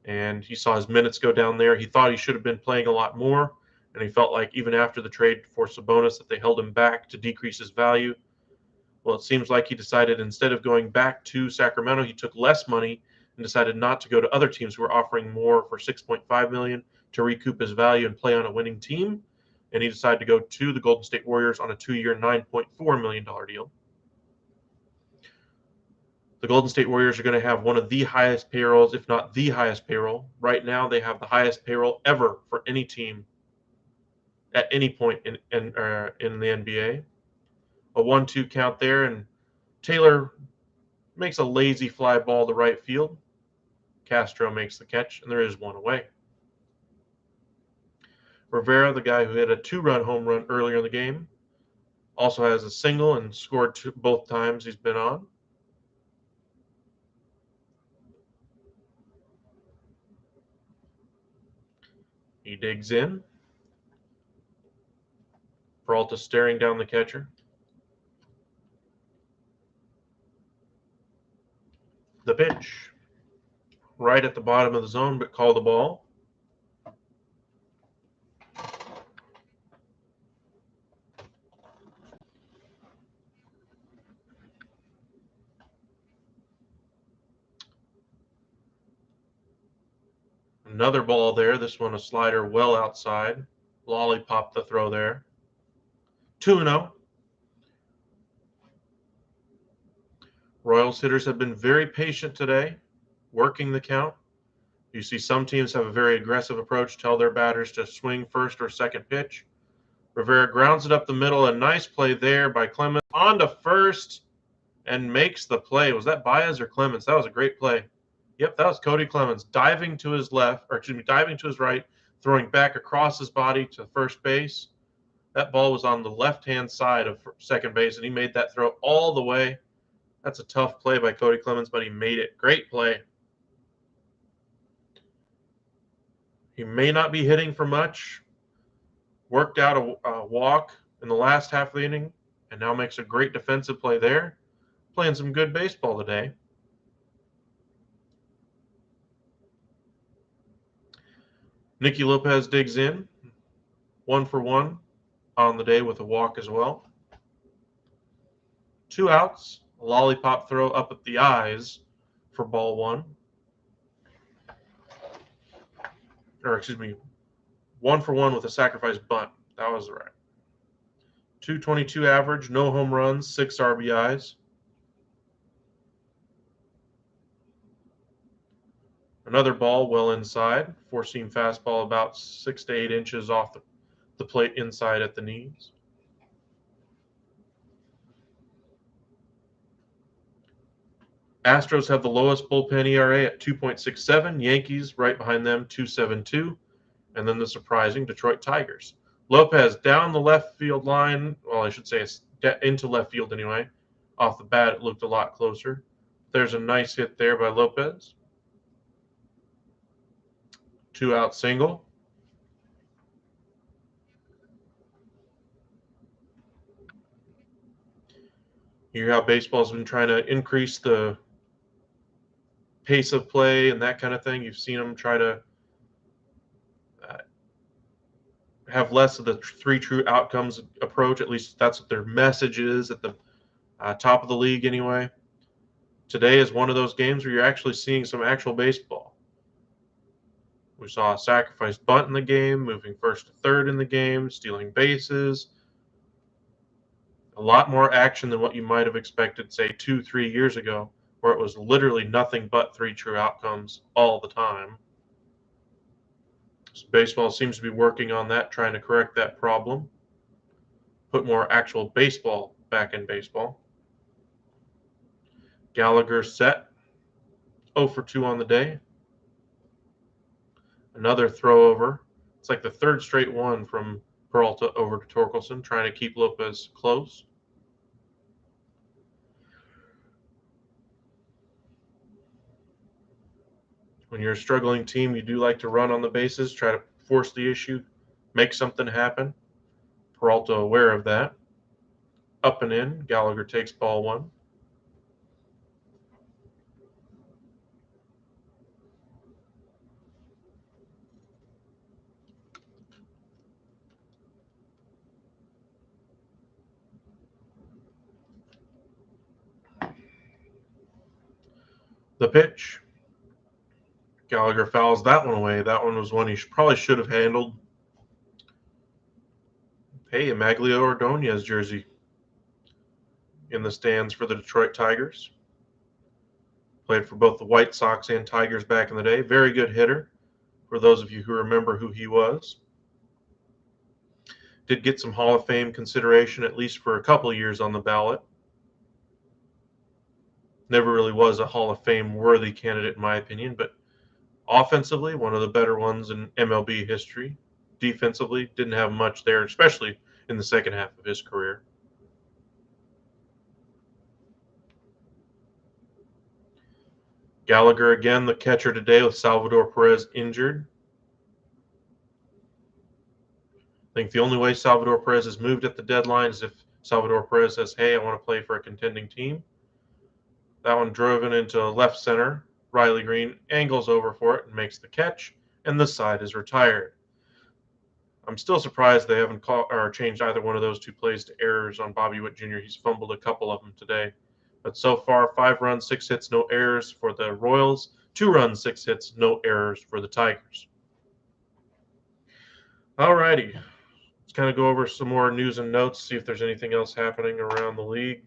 and he saw his minutes go down there. He thought he should have been playing a lot more, and he felt like even after the trade for Sabonis that they held him back to decrease his value. Well, it seems like he decided instead of going back to Sacramento, he took less money and decided not to go to other teams who were offering more for $6.5 million to recoup his value and play on a winning team. And he decided to go to the Golden State Warriors on a 2-year, $9.4 million deal. The Golden State Warriors are going to have one of the highest payrolls, if not the highest payroll. Right now, they have the highest payroll ever for any team at any point in the NBA. A 1-2 count there, and Taylor makes a lazy fly ball to right field. Castro makes the catch, and there is one away. Rivera, the guy who hit a 2-run home run earlier in the game, also has a single and scored both times he's been on. He digs in. Peralta staring down the catcher. The pitch. Right at the bottom of the zone, but call the ball. Another ball there. This one a slider well outside. Lollipop the throw there. 2-0. Royals hitters have been very patient today, working the count. You see some teams have a very aggressive approach, tell their batters to swing first or second pitch. Rivera grounds it up the middle. A nice play there by Clemens on to first and makes the play. Was that Baez or Clemens? That was a great play. Yep, that was Cody Clemens diving to his left, or excuse me, diving to his right, throwing back across his body to first base. That ball was on the left-hand side of second base, and he made that throw all the way. That's a tough play by Cody Clemens, but he made it. Great play. He may not be hitting for much. Worked out a walk in the last half of the inning, and now makes a great defensive play there. Playing some good baseball today. Nicky Lopez digs in, 1 for 1 on the day with a walk as well. 2 outs, a lollipop throw up at the eyes for ball 1. Or excuse me, 1 for 1 with a sacrifice bunt. That was right. 222 average, no home runs, 6 RBIs. Another ball well inside, four-seam fastball about 6 to 8 inches off the plate inside at the knees. Astros have the lowest bullpen ERA at 2.67. Yankees right behind them, 2.72. And then the surprising Detroit Tigers. Lopez down the left field line. Well, I should say it's into left field anyway. Off the bat, it looked a lot closer. There's a nice hit there by Lopez. 2-out single. You hear how baseball's been trying to increase the pace of play and that kind of thing. You've seen them try to have less of the 3 true outcomes approach. At least that's what their message is at the top of the league anyway. Today is one of those games where you're actually seeing some actual baseball. We saw a sacrifice bunt in the game, moving first to third in the game, stealing bases. A lot more action than what you might have expected, say, 2-3 years ago, where it was literally nothing but 3 true outcomes all the time. So baseball seems to be working on that, trying to correct that problem, put more actual baseball back in baseball. Gallagher set, 0 for 2 on the day. Another throw over. It's like the third straight one from Peralta over to Torkelson, trying to keep Lopez close. When you're a struggling team, you do like to run on the bases, try to force the issue, make something happen. Peralta aware of that. Up and in. Gallagher takes ball 1. The pitch. Gallagher fouls that one away. That one was one he probably should have handled. Hey, a Maglio Ordonez jersey in the stands for the Detroit Tigers. Played for both the White Sox and Tigers back in the day. Very good hitter, for those of you who remember who he was. Did get some Hall of Fame consideration, at least for a couple of years on the ballot. Never really was a Hall of Fame worthy candidate in my opinion, but offensively, one of the better ones in MLB history. Defensively, didn't have much there, especially in the second half of his career. Gallagher again, the catcher today, with Salvador Perez injured. I think the only way Salvador Perez has moved at the deadline is if Salvador Perez says, hey, I want to play for a contending team. That one driven into left center. Riley Green angles over for it and makes the catch, and this side is retired. I'm still surprised they haven't changed either one of those 2 plays to errors on Bobby Witt Jr. He's fumbled a couple of them today. But so far, 5 runs, 6 hits, no errors for the Royals. 2 runs, 6 hits, no errors for the Tigers. All righty. Let's kind of go over some more news and notes, see if there's anything else happening around the league.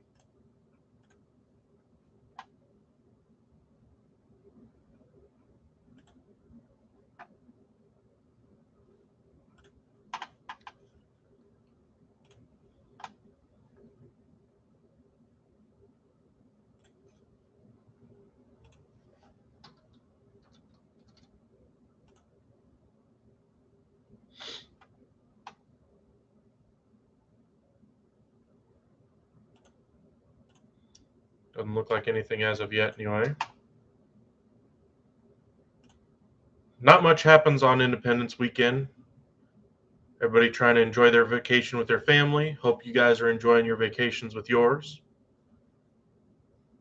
Doesn't look like anything as of yet, anyway. Not much happens on Independence Weekend. Everybody trying to enjoy their vacation with their family. Hope you guys are enjoying your vacations with yours.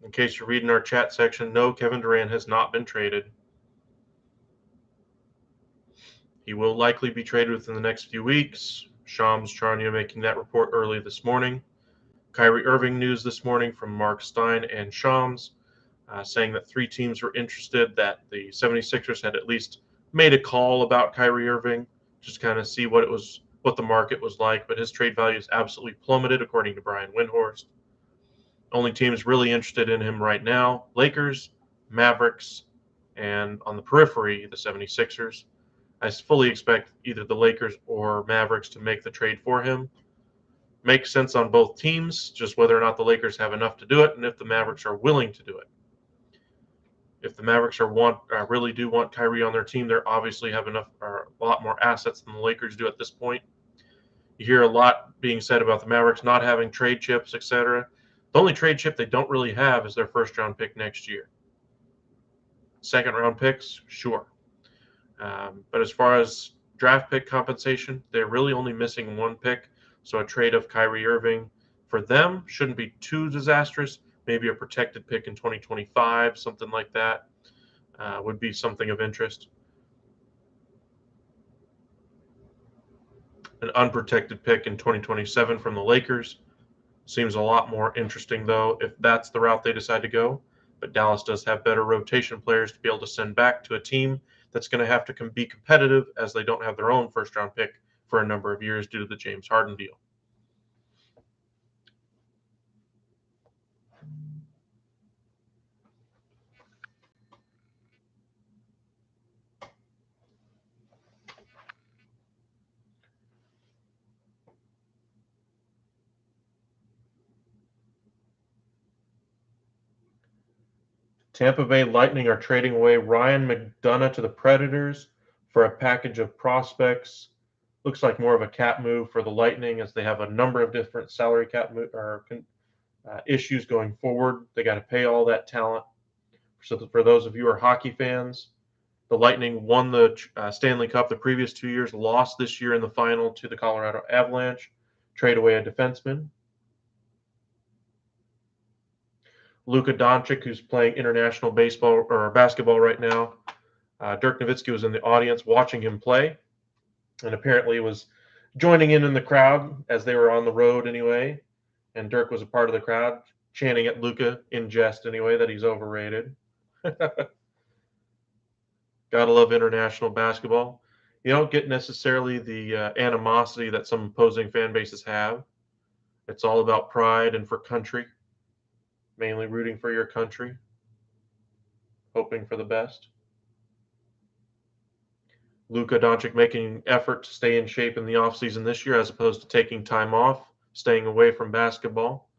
In case you're reading our chat section, no, Kevin Durant has not been traded. He will likely be traded within the next few weeks. Shams Charania making that report early this morning. Kyrie Irving news this morning from Mark Stein and Shams, saying that 3 teams were interested, that the 76ers had at least made a call about Kyrie Irving, just kind of see what the market was like, but his trade value is absolutely plummeted, according to Brian Windhorst. Only teams really interested in him right now, Lakers, Mavericks, and on the periphery, the 76ers. I fully expect either the Lakers or Mavericks to make the trade for him. Makes sense on both teams, just whether or not the Lakers have enough to do it and if the Mavericks are willing to do it. If the Mavericks really do want Kyrie on their team, they obviously have a lot more assets than the Lakers do at this point. You hear a lot being said about the Mavericks not having trade chips, etc. The only trade chip they don't really have is their first-round pick next year. Second-round picks, sure. But as far as draft pick compensation, they're really only missing 1 pick. So a trade of Kyrie Irving for them shouldn't be too disastrous. Maybe a protected pick in 2025, something like that, would be something of interest. An unprotected pick in 2027 from the Lakers seems a lot more interesting, though, if that's the route they decide to go. But Dallas does have better rotation players to be able to send back to a team that's going to have to be competitive, as they don't have their own first-round pick for a number of years due to the James Harden deal. Tampa Bay Lightning are trading away Ryan McDonough to the Predators for a package of prospects. Looks like more of a cap move for the Lightning, as they have a number of different salary cap issues going forward. They got to pay all that talent. So for those of you who are hockey fans, the Lightning won the Stanley Cup the previous 2 years, lost this year in the final to the Colorado Avalanche. Trade away a defenseman. Luka Doncic, who's playing international baseball or basketball right now. Dirk Nowitzki was in the audience watching him play, and apparently was joining in the crowd as they were on the road anyway. And Dirk was a part of the crowd, chanting at Luka in jest anyway that he's overrated. Gotta love international basketball. You don't get necessarily the animosity that some opposing fan bases have. It's all about pride and for country. Mainly rooting for your country, hoping for the best. Luka Doncic making an effort to stay in shape in the offseason this year as opposed to taking time off, staying away from basketball,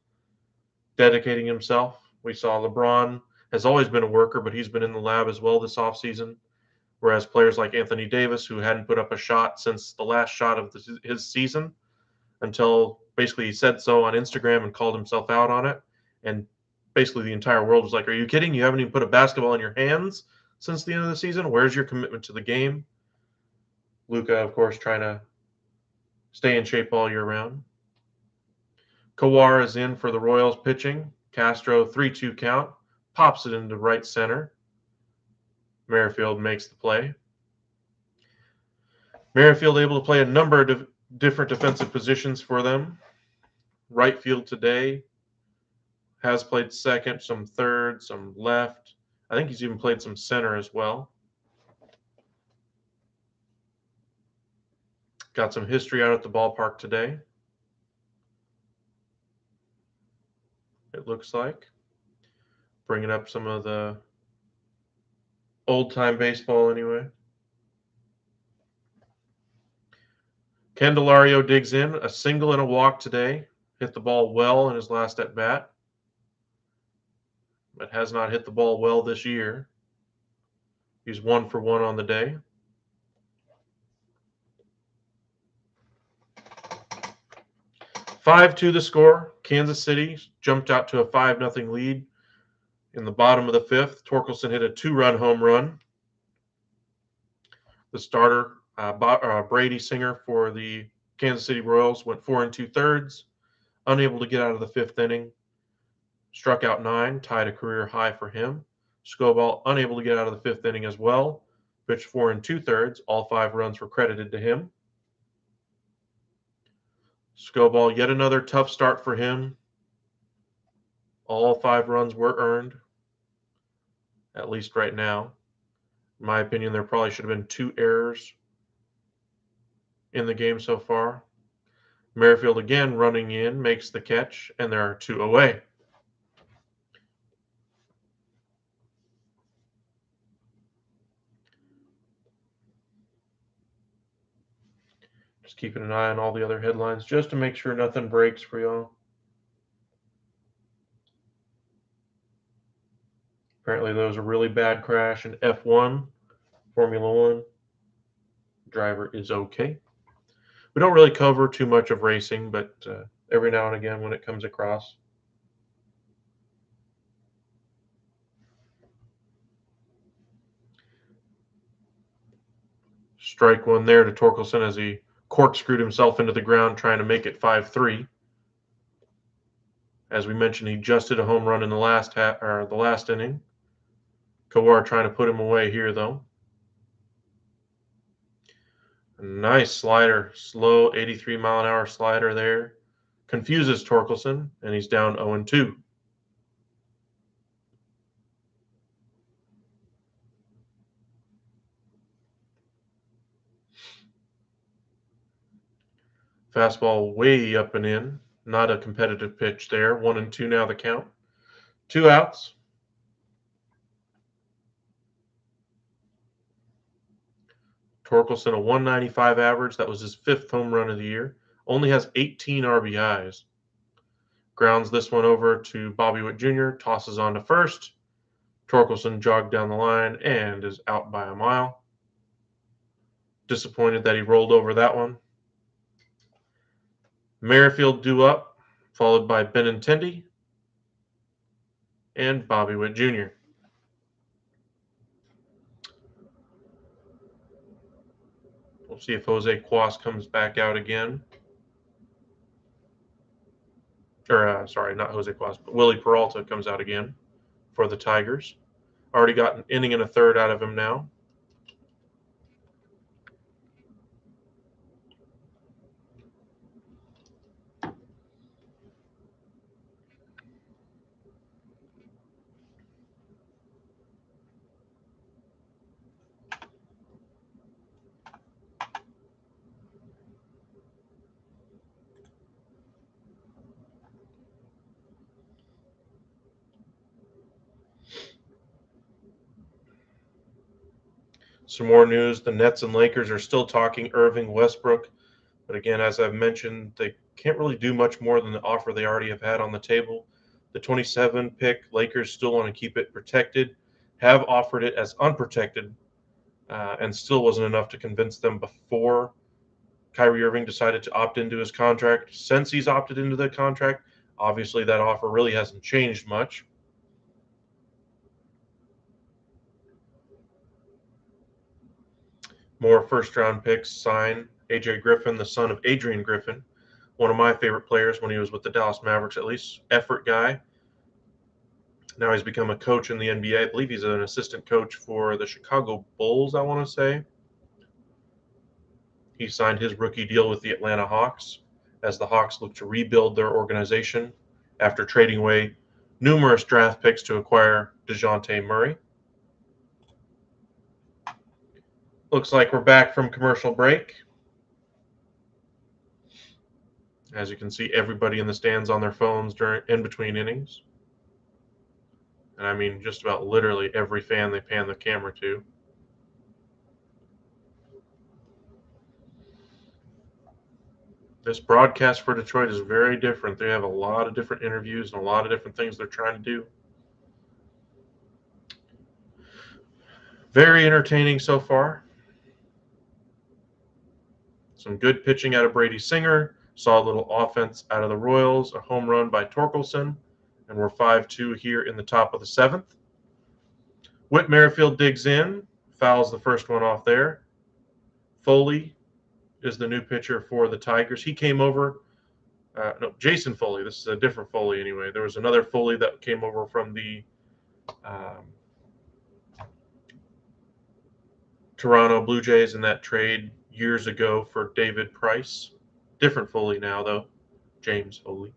dedicating himself. We saw LeBron has always been a worker, but he's been in the lab as well this offseason, whereas players like Anthony Davis, who hadn't put up a shot since the last shot of his season, until basically he said so on Instagram and called himself out on it, and basically the entire world was like, are you kidding? You haven't even put a basketball in your hands since the end of the season? Where's your commitment to the game? Luka, of course, trying to stay in shape all year round. Kawar is in for the Royals pitching. Castro, 3-2 count, pops it into right center. Merrifield makes the play. Merrifield able to play a number of different defensive positions for them. Right field today. Has played second, some third, some left. I think he's even played some center as well. Got some history out at the ballpark today, it looks like. Bringing up some of the old-time baseball anyway. Candelario digs in, a single and a walk today. Hit the ball well in his last at-bat, but has not hit the ball well this year. He's 1 for 1 on the day. Five to the score. Kansas City jumped out to a 5-0 lead In the bottom of the fifth, Torkelson hit a 2-run home run. The starter, Brady Singer for the Kansas City Royals, went 4 2/3, unable to get out of the fifth inning. Struck out 9, tied a career high for him. Skubal unable to get out of the fifth inning as well. Pitched 4 2/3. All 5 runs were credited to him. Skubal, yet another tough start for him. All 5 runs were earned, at least right now. In my opinion, there probably should have been 2 errors in the game so far. Merrifield again running in, makes the catch, and there are 2 away. Just keeping an eye on all the other headlines just to make sure nothing breaks for y'all. Apparently there was a really bad crash in F1, Formula One. Driver is okay. We don't really cover too much of racing, but every now and again when it comes across. Strike one there to Torkelson as he corkscrewed himself into the ground trying to make it 5-3. As we mentioned, he just hit a home run in the last inning. Kowar trying to put him away here, though. A nice slider, slow 83-mile-an-hour slider there. Confuses Torkelson, and he's down 0-2. Fastball way up and in. Not a competitive pitch there. 1-2 now the count. 2 outs. Torkelson, a 195 average. That was his 5th home run of the year. Only has 18 RBIs. Grounds this one over to Bobby Witt Jr., tosses on to first. Torkelson jogged down the line and is out by a mile. Disappointed that he rolled over that one. Merrifield due up, followed by Benintendi and Bobby Witt Jr. We'll see if Jose Cuas comes back out again. Sorry, not Jose Cuas, but Willie Peralta comes out again for the Tigers. Already got an inning and a third out of him now. Some more news. The Nets and Lakers are still talking Irving Westbrook. But again, as I've mentioned, they can't really do much more than the offer they already have had on the table. The 27 pick, Lakers still want to keep it protected, have offered it as unprotected, and still wasn't enough to convince them before Kyrie Irving decided to opt into his contract. Since he's opted into the contract, obviously that offer really hasn't changed much. More first-round picks sign. A.J. Griffin, the son of Adrian Griffin, one of my favorite players when he was with the Dallas Mavericks, at least. Effort guy. Now he's become a coach in the NBA. I believe he's an assistant coach for the Chicago Bulls, I want to say. He signed his rookie deal with the Atlanta Hawks as the Hawks look to rebuild their organization after trading away numerous draft picks to acquire DeJounte Murray. Looks like we're back from commercial break. As you can see, everybody in the stands on their phones in between innings. And I mean just about literally every fan they pan the camera to. This broadcast for Detroit is very different. They have a lot of different interviews and a lot of different things they're trying to do. Very entertaining so far. Some good pitching out of Brady Singer. Saw a little offense out of the Royals. A home run by Torkelson. And we're 5-2 here in the top of the 7th. Whit Merrifield digs in, fouls the first one off there. Foley is the new pitcher for the Tigers. He came over. No, Jason Foley. This is a different Foley anyway. There was another Foley that came over from the Toronto Blue Jays in that trade years ago for David Price. Different Foley now, though. James Foley.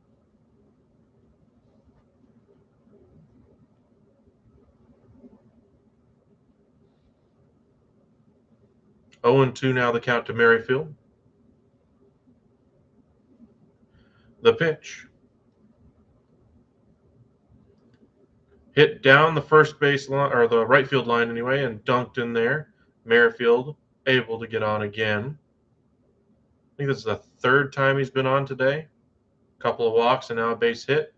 Oh and 2 now the count to Merrifield. The pitch. Hit down the first base line, or the right field line anyway, and dunked in there. Merrifield able to get on again. I think this is the third time he's been on today. A couple of walks and now a base hit.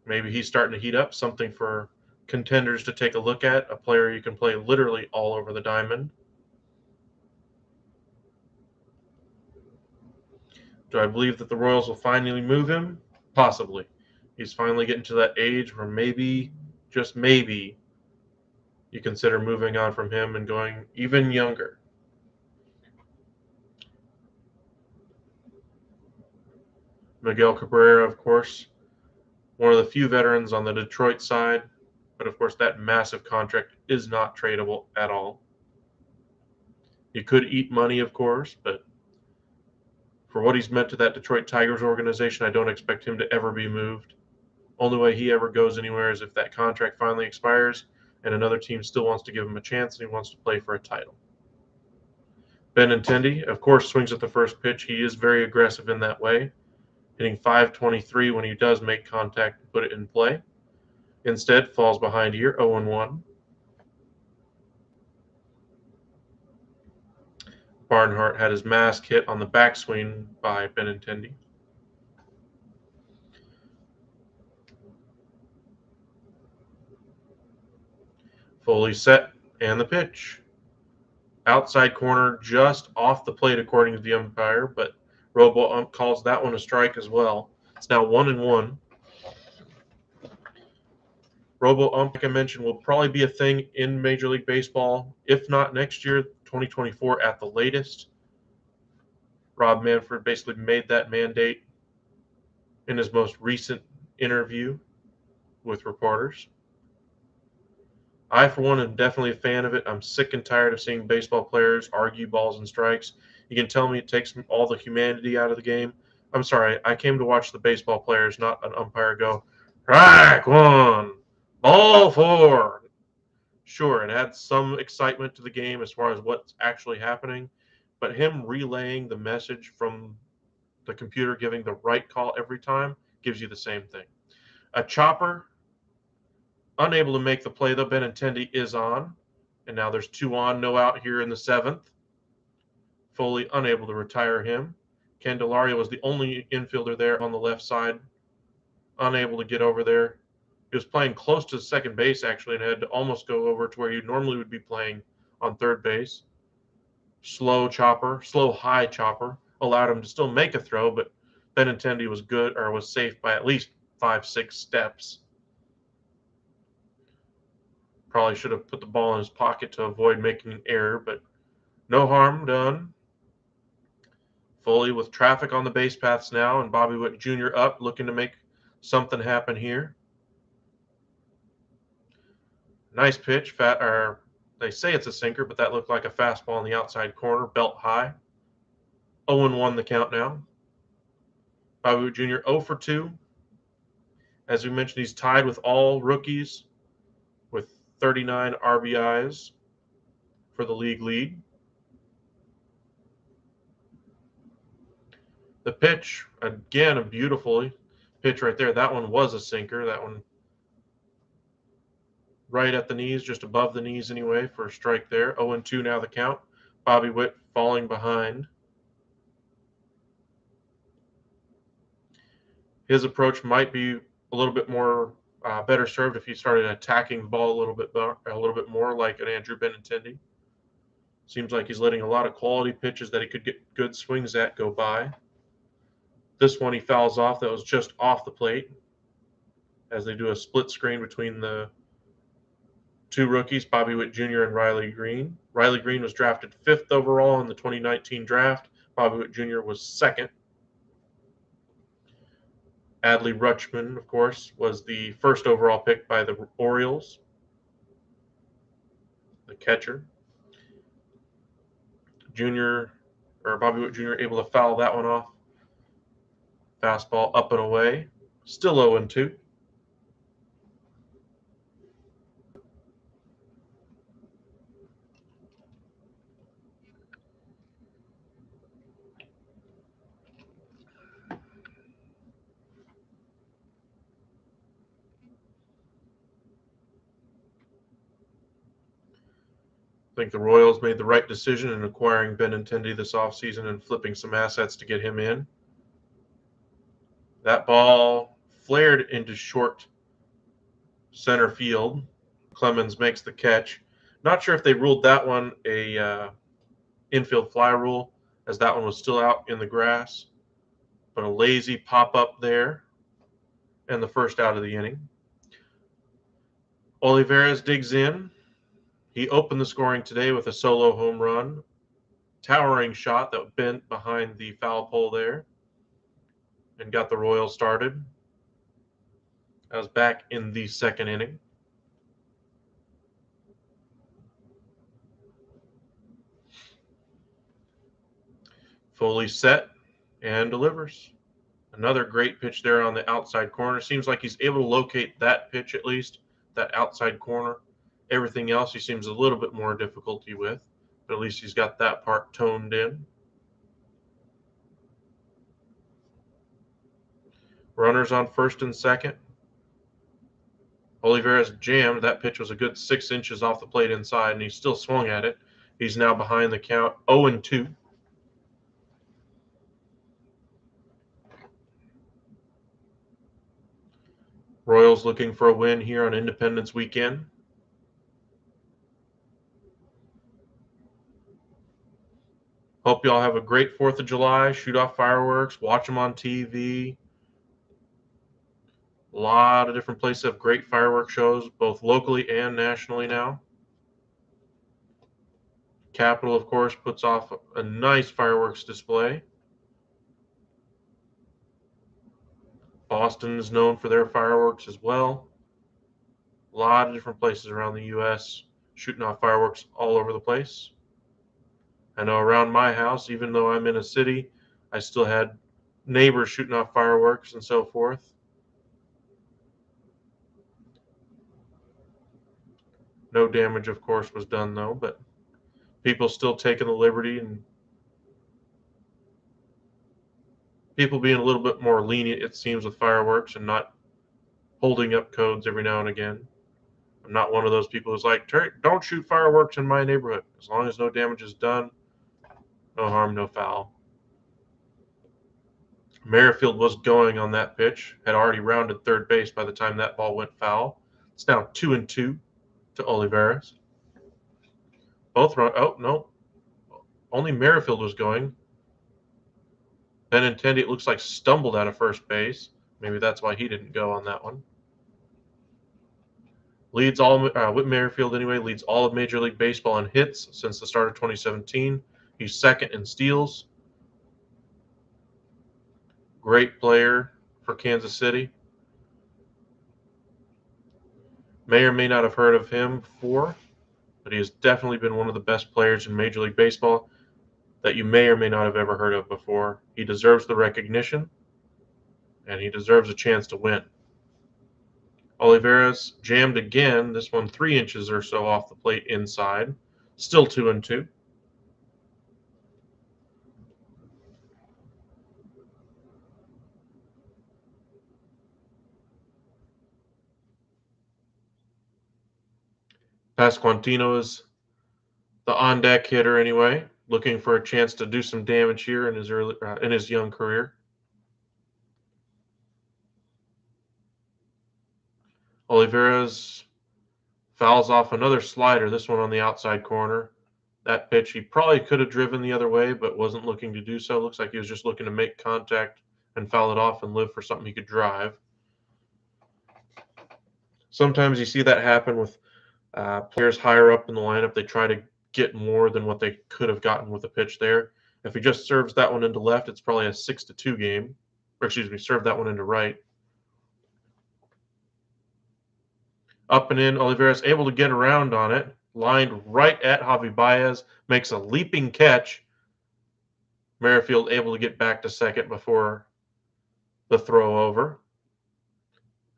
Maybe he's starting to heat up, something for contenders to take a look at, a player you can play literally all over the diamond. Do I believe that the Royals will finally move him? Possibly. He's finally getting to that age where maybe, just maybe, you consider moving on from him and going even younger. Miguel Cabrera, of course, one of the few veterans on the Detroit side, but of course that massive contract is not tradable at all. You could eat money, of course, but for what he's meant to that Detroit Tigers organization, I don't expect him to ever be moved. Only way he ever goes anywhere is if that contract finally expires and another team still wants to give him a chance and he wants to play for a title. Benintendi, of course, swings at the first pitch. He is very aggressive in that way, hitting .523 when he does make contact and put it in play. Instead, falls behind here, 0-1. Barnhart had his mask hit on the backswing by Benintendi. Foley set, and the pitch. Outside corner, just off the plate according to the umpire, but Robo-Ump calls that one a strike as well. It's now 1-1. Robo-Ump, like I mentioned, will probably be a thing in Major League Baseball, if not next year, 2024 at the latest. Rob Manfred basically made that mandate in his most recent interview with reporters. I, for one, am definitely a fan of it. I'm sick and tired of seeing baseball players argue balls and strikes. You can tell me it takes all the humanity out of the game. I'm sorry. I came to watch the baseball players, not an umpire go, strike one, ball four. Sure, it adds some excitement to the game as far as what's actually happening, but him relaying the message from the computer giving the right call every time gives you the same thing. A chopper, unable to make the play, though. Benintendi is on, and now there's 2 on, no out here in the 7th. Foley unable to retire him. Candelario was the only infielder there on the left side, unable to get over there. He was playing close to second base, actually, and had to almost go over to where you normally would be playing on third base. Slow high chopper, allowed him to still make a throw, but Benintendi was good, or was safe by at least 5-6 steps. Probably should have put the ball in his pocket to avoid making an error, but no harm done. Foley with traffic on the base paths now, and Bobby Witt Jr. up, looking to make something happen here. Nice pitch. They say it's a sinker, but that looked like a fastball in the outside corner, belt high. 0-1 the count now. Bobby Witt Jr. 0 for 2. As we mentioned, he's tied with all rookies with 39 RBIs for the league lead. The pitch, again, a beautiful pitch right there. That one was a sinker. That one right at the knees, just above the knees anyway, for a strike there. 0-2 now the count. Bobby Witt falling behind. His approach might be a little bit more better served if he started attacking the ball a little bit more like an Andrew Benintendi. Seems like he's letting a lot of quality pitches that he could get good swings at go by. This one he fouls off. That was just off the plate. as they do a split screen between the two rookies, Bobby Witt Jr. and Riley Green. Riley Green was drafted 5th overall in the 2019 draft. Bobby Witt Jr. was 2nd. Adley Rutschman, of course, was the 1st overall pick by the Orioles, the catcher. Bobby Witt Jr. able to foul that one off. Fastball up and away. Still 0-2. I think the Royals made the right decision in acquiring Benintendi this offseason and flipping some assets to get him in. That ball flared into short center field. Clemens makes the catch. Not sure if they ruled that one a infield fly rule, as that one was still out in the grass, but a lazy pop up there, and the first out of the inning. Olivares digs in. He opened the scoring today with a solo home run. Towering shot that bent behind the foul pole there and got the Royals started. I was back in the 2nd inning. Foley set and delivers. Another great pitch there on the outside corner. Seems like he's able to locate that pitch at least, that outside corner. Everything else he seems a little bit more difficulty with, but at least he's got that part toned in. Runners on 1st and 2nd. Olivares jammed. That pitch was a good 6 inches off the plate inside, and he still swung at it. He's now behind the count 0-2. Royals looking for a win here on Independence Weekend. Hope y'all have a great 4th of July. Shoot off fireworks. Watch them on TV. A lot of different places have great fireworks shows, both locally and nationally now. Capitol, of course, puts off a nice fireworks display. Boston is known for their fireworks as well. A lot of different places around the U.S. shooting off fireworks all over the place. I know around my house, even though I'm in a city, I still had neighbors shooting off fireworks and so forth. No damage, of course, was done, though, but people still taking the liberty and people being a little bit more lenient, it seems, with fireworks and not holding up codes every now and again. I'm not one of those people who's like, don't shoot fireworks in my neighborhood. As long as no damage is done, no harm, no foul. Merrifield was going on that pitch, had already rounded 3rd base by the time that ball went foul. It's now 2-2 to Olivares. Both run. Oh, no. Only Merrifield was going. Benintendi, it looks like, stumbled out of 1st base. Maybe that's why he didn't go on that one. Leads all, Whit Merrifield anyway, leads all of Major League Baseball in hits since the start of 2017. He's 2nd in steals. Great player for Kansas City. May or may not have heard of him before, but he has definitely been one of the best players in Major League Baseball that you may or may not have ever heard of before. He deserves the recognition, and he deserves a chance to win. Olivares jammed again, this one 3 inches or so off the plate inside. Still 2-2. Pasquantino is the on-deck hitter anyway, looking for a chance to do some damage here in his young career. Olivares fouls off another slider, this one on the outside corner. That pitch he probably could have driven the other way, but wasn't looking to do so. Looks like he was just looking to make contact and foul it off and live for something he could drive. Sometimes you see that happen with players higher up in the lineup. They try to get more than what they could have gotten with a pitch there. If he just serves that one into left, it's probably a 6-2 game. Or excuse me, serve that one into right. Up and in, Olivares able to get around on it. Lined right at Javi Baez. Makes a leaping catch. Merrifield able to get back to second before the throw over.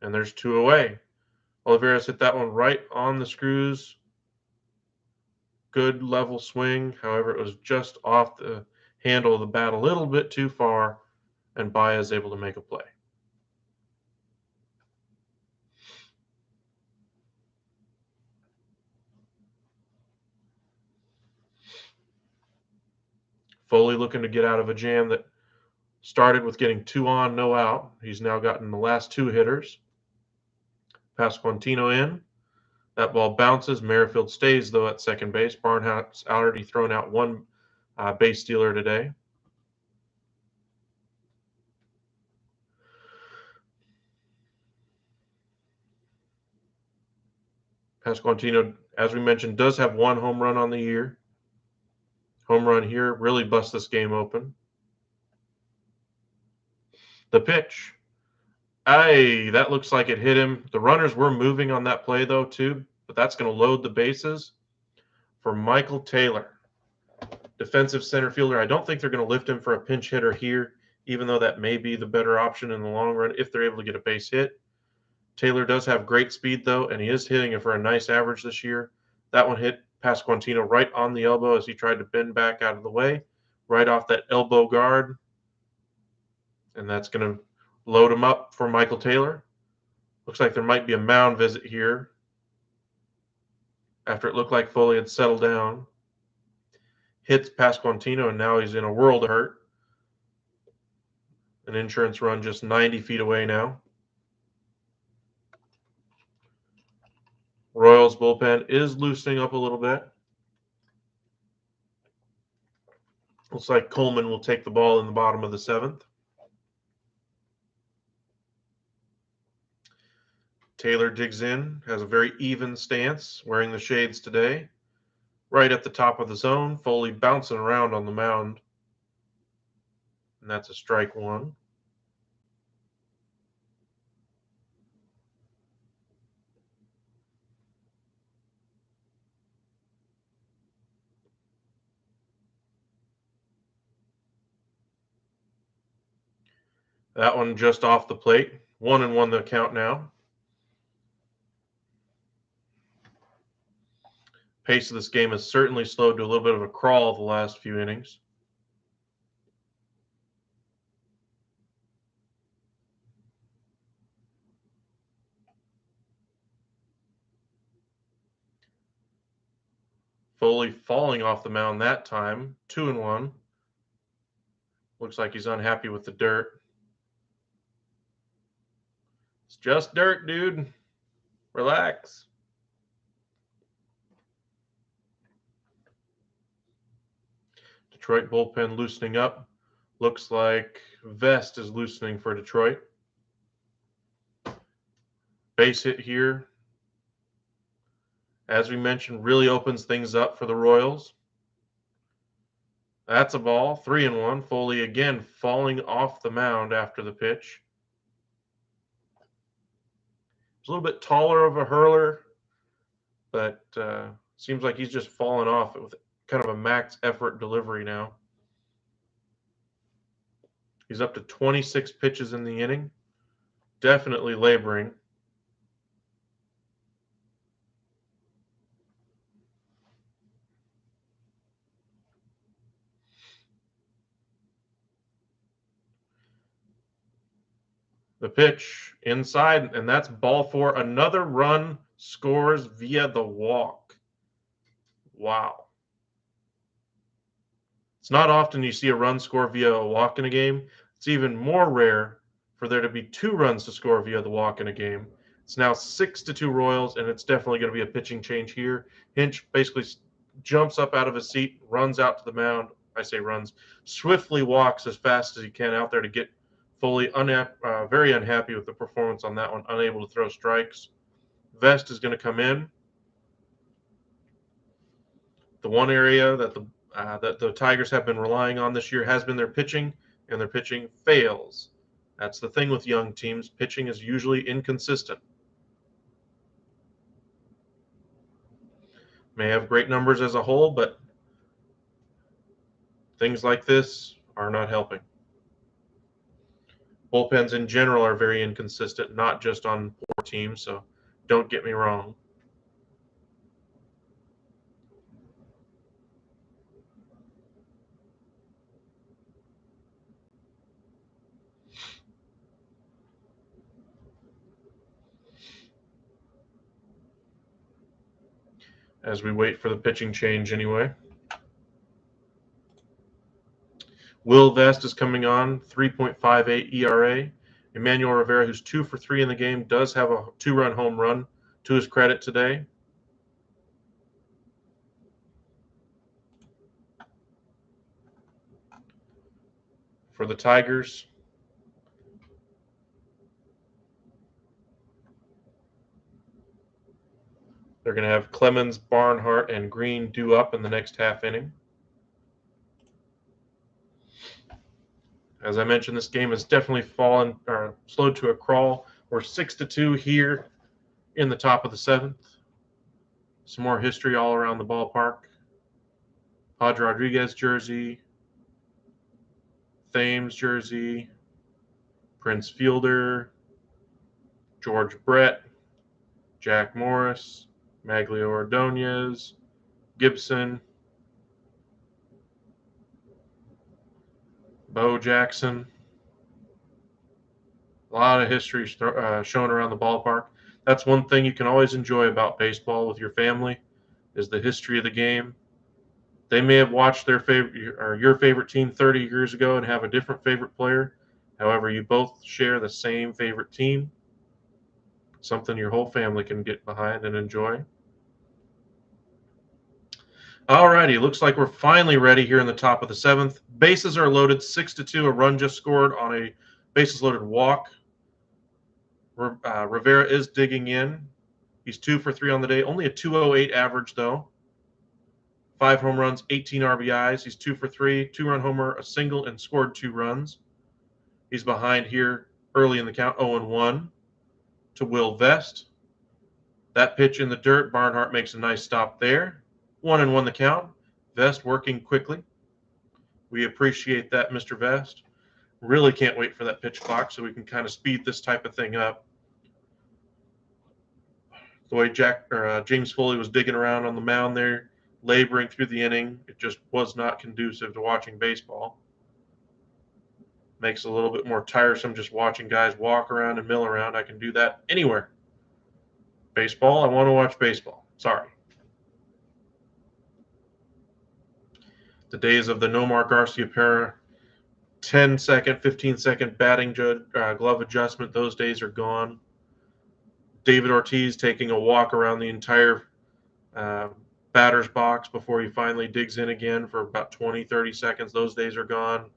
And there's 2 away. Olivares hit that one right on the screws. Good level swing. However, it was just off the handle of the bat a little bit too far, and Baez able to make a play. Foley looking to get out of a jam that started with getting 2 on, no out. He's now gotten the last 2 hitters. Pasquantino in. That ball bounces. Merrifield stays, though, at second base. Barnhart's already thrown out 1 base stealer today. Pasquantino, as we mentioned, does have 1 home run on the year. Home run here really busts this game open. The pitch. That looks like it hit him. The runners were moving on that play, though, too. But that's going to load the bases for Michael Taylor. Defensive center fielder. I don't think they're going to lift him for a pinch hitter here, even though that may be the better option in the long run if they're able to get a base hit. Taylor does have great speed, though, and he is hitting it for a nice average this year. That one hit Pasquantino right on the elbow as he tried to bend back out of the way, right off that elbow guard. And that's going to load him up for Michael Taylor. Looks like there might be a mound visit here after it looked like Foley had settled down. Hits Pasquantino, and now he's in a world of hurt. An insurance run just 90 feet away now. Royals bullpen is loosening up a little bit. Looks like Coleman will take the ball in the bottom of the 7th. Taylor digs in, has a very even stance, wearing the shades today. Right at the top of the zone, Foley bouncing around on the mound. And that's a strike 1. That one just off the plate. 1-1 the count now. Pace of this game has certainly slowed to a little bit of a crawl the last few innings. Foley falling off the mound that time. 2-1. Looks like he's unhappy with the dirt. It's just dirt, dude. Relax. Detroit bullpen loosening up. Looks like Vest is loosening for Detroit. Base hit here, as we mentioned, really opens things up for the Royals. That's a ball. 3-1. Foley again falling off the mound after the pitch. He's a little bit taller of a hurler, but seems like he's just fallen off with kind of a max effort delivery now. He's up to 26 pitches in the inning. Definitely laboring. The pitch inside, and that's ball 4. Another run scores via the walk. Wow. It's not often you see a run score via a walk in a game. It's even more rare for there to be 2 runs to score via the walk in a game. It's now 6-2 Royals, and it's definitely going to be a pitching change here. Hinch basically jumps up out of his seat, runs out to the mound. I say runs, swiftly walks as fast as he can out there to get Foley very unhappy with the performance on that one, unable to throw strikes. Vest is going to come in. The one area that the Tigers have been relying on this year has been their pitching, and their pitching fails. That's the thing with young teams. Pitching is usually inconsistent. May have great numbers as a whole, but things like this are not helping. Bullpens in general are very inconsistent, not just on poor teams, so don't get me wrong. As we wait for the pitching change anyway. Will Vest is coming on, 3.58 ERA. Emmanuel Rivera, who's 2 for 3 in the game, does have a 2-run home run to his credit today. For the Tigers, they're going to have Clemens, Barnhart, and Green due up in the next half inning. As I mentioned, this game has definitely slowed to a crawl. We're 6-2 here in the top of the 7th. Some more history all around the ballpark. Hodge Rodriguez jersey, Thames jersey, Prince Fielder, George Brett, Jack Morris, Maglio Ordonez, Gibson, Bo Jackson. A lot of history shown around the ballpark. That's one thing you can always enjoy about baseball with your family is the history of the game. They may have watched their favorite or your favorite team 30 years ago and have a different favorite player. However, you both share the same favorite team. Something your whole family can get behind and enjoy. Alrighty, looks like we're finally ready here in the top of the 7th. Bases are loaded, 6-2. A run just scored on a bases-loaded walk. Rivera is digging in. He's 2 for 3 on the day. Only a 2.08 average, though. 5 home runs, 18 RBIs. He's 2 for 3, 2-run homer, a single, and scored 2 runs. He's behind here early in the count, 0-1 to Will Vest. That pitch in the dirt, Barnhart makes a nice stop there. 1-1 the count. Vest working quickly. We appreciate that, Mr. Vest. Really can't wait for that pitch clock so we can kind of speed this type of thing up. The way James Foley was digging around on the mound there, laboring through the inning, it just was not conducive to watching baseball. Makes it a little bit more tiresome just watching guys walk around and mill around. I can do that anywhere. Baseball, I want to watch baseball. Sorry. The days of the Nomar Garciaparra 10-second, 15-second batting glove adjustment, those days are gone. David Ortiz taking a walk around the entire batter's box before he finally digs in again for about 20, 30 seconds. Those days are gone.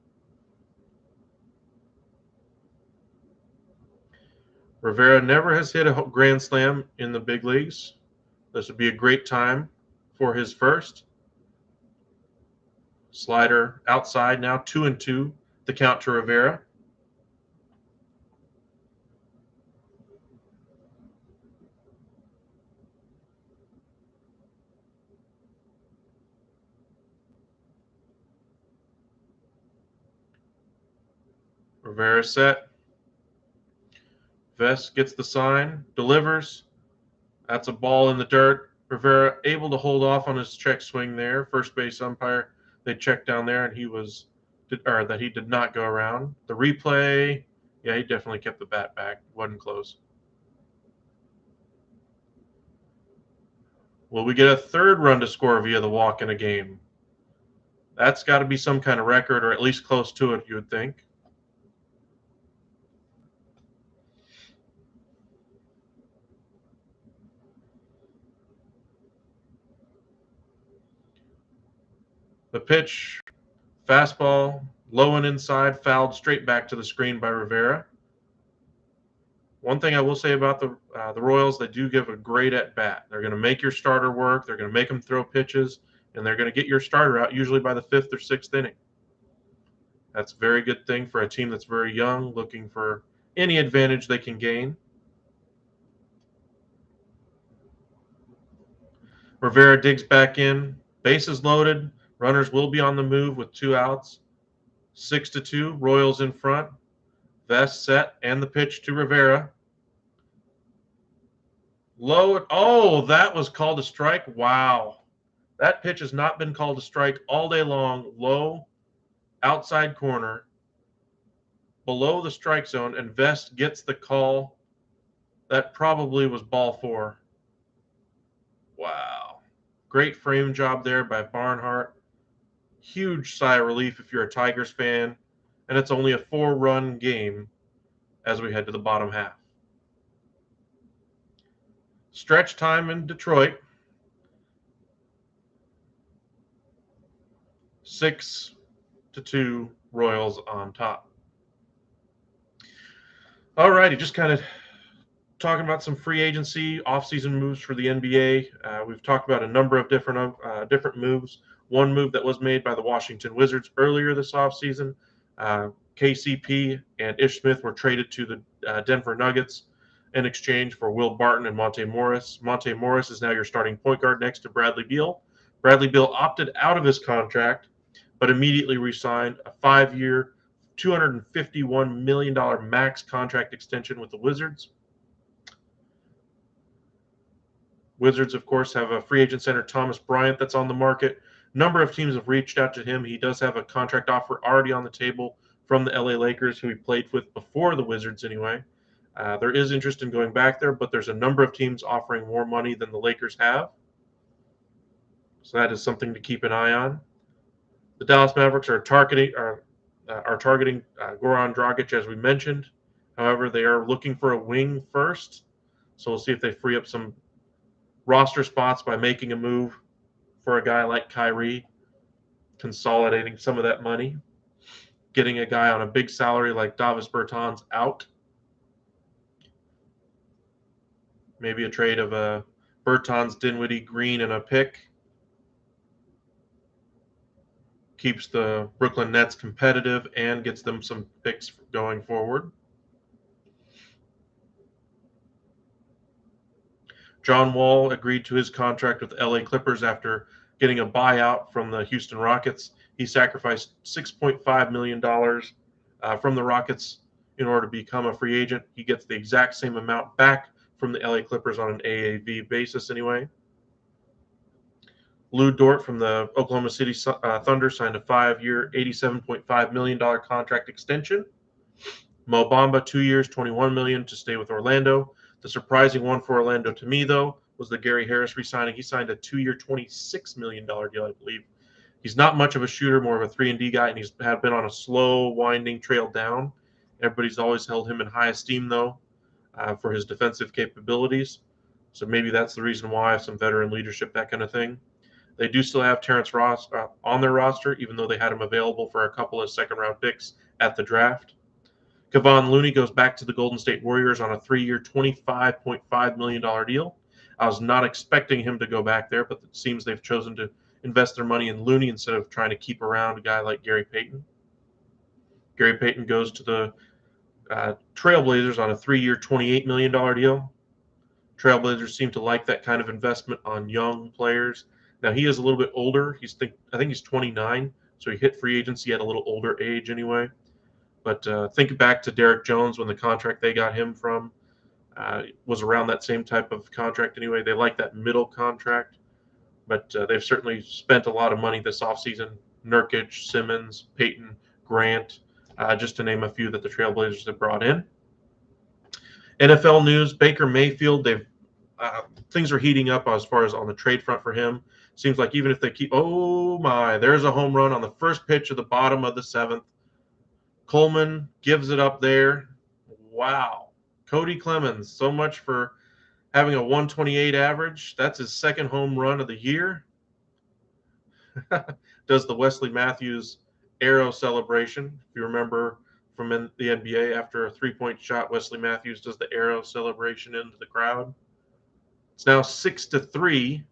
Rivera never has hit a grand slam in the big leagues. This would be a great time for his first. Slider outside now, 2-2. The count to Rivera. Rivera set. Vest gets the sign, delivers. That's a ball in the dirt. Rivera able to hold off on his check swing there. First base umpire, they checked down there, and he did not go around. The replay, yeah, he definitely kept the bat back. Wasn't close. Will we get a third run to score via the walk in a game? That's got to be some kind of record, or at least close to it, you would think. The pitch, fastball, low and inside, fouled straight back to the screen by Rivera. One thing I will say about the Royals, they do give a great at bat. They're going to make your starter work. They're going to make them throw pitches, and they're going to get your starter out usually by the fifth or sixth inning. That's a very good thing for a team that's very young, looking for any advantage they can gain. Rivera digs back in, bases loaded. Runners will be on the move with 2 outs. 6-2, Royals in front. Vest set and the pitch to Rivera. Low. Oh, that was called a strike. Wow. That pitch has not been called a strike all day long. Low, outside corner, below the strike zone, and Vest gets the call. That probably was ball 4. Wow. Great frame job there by Barnhart. Huge sigh of relief if you're a Tigers fan. And it's only a 4-run game as we head to the bottom half. Stretch time in Detroit. 6-2, Royals on top. All righty, just kind of talking about some free agency, off-season moves for the NBA. We've talked about a number of different moves. One move that was made by the Washington Wizards earlier this offseason. KCP and Ish Smith were traded to the Denver Nuggets in exchange for Will Barton and Monte Morris. Monte Morris is now your starting point guard next to Bradley Beal. Bradley Beal opted out of his contract, but immediately re-signed a 5-year, $251 million max contract extension with the Wizards. Wizards, of course, have a free agent center, Thomas Bryant, that's on the market. Number of teams have reached out to him. He does have a contract offer already on the table from the LA Lakers, who he played with before the Wizards anyway. There is interest in going back there, but there's a number of teams offering more money than the Lakers have. So that is something to keep an eye on. The Dallas Mavericks are targeting Goran Dragic, as we mentioned. However, they are looking for a wing first. So we'll see if they free up some roster spots by making a move for a guy like Kyrie, consolidating some of that money, getting a guy on a big salary like Davis Bertans out. Maybe a trade of a Bertans, Dinwiddie, Green, and a pick. Keeps the Brooklyn Nets competitive and gets them some picks going forward. John Wall agreed to his contract with the LA Clippers after getting a buyout from the Houston Rockets. He sacrificed $6.5 million from the Rockets in order to become a free agent. He gets the exact same amount back from the LA Clippers on an AAV basis anyway. Lou Dort from the Oklahoma City Thunder signed a 5-year, $87.5 million contract extension. Mo Bamba, 2 years, $21 million to stay with Orlando. The surprising one for Orlando to me, though, was the Gary Harris re-signing. He signed a 2-year, $26 million deal, I believe. He's not much of a shooter, more of a 3-and-D guy, and he's been on a slow, winding trail down. Everybody's always held him in high esteem, though, for his defensive capabilities. So maybe that's the reason why, some veteran leadership, that kind of thing. They do still have Terrence Ross on their roster, even though they had him available for a couple of second-round picks at the draft. Kevon Looney goes back to the Golden State Warriors on a 3-year, $25.5 million deal. I was not expecting him to go back there, but it seems they've chosen to invest their money in Looney instead of trying to keep around a guy like Gary Payton. Gary Payton goes to the Trailblazers on a 3-year, $28 million deal. Trailblazers seem to like that kind of investment on young players. Now, he is a little bit older. I think he's 29, so he hit free agency at a little older age anyway. But think back to Derek Jones when the contract they got him from was around that same type of contract anyway. They like that middle contract, but they've certainly spent a lot of money this offseason. Nurkic, Simmons, Payton, Grant, just to name a few that the Trailblazers have brought in. NFL news, Baker Mayfield, things are heating up as far as on the trade front for him. Seems like even if they keep, oh my, there's a home run on the first pitch of the bottom of the 7th. Coleman gives it up there. Wow. Cody Clemens, so much for having a 128 average. That's his second home run of the year. Does the Wesley Matthews arrow celebration. If you remember from the NBA after a three-point shot. Wesley Matthews does the arrow celebration into the crowd. It's now 6-3,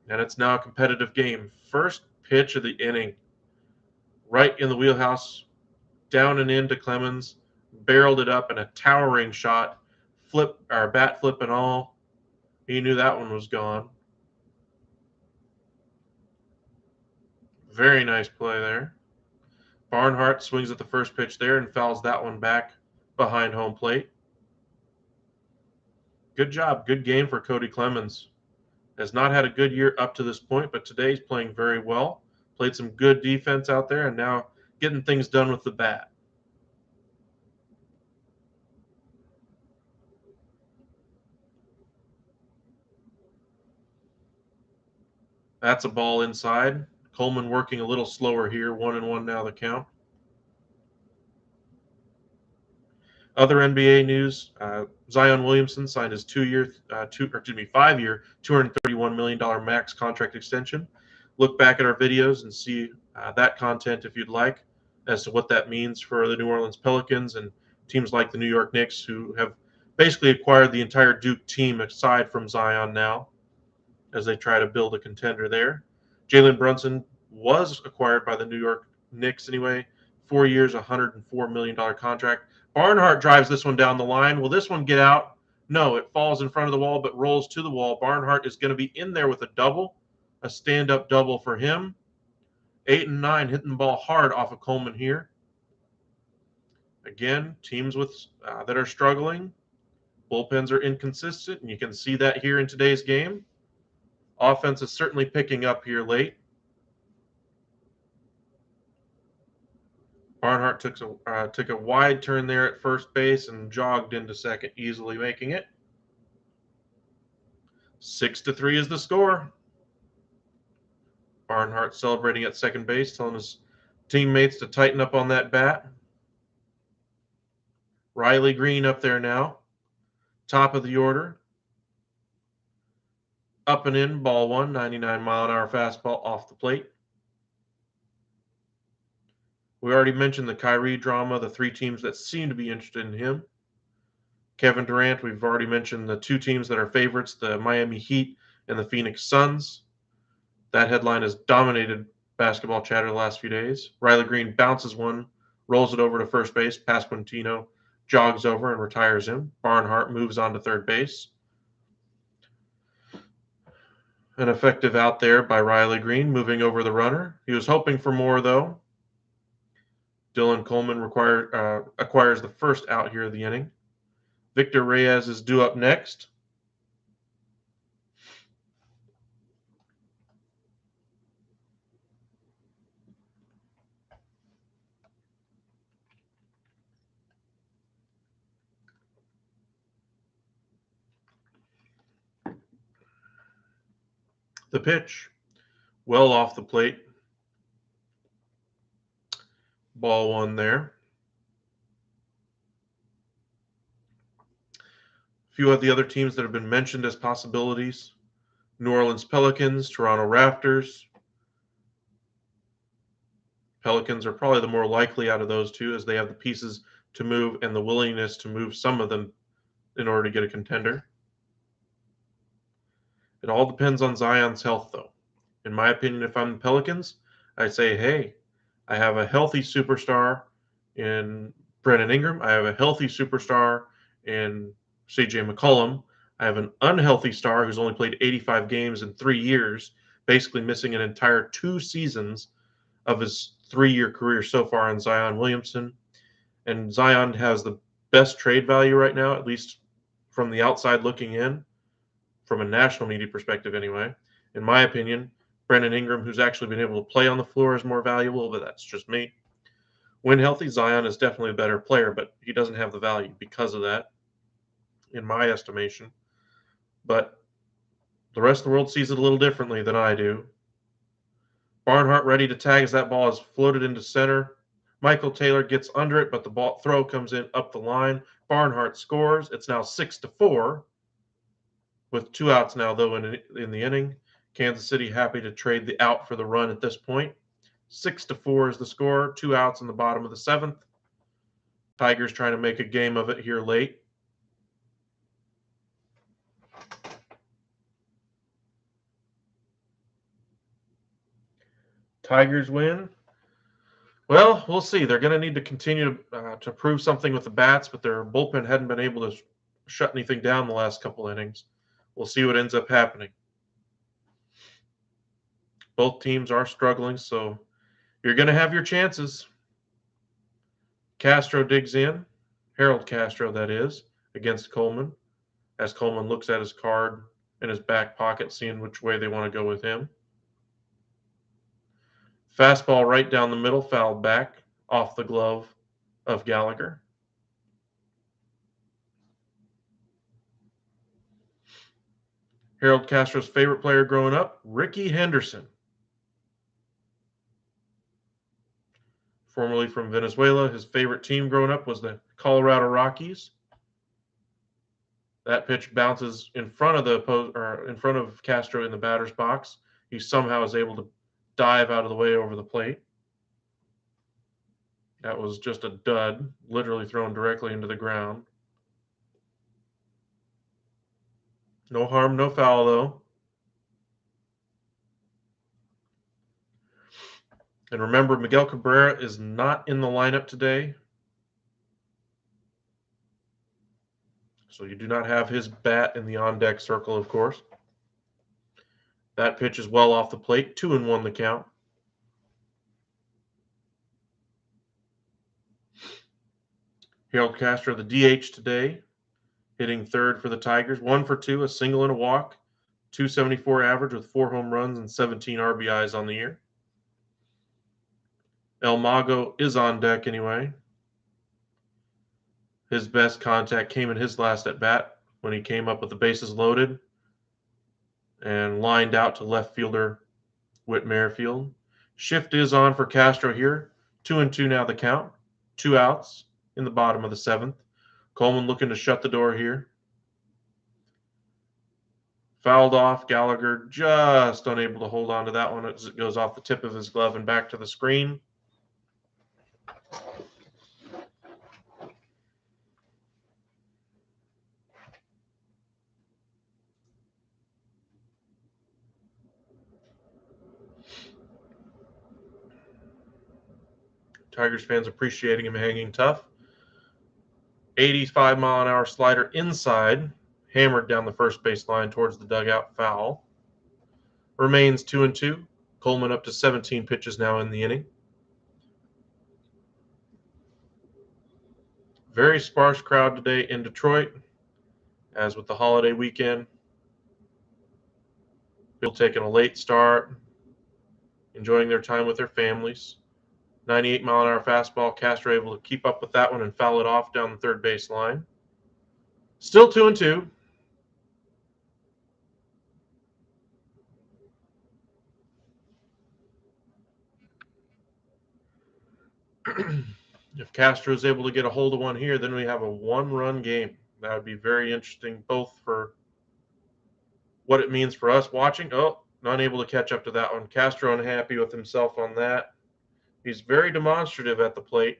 and it's now a competitive game. First pitch of the inning, right in the wheelhouse, down and into Clemens, barreled it up in a towering shot, bat flip and all. He knew that one was gone. Very nice play there. Barnhart swings at the first pitch there and fouls that one back behind home plate. Good job. Good game for Cody Clemens. Has not had a good year up to this point, but today he's playing very well. Played some good defense out there and now getting things done with the bat. That's a ball inside. Coleman working a little slower here. 1-1 now the count. Other NBA news: Zion Williamson signed his 5-year, $231 million max contract extension. Look back at our videos and see that content if you'd like, as to what that means for the New Orleans Pelicans and teams like the New York Knicks, who have basically acquired the entire Duke team aside from Zion now, as they try to build a contender there. Jalen Brunson was acquired by the New York Knicks anyway. 4 years, $104 million contract. Barnhart drives this one down the line. Will this one get out? No, it falls in front of the wall but rolls to the wall. Barnhart is going to be in there with a double, a stand-up double for him. 8 and 9 hitting the ball hard off of Coleman here. Again, teams that are struggling. Bullpens are inconsistent, and you can see that here in today's game. Offense is certainly picking up here late. Barnhart took a wide turn there at first base and jogged into second, easily making it. 6-3 is the score. Barnhart celebrating at second base, telling his teammates to tighten up on that bat. Riley Green up there now, top of the order. Up and in, ball one, 99-mile-an-hour fastball off the plate. We already mentioned the Kyrie drama, the three teams that seem to be interested in him. Kevin Durant, we've already mentioned the two teams that are favorites, the Miami Heat and the Phoenix Suns. That headline has dominated basketball chatter the last few days. Riley Green bounces one, rolls it over to first base. Pasquantino jogs over and retires him. Barnhart moves on to third base. An effective out there by Riley Green, moving over the runner. He was hoping for more, though. Dylan Coleman acquires the first out here of the inning. Victor Reyes is due up next. The pitch, well off the plate. Ball one there. A few of the other teams that have been mentioned as possibilities: New Orleans Pelicans, Toronto Raptors. Pelicans are probably the more likely out of those two, as they have the pieces to move and the willingness to move some of them in order to get a contender. It all depends on Zion's health, though. In my opinion, if I'm the Pelicans, I say, hey, I have a healthy superstar in Brandon Ingram. I have a healthy superstar in CJ McCollum. I have an unhealthy star who's only played 85 games in 3 years, basically missing an entire 2 seasons of his 3-year career so far in Zion Williamson. And Zion has the best trade value right now, at least from the outside looking in, from a national media perspective anyway. In my opinion, Brandon Ingram, who's actually been able to play on the floor, is more valuable, but that's just me. When healthy, Zion is definitely a better player, but he doesn't have the value because of that, in my estimation. But the rest of the world sees it a little differently than I do. Barnhart ready to tag as that ball is floated into center. Michael Taylor gets under it, but the ball throw comes in up the line. Barnhart scores. It's now 6-4 with 2 outs now, though, in the inning. Kansas City happy to trade the out for the run at this point. 6-4 is the score. 2 outs in the bottom of the 7th. Tigers trying to make a game of it here late. Tigers win. Well, we'll see. They're going to need to continue to prove something with the bats, but their bullpen hadn't been able to shut anything down the last couple innings. We'll see what ends up happening. Both teams are struggling, so you're going to have your chances. Castro digs in, Harold Castro, that is, against Coleman, as Coleman looks at his card in his back pocket, seeing which way they want to go with him. Fastball right down the middle, fouled back off the glove of Gallagher. Harold Castro's favorite player growing up, Rickey Henderson. Formerly from Venezuela, his favorite team growing up was the Colorado Rockies. That pitch bounces in front of Castro in the batter's box. He somehow is able to dive out of the way over the plate. That was just a dud, literally thrown directly into the ground. No harm, no foul, though. And remember, Miguel Cabrera is not in the lineup today. So you do not have his bat in the on-deck circle, of course. That pitch is well off the plate. 2-1 the count. Harold Castro, the DH today, hitting third for the Tigers. 1 for 2, a single and a walk. 274 average with 4 home runs and 17 RBIs on the year. El Mago is on deck anyway. His best contact came in his last at bat when he came up with the bases loaded and lined out to left fielder Whit Merrifield. Shift is on for Castro here. 2-2 now the count. 2 outs in the bottom of the 7th. Coleman looking to shut the door here. Fouled off. Gallagher just unable to hold on to that one as it goes off the tip of his glove and back to the screen. Tigers fans appreciating him hanging tough. 85-mile-an-hour slider inside, hammered down the first base line towards the dugout, foul. Remains 2-2. Coleman up to 17 pitches now in the inning. Very sparse crowd today in Detroit, as with the holiday weekend. People taking a late start, enjoying their time with their families. 98-mile-an-hour fastball. Castro able to keep up with that one and foul it off down the third base line. Still 2-2. If Castro is able to get a hold of one here, then we have a 1-run game. That would be very interesting, both for what it means for us watching. Oh, not able to catch up to that one. Castro unhappy with himself on that. He's very demonstrative at the plate.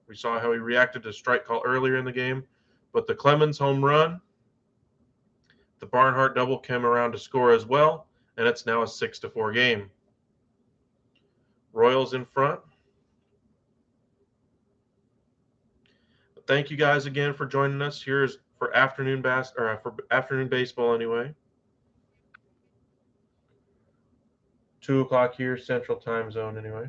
We saw how he reacted to strike call earlier in the game. But the Clemens home run, the Barnhart double came around to score as well, and it's now a 6-4 game. Royals in front. But thank you guys again for joining us. Here's for afternoon baseball anyway. 2 o'clock here, Central Time Zone anyway.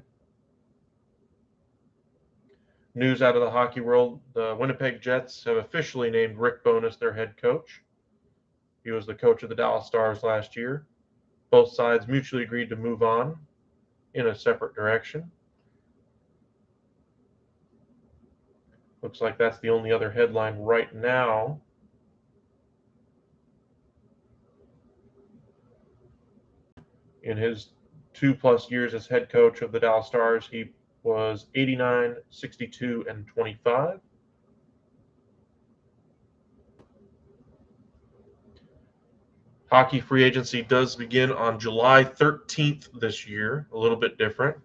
News out of the hockey world, the Winnipeg Jets have officially named Rick Bowness their head coach. He was the coach of the Dallas Stars last year. Both sides mutually agreed to move on in a separate direction. Looks like that's the only other headline right now. In his 2+ years as head coach of the Dallas Stars, he was 89, 62, and 25. Hockey free agency does begin on July 13th this year, a little bit different.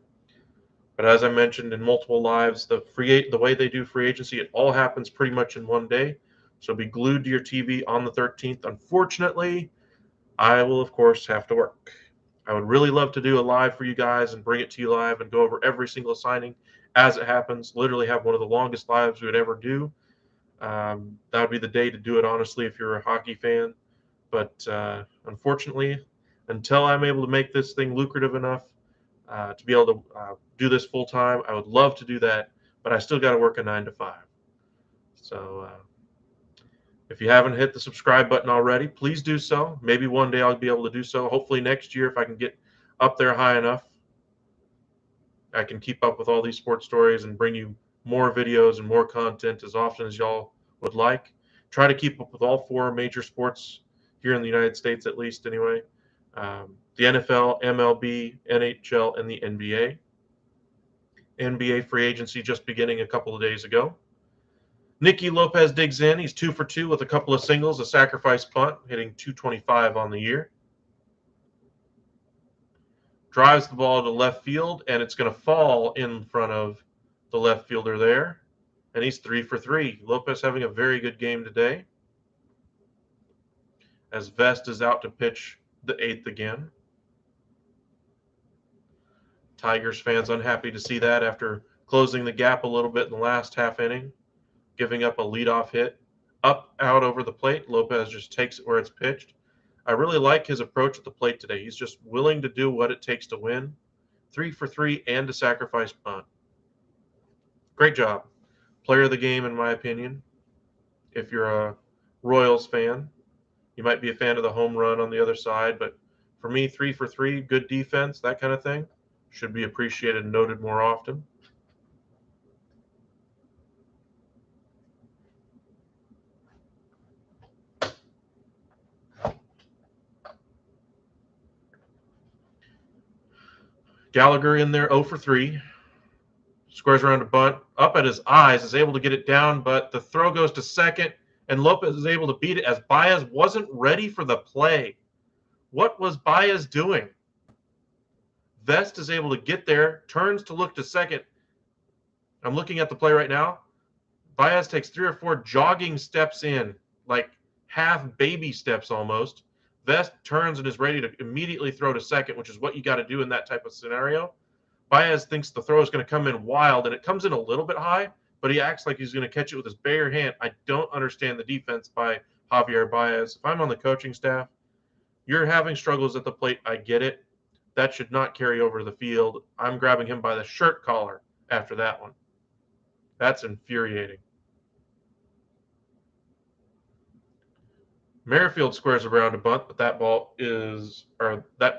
But as I mentioned in multiple lives, the way they do free agency, it all happens pretty much in one day. So be glued to your TV on the 13th. Unfortunately, I will, of course, have to work. I would really love to do a live for you guys and bring it to you live and go over every single signing as it happens. Literally have one of the longest lives we would ever do. That would be the day to do it, honestly, if you're a hockey fan. But unfortunately, until I'm able to make this thing lucrative enough to be able to do this full time, I would love to do that. But I still got to work a 9 to 5. So if you haven't hit the subscribe button already, please do so. Maybe one day I'll be able to do so. Hopefully next year, if I can get up there high enough, I can keep up with all these sports stories and bring you more videos and more content as often as y'all would like. Try to keep up with all 4 major sports here in the United States, at least anyway. The NFL, MLB, NHL, and the NBA. NBA free agency just beginning a couple of days ago. Nicky Lopez digs in. He's 2 for 2 with a couple of singles, a sacrifice punt, hitting .225 on the year. Drives the ball to left field, and it's going to fall in front of the left fielder there. And he's 3 for 3. Lopez having a very good game today. As Vest is out to pitch the 8th again. Tigers fans unhappy to see that after closing the gap a little bit in the last half inning, giving up a leadoff hit. Up, out over the plate. Lopez just takes it where it's pitched. I really like his approach at the plate today. He's just willing to do what it takes to win. 3 for 3 and a sacrifice punt. Great job. Player of the game, in my opinion. If you're a Royals fan, you might be a fan of the home run on the other side, but for me, 3 for 3, good defense, that kind of thing, should be appreciated and noted more often. Gallagher in there, 0 for 3. Squares around a bunt, up at his eyes, is able to get it down, but the throw goes to second, and Lopez is able to beat it as Baez wasn't ready for the play. What was Baez doing? Vest is able to get there, turns to look to second. I'm looking at the play right now. Baez takes 3 or 4 jogging steps in, like half baby steps almost. Vest turns and is ready to immediately throw to second, which is what you got to do in that type of scenario. Baez thinks the throw is going to come in wild, and it comes in a little bit high, but he acts like he's going to catch it with his bare hand. I don't understand the defense by Javier Baez. If I'm on the coaching staff, you're having struggles at the plate. I get it. That should not carry over to the field. I'm grabbing him by the shirt collar after that one. That's infuriating. Merrifield squares around a bunt, but that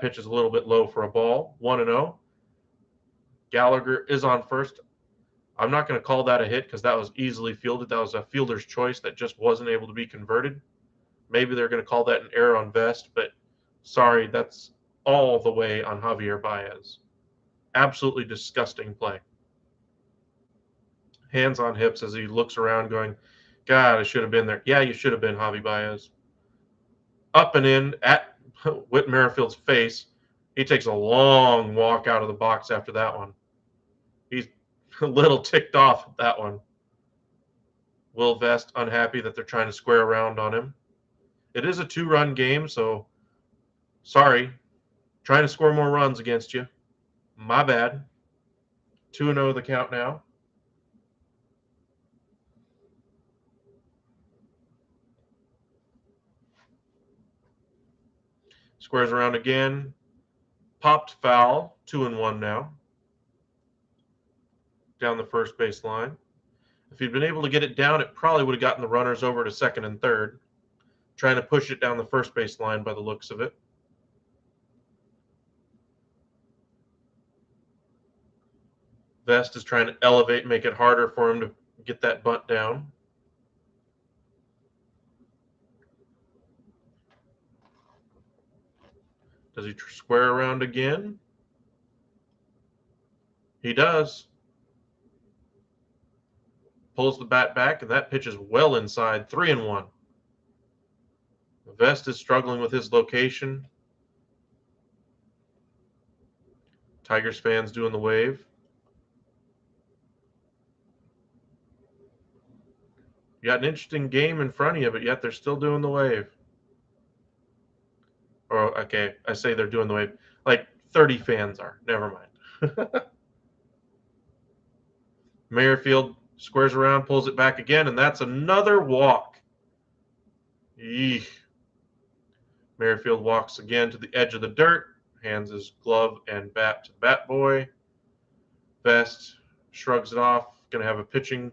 pitch is a little bit low for a ball. 1-0. Gallagher is on first. I'm not going to call that a hit because that was easily fielded. That was a fielder's choice that just wasn't able to be converted. Maybe they're going to call that an error on Vest, but sorry, that's all the way on Javier Baez. Absolutely disgusting play. Hands on hips as he looks around going, God, I should have been there. Yeah, you should have been, Javi Baez. Up and in at Whit Merrifield's face. He takes a long walk out of the box after that one. He's a little ticked off at that one. Will Vest unhappy that they're trying to square around on him. It is a 2-run game, so sorry. Trying to score more runs against you. My bad. 2-0 the count now. Squares around again. Popped foul. 2-1 now. Down the first base line. If he'd been able to get it down, it probably would have gotten the runners over to second and third. Trying to push it down the first base line by the looks of it. Vest is trying to elevate, make it harder for him to get that bunt down. Does he square around again? He does. Pulls the bat back, and that pitch is well inside. 3-1. Vest is struggling with his location. Tigers fans doing the wave. got an interesting game in front of you, but yet they're still doing the wave. Or, okay, I say they're doing the wave. Like 30 fans are. Never mind. Merrifield squares around, pulls it back again, and that's another walk. Eek. Merrifield walks again to the edge of the dirt, hands his glove and bat to Bat Boy. Vest shrugs it off, going to have a pitching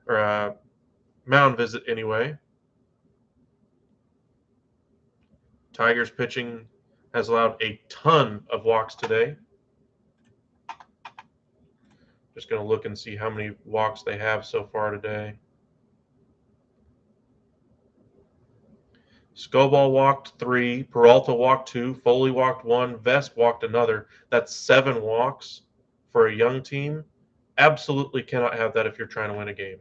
or a mound visit anyway. Tigers pitching has allowed a ton of walks today. Just going to look and see how many walks they have so far today. Scoball walked 3, Peralta walked 2, Foley walked 1, Vest walked another. That's 7 walks for a young team. Absolutely cannot have that if you're trying to win a game.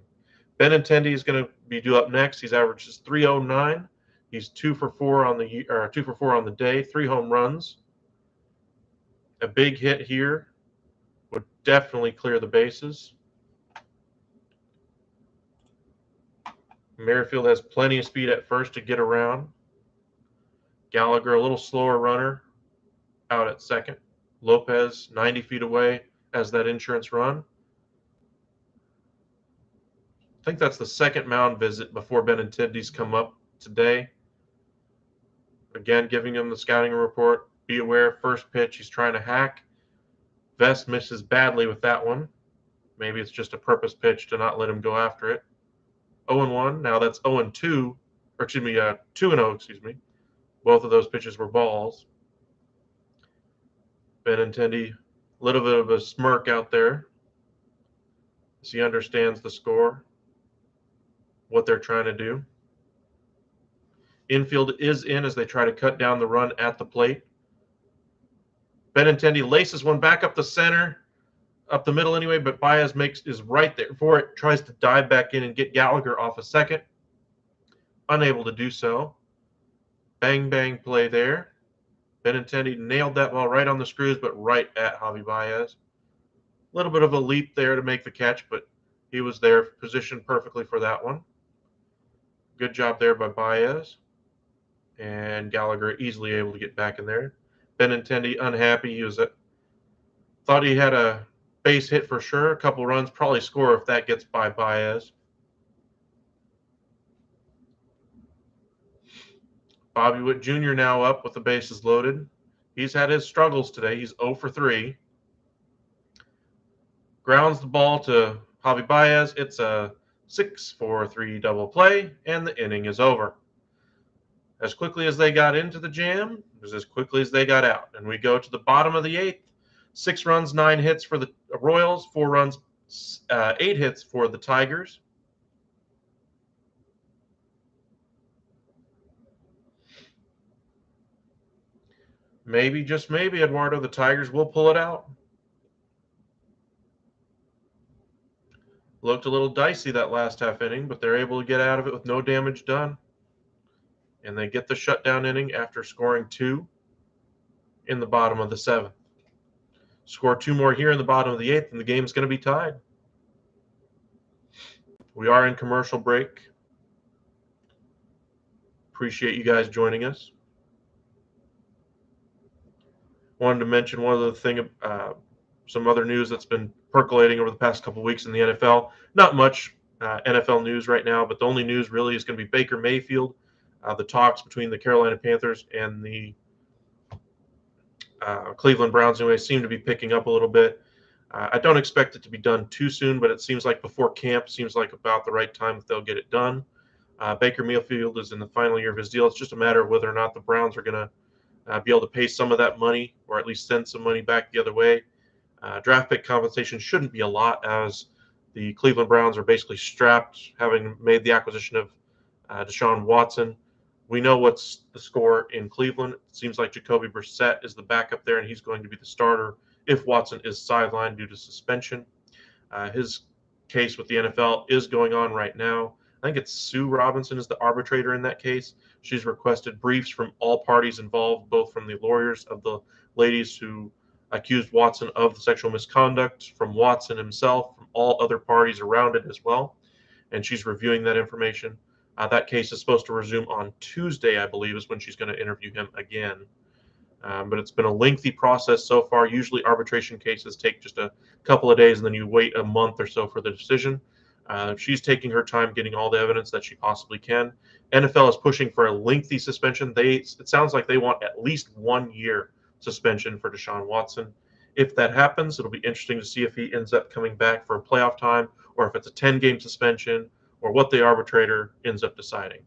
Benintendi is going to be due up next. He's averages 309. He's 2 for 4 on the day, 3 home runs. A big hit here would definitely clear the bases. Merrifield has plenty of speed at first to get around. Gallagher, a little slower runner, out at second. Lopez, 90 feet away, as that insurance run. I think that's the second mound visit before Benintendi's come up today. Again, giving him the scouting report. Be aware, first pitch, he's trying to hack. Vest misses badly with that one. Maybe it's just a purpose pitch to not let him go after it. 0-1. Now that's 0-2, or excuse me, 2-0, excuse me. Both of those pitches were balls. Benintendi, a little bit of a smirk out there as he understands the score, what they're trying to do. Infield is in as they try to cut down the run at the plate. Benintendi laces one back up the center, up the middle anyway, but Baez is right there for it, tries to dive back in and get Gallagher off a second. Unable to do so. Bang, bang play there. Benintendi nailed that ball right on the screws, but right at Javi Baez. A little bit of a leap there to make the catch, but he was there positioned perfectly for that one. Good job there by Baez. And Gallagher easily able to get back in there. Benintendi unhappy. He thought he had a base hit for sure. A couple runs, probably score if that gets by Baez. Bobby Witt Jr. now up with the bases loaded. He's had his struggles today. He's 0 for 3. Grounds the ball to Javi Baez. It's a 6-4-3 double play, and the inning is over. As quickly as they got into the jam, it was as quickly as they got out. And we go to the bottom of the 8th. 6 runs, 9 hits for the Royals. 4 runs, 8 hits for the Tigers. Maybe, just maybe, Eduardo, the Tigers will pull it out. Looked a little dicey that last half inning, but they're able to get out of it with no damage done. And they get the shutdown inning after scoring 2 in the bottom of the 7th. Score 2 more here in the bottom of the 8th, and the game's going to be tied. We are in commercial break. Appreciate you guys joining us. Wanted to mention one other thing, some other news that's been percolating over the past couple weeks in the NFL. Not much NFL news right now, but the only news really is going to be Baker Mayfield. The talks between the Carolina Panthers and the Cleveland Browns anyway seem to be picking up a little bit. I don't expect it to be done too soon, but it seems like before camp seems like about the right time that they'll get it done. Baker Mayfield is in the final year of his deal. It's just a matter of whether or not the Browns are going to be able to pay some of that money or at least send some money back the other way. Draft pick compensation shouldn't be a lot, as the Cleveland Browns are basically strapped, having made the acquisition of Deshaun Watson. We know what's the score in Cleveland. It seems like Jacoby Brissett is the backup there, and he's going to be the starter if Watson is sidelined due to suspension. His case with the NFL is going on right now. I think it's Sue Robinson is the arbitrator in that case. She's requested briefs from all parties involved, both from the lawyers of the ladies who accused Watson of the sexual misconduct, from Watson himself, from all other parties around it as well. and she's reviewing that information. That case is supposed to resume on Tuesday, I believe, is when she's going to interview him again. But it's been a lengthy process so far. Usually arbitration cases take just a couple of days, and then you wait a month or so for the decision. She's taking her time getting all the evidence that she possibly can. NFL is pushing for a lengthy suspension. It sounds like they want at least 1 year suspension for Deshaun Watson. If that happens, it'll be interesting to see if he ends up coming back for playoff time, or if it's a 10-game suspension, or what the arbitrator ends up deciding.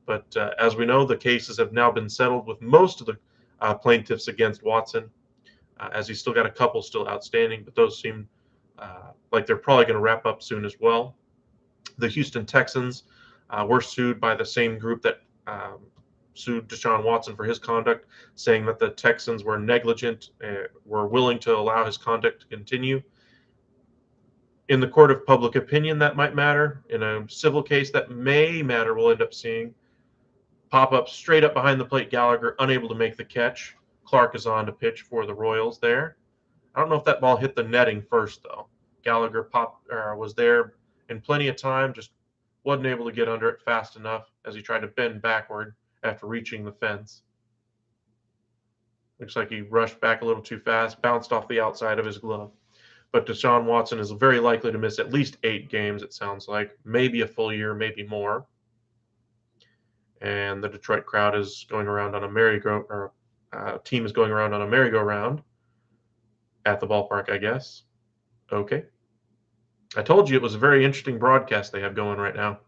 But as we know, the cases have now been settled with most of the plaintiffs against Watson, as he's still got a couple still outstanding, but those seem like they're probably going to wrap up soon as well. The Houston Texans were sued by the same group that sued Deshaun Watson for his conduct, saying that the Texans were negligent, were willing to allow his conduct to continue. In the court of public opinion, that might matter. In a civil case, that may matter. We'll end up seeing pop up straight up behind the plate. Gallagher unable to make the catch. Clark is on to pitch for the Royals there. I don't know if that ball hit the netting first, though. Gallagher was there in plenty of time, just wasn't able to get under it fast enough as he tried to bend backward after reaching the fence. Looks like he rushed back a little too fast, bounced off the outside of his glove. But Deshaun Watson is very likely to miss at least 8 games, it sounds like. Maybe a full year, maybe more. And the Detroit crowd is going around on a team is going around on a merry-go-round at the ballpark, I guess. Okay. I told you it was a very interesting broadcast they have going right now.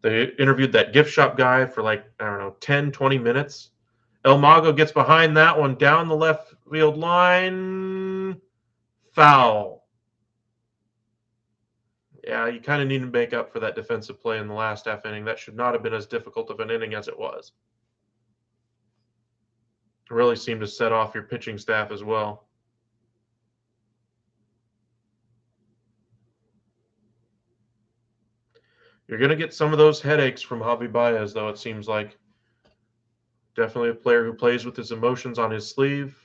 They interviewed that gift shop guy for 10, 20 minutes. El Mago gets behind that one down the left field line. Foul. Yeah, you kind of need to make up for that defensive play in the last half inning. That should not have been as difficult of an inning as it was. It really seemed to set off your pitching staff as well. You're going to get some of those headaches from Javi Baez, though, it seems like. Definitely a player who plays with his emotions on his sleeve.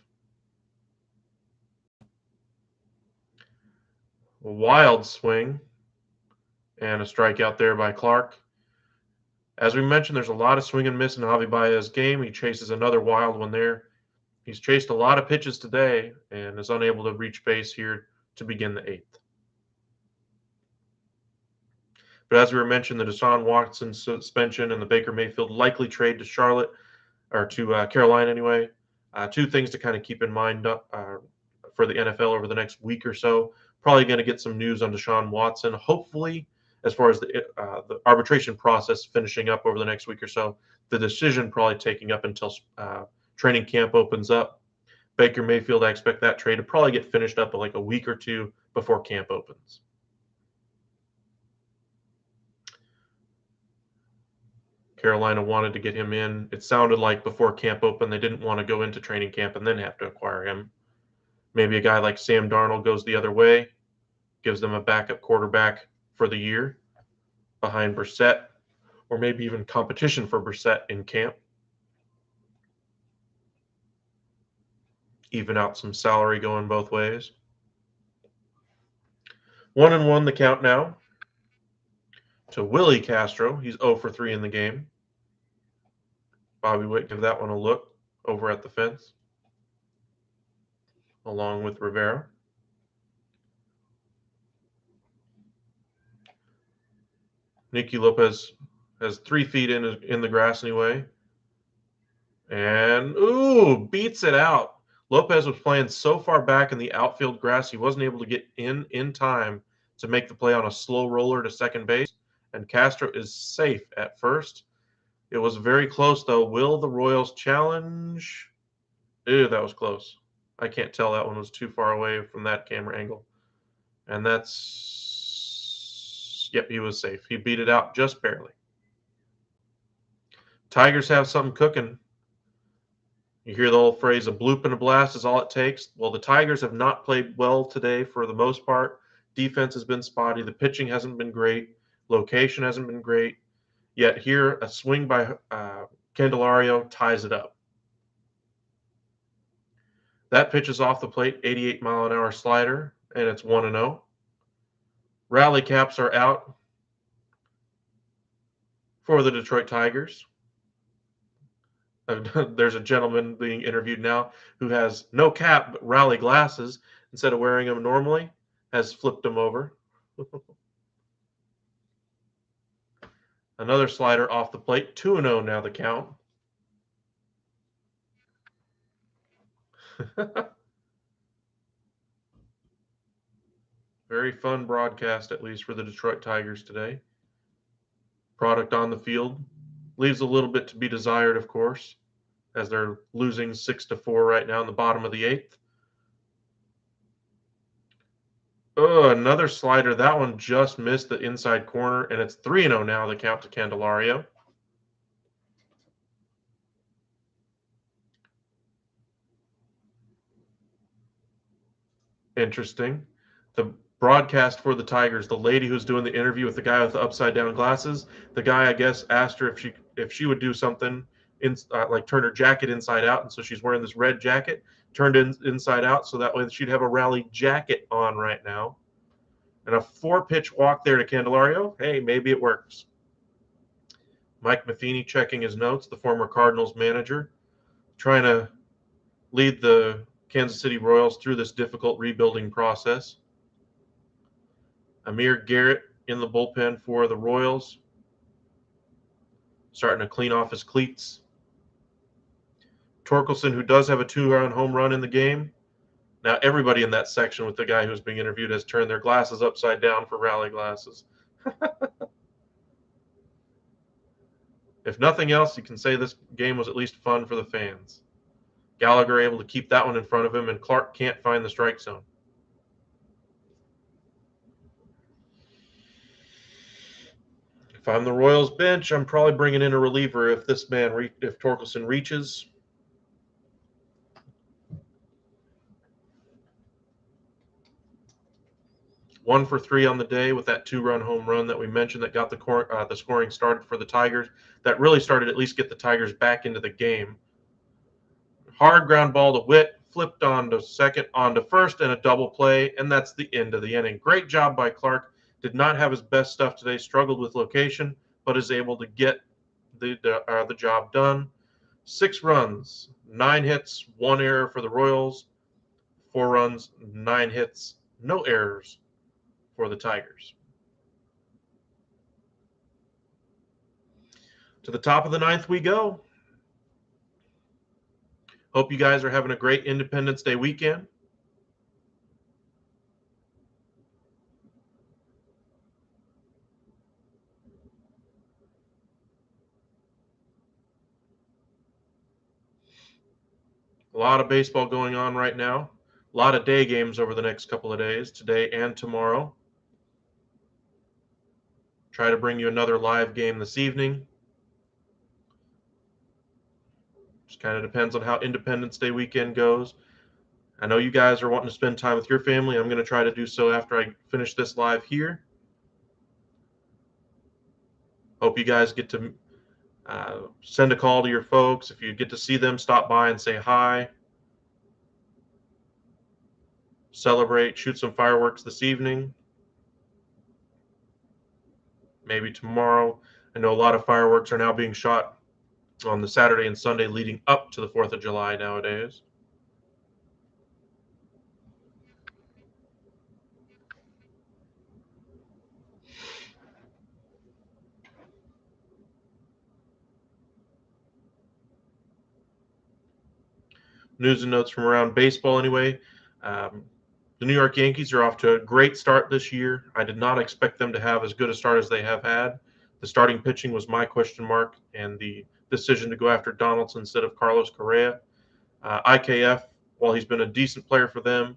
A wild swing and a strikeout there by Clark. As we mentioned, there's a lot of swing and miss in Javi Baez's game. He chases another wild one there. He's chased a lot of pitches today and is unable to reach base here to begin the 8th. But as we were mentioned, the Deshaun Watson suspension and the Baker Mayfield likely trade to Charlotte, or to Carolina anyway. 2 things to kind of keep in mind for the NFL over the next week or so. Probably going to get some news on Deshaun Watson, hopefully, as far as the arbitration process finishing up over the next week or so. The decision probably taking up until training camp opens up. Baker Mayfield, I expect that trade to probably get finished up like a week or 2 before camp opens. Carolina wanted to get him in. It sounded like before camp opened, they didn't want to go into training camp and then have to acquire him. Maybe a guy like Sam Darnold goes the other way, gives them a backup quarterback for the year behind Brissett, or maybe even competition for Brissett in camp. Even out some salary going both ways. 1-1 the count now to Willie Castro. He's 0 for 3 in the game. Bobby Witt give that one a look over at the fence, along with Rivera. Nicky Lopez has 3 feet in the grass anyway. And, beats it out. Lopez was playing so far back in the outfield grass, he wasn't able to get in time to make the play on a slow roller to second base. And Castro is safe at first. It was very close, though. Will the Royals challenge? That was close. I can't tell. That one was too far away from that camera angle. And yep, he was safe. He beat it out just barely. Tigers have something cooking. You hear the old phrase, a bloop and a blast is all it takes. Well, the Tigers have not played well today for the most part. Defense has been spotty. The pitching hasn't been great. Location hasn't been great. Yet here, a swing by Candelario ties it up. That pitch is off the plate, 88-mile-an-hour slider, and it's 1-0. Rally caps are out. For the Detroit Tigers, there's a gentleman being interviewed now who has no cap but rally glasses. Instead of wearing them normally, has flipped them over. Another slider off the plate. 2-0 now the count. Very fun broadcast, at least for the Detroit Tigers today. Product on the field leaves a little bit to be desired, of course, as they're losing 6-4 right now in the bottom of the eighth. Oh, another slider. That one just missed the inside corner, and it's 3-0 now, the count to Candelario. Interesting. The broadcast for the Tigers, the lady who's doing the interview with the guy with the upside down glasses, the guy, I guess, asked her if she would do something like turn her jacket inside out, and so she's wearing this red jacket turned inside out, so that way she'd have a Rally jacket on right now. And a 4-pitch walk there to Candelario. Hey, maybe it works. Mike Matheny checking his notes, the former Cardinals manager, trying to lead the Kansas City Royals through this difficult rebuilding process. Amir Garrett in the bullpen for the Royals, starting to clean off his cleats. Torkelson, who does have a 2-run home run in the game. Now everybody in that section with the guy who's being interviewed has turned their glasses upside down for Rally glasses. If nothing else, you can say this game was at least fun for the fans. Gallagher able to keep that one in front of him, and Clark can't find the strike zone. If I'm the Royals bench, I'm probably bringing in a reliever if this man, if Torkelson reaches. One for 3 on the day with that 2-run home run that we mentioned that got the scoring started for the Tigers. That really started at least get the Tigers back into the game. Hard ground ball to Witt, flipped onto second, onto first, and a double play, and that's the end of the inning. Great job by Clark. Did not have his best stuff today, struggled with location, but is able to get the job done. 6 runs, 9 hits, 1 error for the Royals. 4 runs, 9 hits, no errors for the Tigers. To the top of the 9th we go. Hope you guys are having a great Independence Day weekend. A lot of baseball going on right now. A lot of day games over the next couple of days, today and tomorrow. Try to bring you another live game this evening. Just kind of depends on how Independence Day weekend goes. I know you guys are wanting to spend time with your family. I'm going to try to do so after I finish this live here. Hope you guys get to send a call to your folks. If you get to see them, stop by and say hi. Celebrate, shoot some fireworks this evening. Maybe tomorrow. I know a lot of fireworks are now being shot on the Saturday and Sunday leading up to the 4th of July nowadays. News and notes from around baseball anyway. The New York Yankees are off to a great start this year. I did not expect them to have as good a start as they have had. The starting pitching was my question mark, and the decision to go after Donaldson instead of Carlos Correa. IKF, while he's been a decent player for them,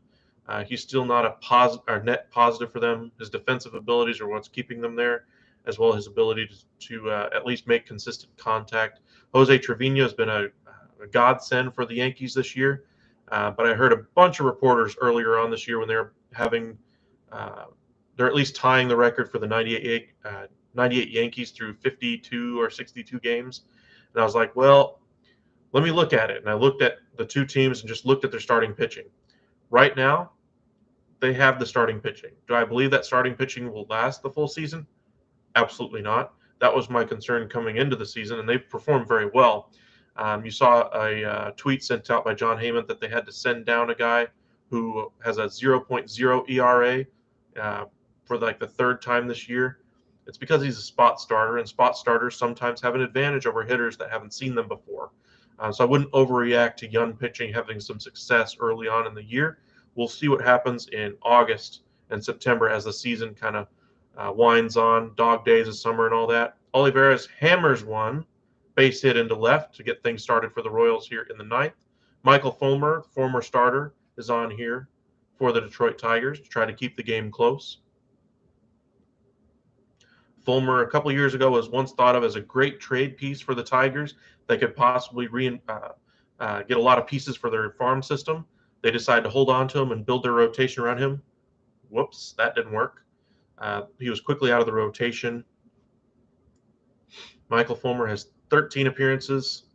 he's still not a net positive for them. His defensive abilities are what's keeping them there, as well as his ability to at least make consistent contact. Jose Trevino has been a godsend for the Yankees this year. But I heard a bunch of reporters earlier on this year when they're at least tying the record for the 98 Yankees through 52 or 62 games. And I was like, well, let me look at it. And I looked at the two teams and just looked at their starting pitching. Right now, they have the starting pitching. Do I believe that starting pitching will last the full season? Absolutely not. That was my concern coming into the season, and they've performed very well. You saw a tweet sent out by John Heyman that they had to send down a guy who has a 0.0 ERA for like the third time this year. It's because he's a spot starter, and spot starters sometimes have an advantage over hitters that haven't seen them before. So I wouldn't overreact to young pitching having some success early on in the year. We'll see what happens in August and September as the season kind of winds on, dog days of summer and all that. Olivares hammers one base hit into left to get things started for the Royals here in the ninth. Michael Fulmer, former starter, is on here for the Detroit Tigers to try to keep the game close. Fulmer, a couple of years ago, was once thought of as a great trade piece for the Tigers. They could possibly get a lot of pieces for their farm system. They decided to hold on to him and build their rotation around him. Whoops, that didn't work. He was quickly out of the rotation. Michael Fulmer has 13 appearances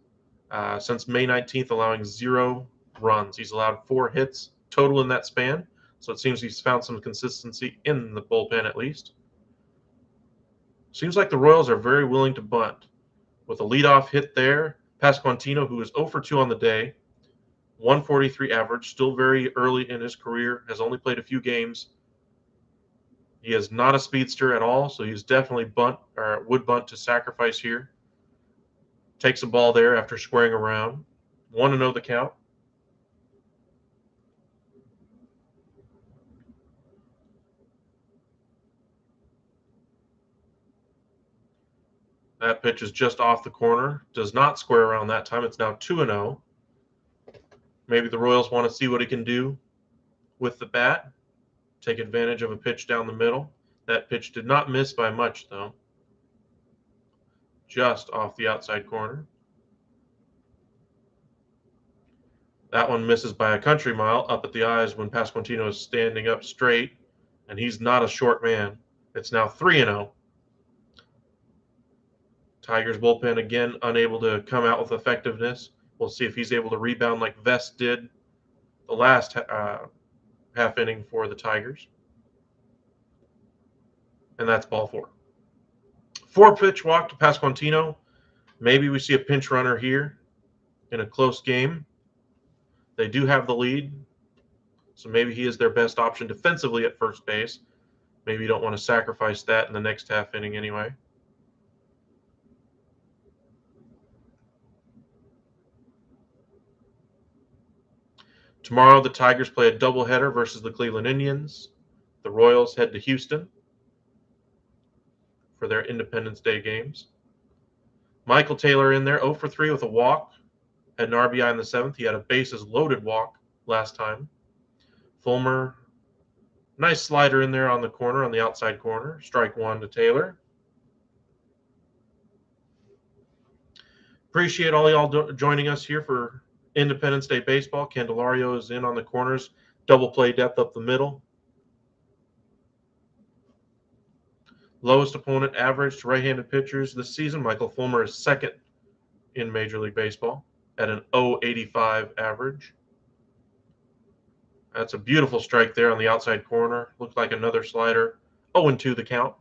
since May 19th, allowing 0 runs. He's allowed 4 hits total in that span, so it seems he's found some consistency in the bullpen at least. Seems like the Royals are very willing to bunt. With a leadoff hit there, Pasquantino, who is 0 for 2 on the day, 143 average, still very early in his career, has only played a few games. He is not a speedster at all, so he's definitely would bunt to sacrifice here. Takes a ball there after squaring around. 1-0 the count. That pitch is just off the corner. Does not square around that time. It's now 2-0. Maybe the Royals want to see what he can do with the bat. Take advantage of a pitch down the middle. That pitch did not miss by much, though. Just off the outside corner. That one misses by a country mile up at the eyes when Pasquantino is standing up straight, and he's not a short man. It's now 3-0. Tigers bullpen again unable to come out with effectiveness. We'll see if he's able to rebound like Vest did the last half inning for the Tigers. And that's ball 4. 4-pitch walk to Pasquantino. Maybe we see a pinch runner here in a close game. They do have the lead, so maybe he is their best option defensively at first base. Maybe you don't want to sacrifice that in the next half inning anyway. Tomorrow, the Tigers play a doubleheader versus the Cleveland Indians. The Royals head to Houston for their Independence Day games. Michael Taylor in there, 0 for 3 with a walk. Had an RBI in the 7th. He had a bases-loaded walk last time. Fulmer, nice slider in there on the corner, on the outside corner. Strike 1 to Taylor. Appreciate all y'all joining us here for Independence Day Baseball. Candelario is in on the corners. Double play depth up the middle. Lowest opponent average to right-handed pitchers this season. Michael Fulmer is second in Major League Baseball at an .085 average. That's a beautiful strike there on the outside corner. Looked like another slider. 0-2 the count.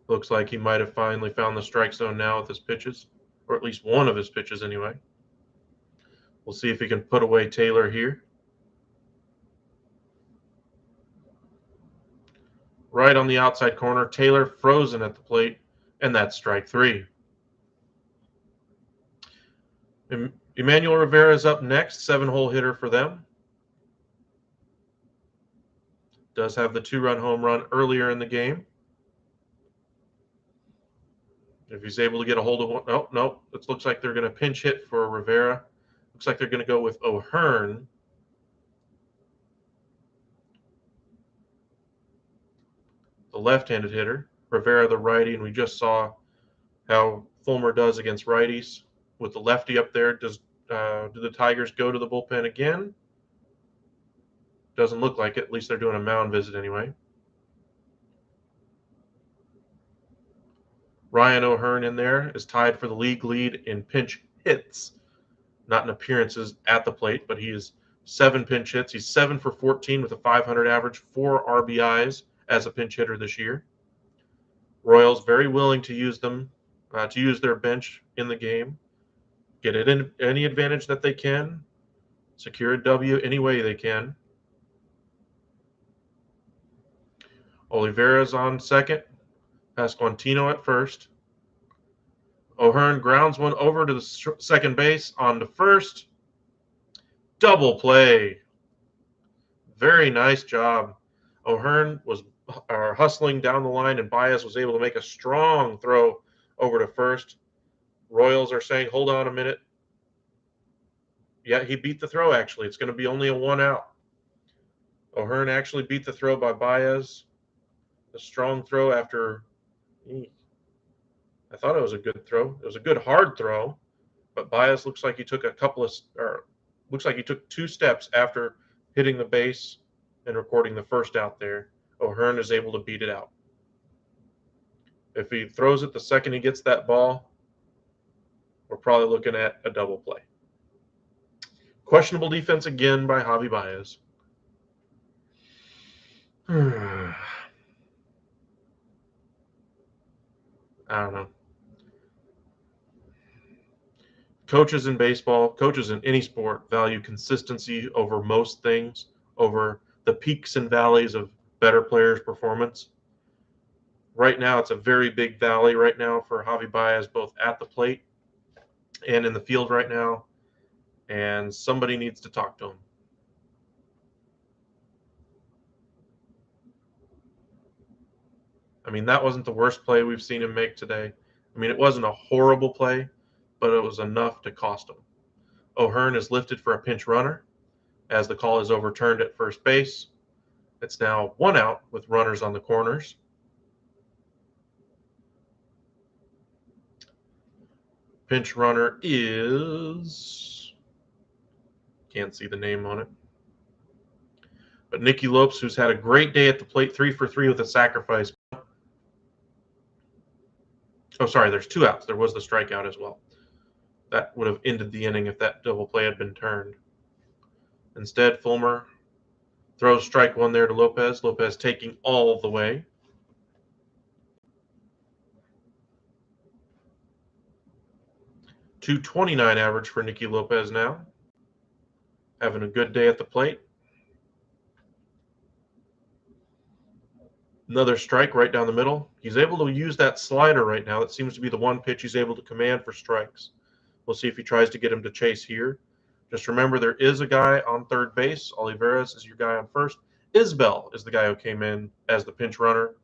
Looks like he might have finally found the strike zone now with his pitches, or at least one of his pitches anyway. We'll see if he can put away Taylor here. Right on the outside corner, Taylor frozen at the plate, and that's strike 3. Emmanuel Rivera is up next, 7-hole hitter for them. Does have the 2-run home run earlier in the game. If he's able to get a hold of one, no, it looks like they're going to pinch hit for Rivera. Looks like they're going to go with O'Hearn. The left-handed hitter. Rivera the righty, and we just saw how Fulmer does against righties. With the lefty up there, do the Tigers go to the bullpen again? Doesn't look like it. At least they're doing a mound visit anyway. Ryan O'Hearn in there is tied for the league lead in pinch hits, not in appearances at the plate, but he is 7 pinch hits. He's 7 for 14 with a 500 average, 4 RBIs as a pinch hitter this year. Royals very willing to use them, to use their bench in the game. Get it in any advantage that they can. Secure a W any way they can. Oliveira's on second. Pasquantino at first. O'Hearn grounds one over to the second base on to first. Double play. Very nice job. O'Hearn was hustling down the line, and Baez was able to make a strong throw over to first. Royals are saying, hold on a minute. Yeah, he beat the throw, actually. It's going to be only a 1 out. O'Hearn actually beat the throw by Baez. A strong throw after. I thought it was a good throw. It was a good hard throw, but Baez looks like he took looks like he took 2 steps after hitting the base and recording the first out there. O'Hearn is able to beat it out. If he throws it the second he gets that ball, we're probably looking at a double play. Questionable defense again by Javi Baez. I don't know. Coaches in baseball, coaches in any sport value consistency over most things, over the peaks and valleys of better players' performance. Right now, it's a very big valley right now for Javi Baez, both at the plate and in the field right now, and somebody needs to talk to him. I mean, that wasn't the worst play we've seen him make today. I mean, it wasn't a horrible play, but it was enough to cost him. O'Hearn is lifted for a pinch runner as the call is overturned at first base. It's now 1 out with runners on the corners. Pinch runner is, can't see the name on it, but Nicky Lopes, who's had a great day at the plate, 3 for 3 with a sacrifice. Oh, sorry, there's 2 outs. There was the strikeout as well. That would have ended the inning if that double play had been turned. Instead, Fulmer throws strike 1 there to Lopez. Lopez taking all the way. .229 average for Nicky Lopez now. Having a good day at the plate. Another strike right down the middle. He's able to use that slider right now. That seems to be the one pitch he's able to command for strikes. We'll see if he tries to get him to chase here. Just remember, there is a guy on third base. Olivares is your guy on first. Isbel is the guy who came in as the pinch runner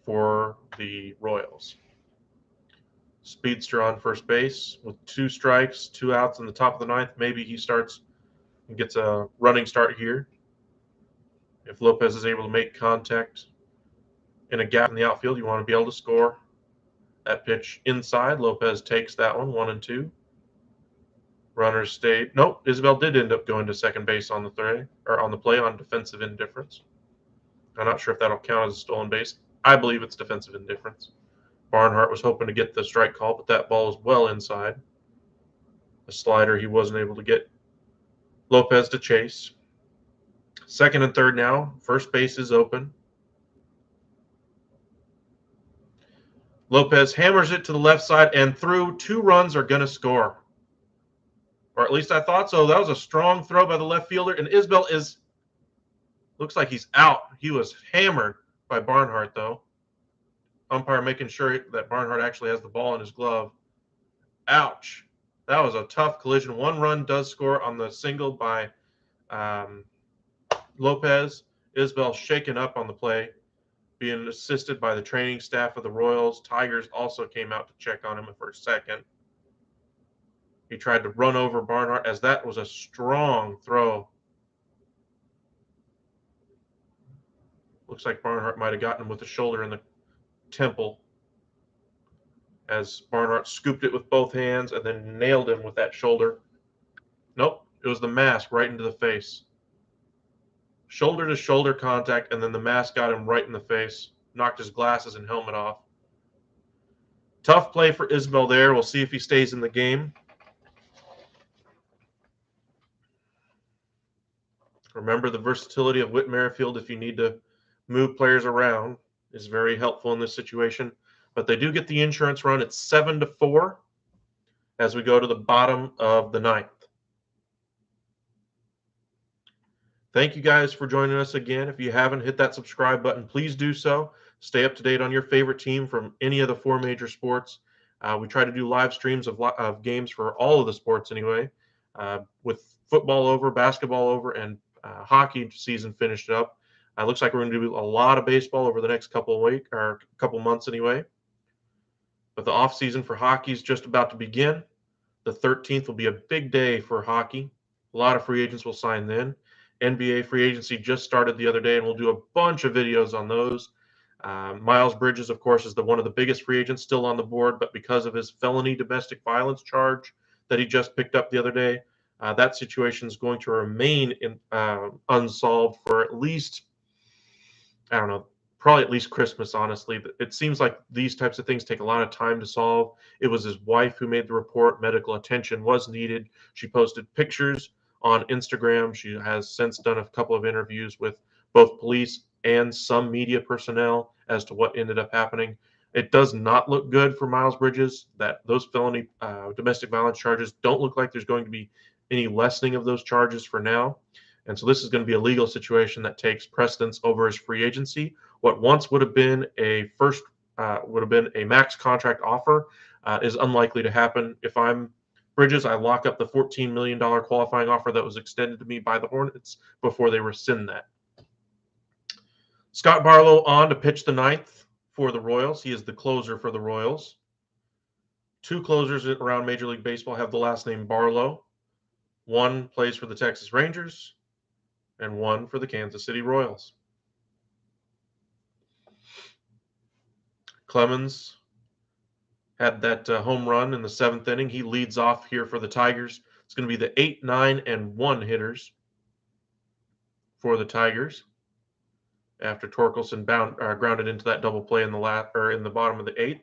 for the Royals. Speedster on first base with 2 strikes, 2 outs in the top of the 9th. Maybe he starts and gets a running start here. If Lopez is able to make contact in a gap in the outfield, you want to be able to score. That pitch inside. Lopez takes that one, 1-2. Runners stayed. Nope, Isbel did end up going to second base on the play on defensive indifference. I'm not sure if that'll count as a stolen base. I believe it's defensive indifference. Barnhart was hoping to get the strike call, but that ball is well inside. A slider he wasn't able to get Lopez to chase. Second and third now. First base is open. Lopez hammers it to the left side and through. 2 runs are going to score. Or at least I thought so. That was a strong throw by the left fielder. And Isbel looks like he's out. He was hammered by Barnhart, though. Umpire making sure that Barnhart actually has the ball in his glove. Ouch. That was a tough collision. 1 run does score on the single by Lopez. Isbel shaken up on the play, being assisted by the training staff of the Royals. Tigers also came out to check on him for a second. He tried to run over Barnhart as that was a strong throw. Looks like Barnhart might have gotten him with the shoulder in the temple as Barnhart scooped it with both hands and then nailed him with that shoulder. Nope, it was the mask right into the face. Shoulder to shoulder contact, and then the mask got him right in the face, knocked his glasses and helmet off. Tough play for Isbel there. We'll see if he stays in the game. Remember, the versatility of Whit Merrifield if you need to move players around is very helpful in this situation. But they do get the insurance run. It's 7-4 as we go to the bottom of the ninth. Thank you guys for joining us again. If you haven't hit that subscribe button, please do so. Stay up to date on your favorite team from any of the 4 major sports. We try to do live streams of games for all of the sports anyway. With football over, basketball over, and hockey season finished up. Looks like we're going to do a lot of baseball over the next couple months anyway. But the off season for hockey is just about to begin. The 13th will be a big day for hockey. A lot of free agents will sign then. NBA free agency just started the other day, and we'll do a bunch of videos on those. Miles Bridges, of course, is one of the biggest free agents still on the board, but because of his felony domestic violence charge that he just picked up the other day, that situation is going to remain unsolved for at least, I don't know, probably at least Christmas, honestly. It seems like these types of things take a lot of time to solve. It was his wife who made the report. Medical attention was needed. She posted pictures on Instagram. She has since done a couple of interviews with both police and some media personnel as to what ended up happening. It does not look good for Miles Bridges. That those felony domestic violence charges don't look like there's going to be any lessening of those charges for now. And so this is going to be a legal situation that takes precedence over his free agency. What once would have been a max contract offer is unlikely to happen. If I'm Bridges, I lock up the $14 million qualifying offer that was extended to me by the Hornets before they rescind that. Scott Barlow on to pitch the ninth for the Royals. He is the closer for the Royals. 2 closers around Major League Baseball have the last name Barlow. 1 plays for the Texas Rangers, and 1 for the Kansas City Royals. Clemens had that home run in the 7th inning. He leads off here for the Tigers. It's going to be the 8, 9, and 1 hitters for the Tigers after Torkelson grounded into that double play in the bottom of the 8th.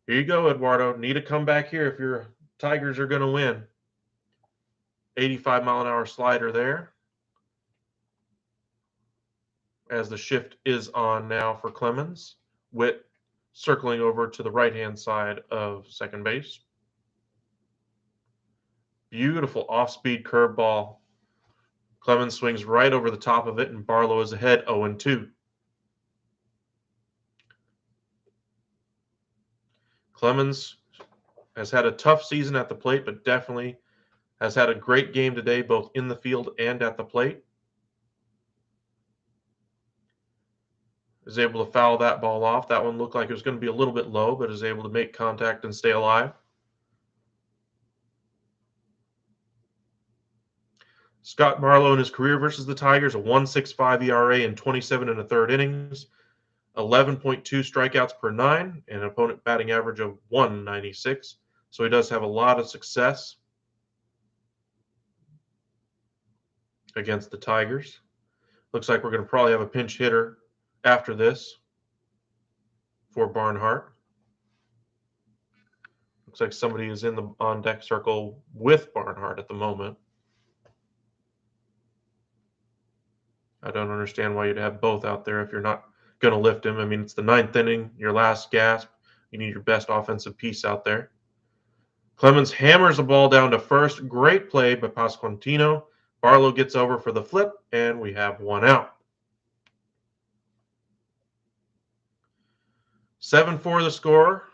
Here you go, Eduardo. Need a comeback here if your Tigers are going to win. 85-mile-an-hour slider there. As the shift is on now for Clemens. Whit circling over to the right-hand side of second base. Beautiful off-speed curveball. Clemens swings right over the top of it, and Barlow is ahead 0-2. Clemens has had a tough season at the plate, but definitely has had a great game today, both in the field and at the plate. Is able to foul that ball off. That one looked like it was going to be a little bit low, but is able to make contact and stay alive. Scott Barlow in his career versus the Tigers, a 1.65 ERA in 27 1/3 innings, 11.2 strikeouts per 9, and an opponent batting average of 196. So he does have a lot of success against the Tigers. Looks like we're going to probably have a pinch hitter after this for Barnhart. Looks like somebody is in the on-deck circle with Barnhart at the moment. I don't understand why you'd have both out there if you're not going to lift him. I mean, it's the 9th inning, your last gasp. You need your best offensive piece out there. Clemens hammers the ball down to first. Great play by Pasquantino. Barlow gets over for the flip, and we have 1 out. 7-4 the score.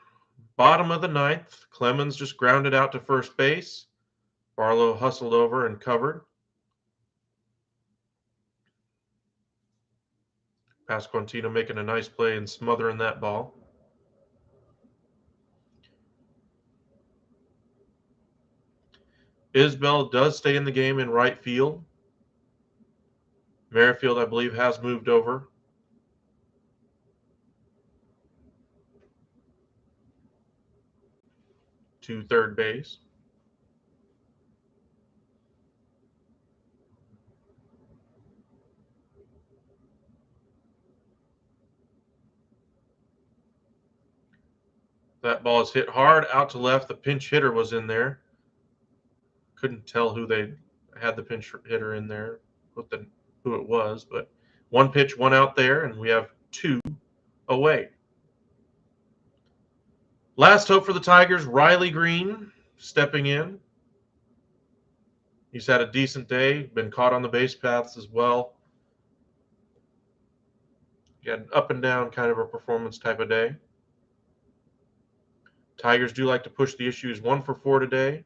Bottom of the 9th. Clemens just grounded out to first base. Barlow hustled over and covered. Pasquantino making a nice play and smothering that ball. Isbell does stay in the game in right field. Merrifield, I believe, has moved over. To third base. That ball is hit hard out to left. The pinch hitter was in there. Couldn't tell who they I had the pinch hitter in there, with who it was, but one pitch, one out there, and we have 2 away. Last hope for the Tigers, Riley Green stepping in. He's had a decent day, been caught on the base paths as well. He had an up and down kind of a performance type of day. Tigers do like to push the issues. 1 for 4 today.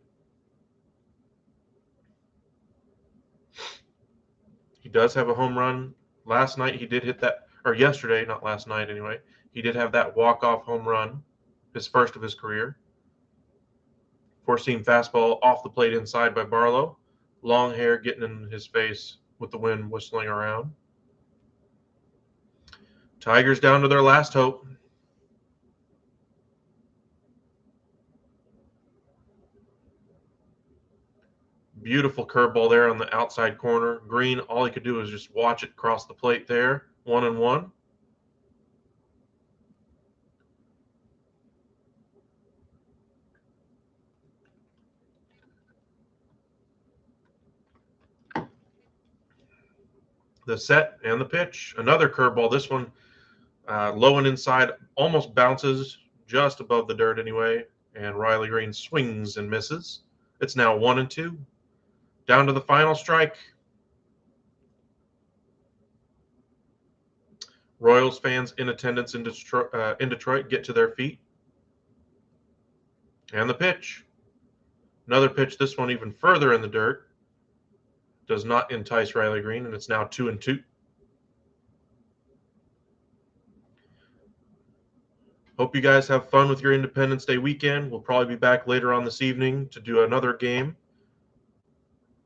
He does have a home run. Last night he did hit that, or yesterday, not last night anyway. He did have that walk-off home run, his first of his career. Four-seam fastball off the plate inside by Barlow. Long hair getting in his face with the wind whistling around. Tigers down to their last hope. Beautiful curveball there on the outside corner. Green, all he could do was just watch it cross the plate there. 1-1. The set and the pitch. Another curveball. This one low and inside, almost bounces just above the dirt anyway. And Riley Green swings and misses. It's now 1-2. Down to the final strike. Royals fans in attendance in Detroit get to their feet. And the pitch. Another pitch, this one even further in the dirt. Does not entice Riley Green, and it's now 2-2. Hope you guys have fun with your Independence Day weekend. We'll probably be back later on this evening to do another game.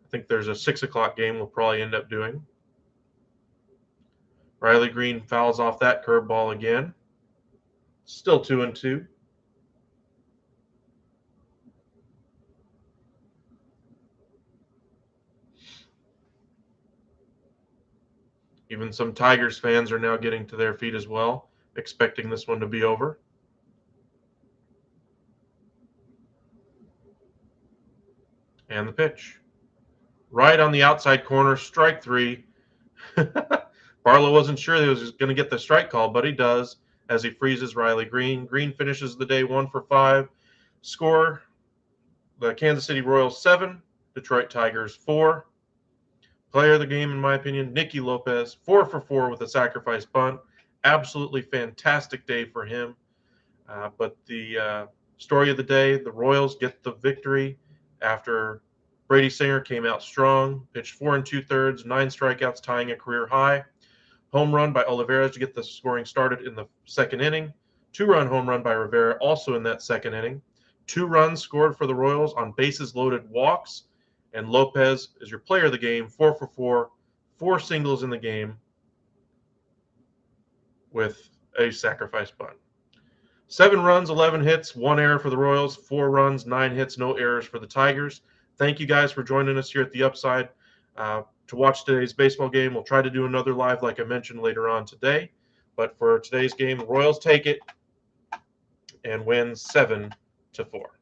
I think there's a 6 o'clock game we'll probably end up doing. Riley Green fouls off that curveball again. Still 2-2. Even some Tigers fans are now getting to their feet as well, expecting this one to be over. And the pitch. Right on the outside corner, strike 3. Barlow wasn't sure he was going to get the strike call, but he does as he freezes Riley Green. Green finishes the day 1 for 5. Score, the Kansas City Royals 7, Detroit Tigers 4. Player of the game, in my opinion, Nicky Lopez, 4 for 4 with a sacrifice bunt. Absolutely fantastic day for him. But the story of the day, the Royals get the victory after Brady Singer came out strong, pitched 4 2/3, 9 strikeouts, tying a career high. Home run by Olivares to get the scoring started in the second inning. 2-run home run by Rivera also in that second inning. 2 runs scored for the Royals on bases loaded walks. And Lopez is your player of the game, 4 for 4, 4 singles in the game with a sacrifice bunt. 7 runs, 11 hits, 1 error for the Royals, 4 runs, 9 hits, no errors for the Tigers. Thank you guys for joining us here at the Upside to watch today's baseball game. We'll try to do another live, like I mentioned, later on today. But for today's game, the Royals take it and win 7-4.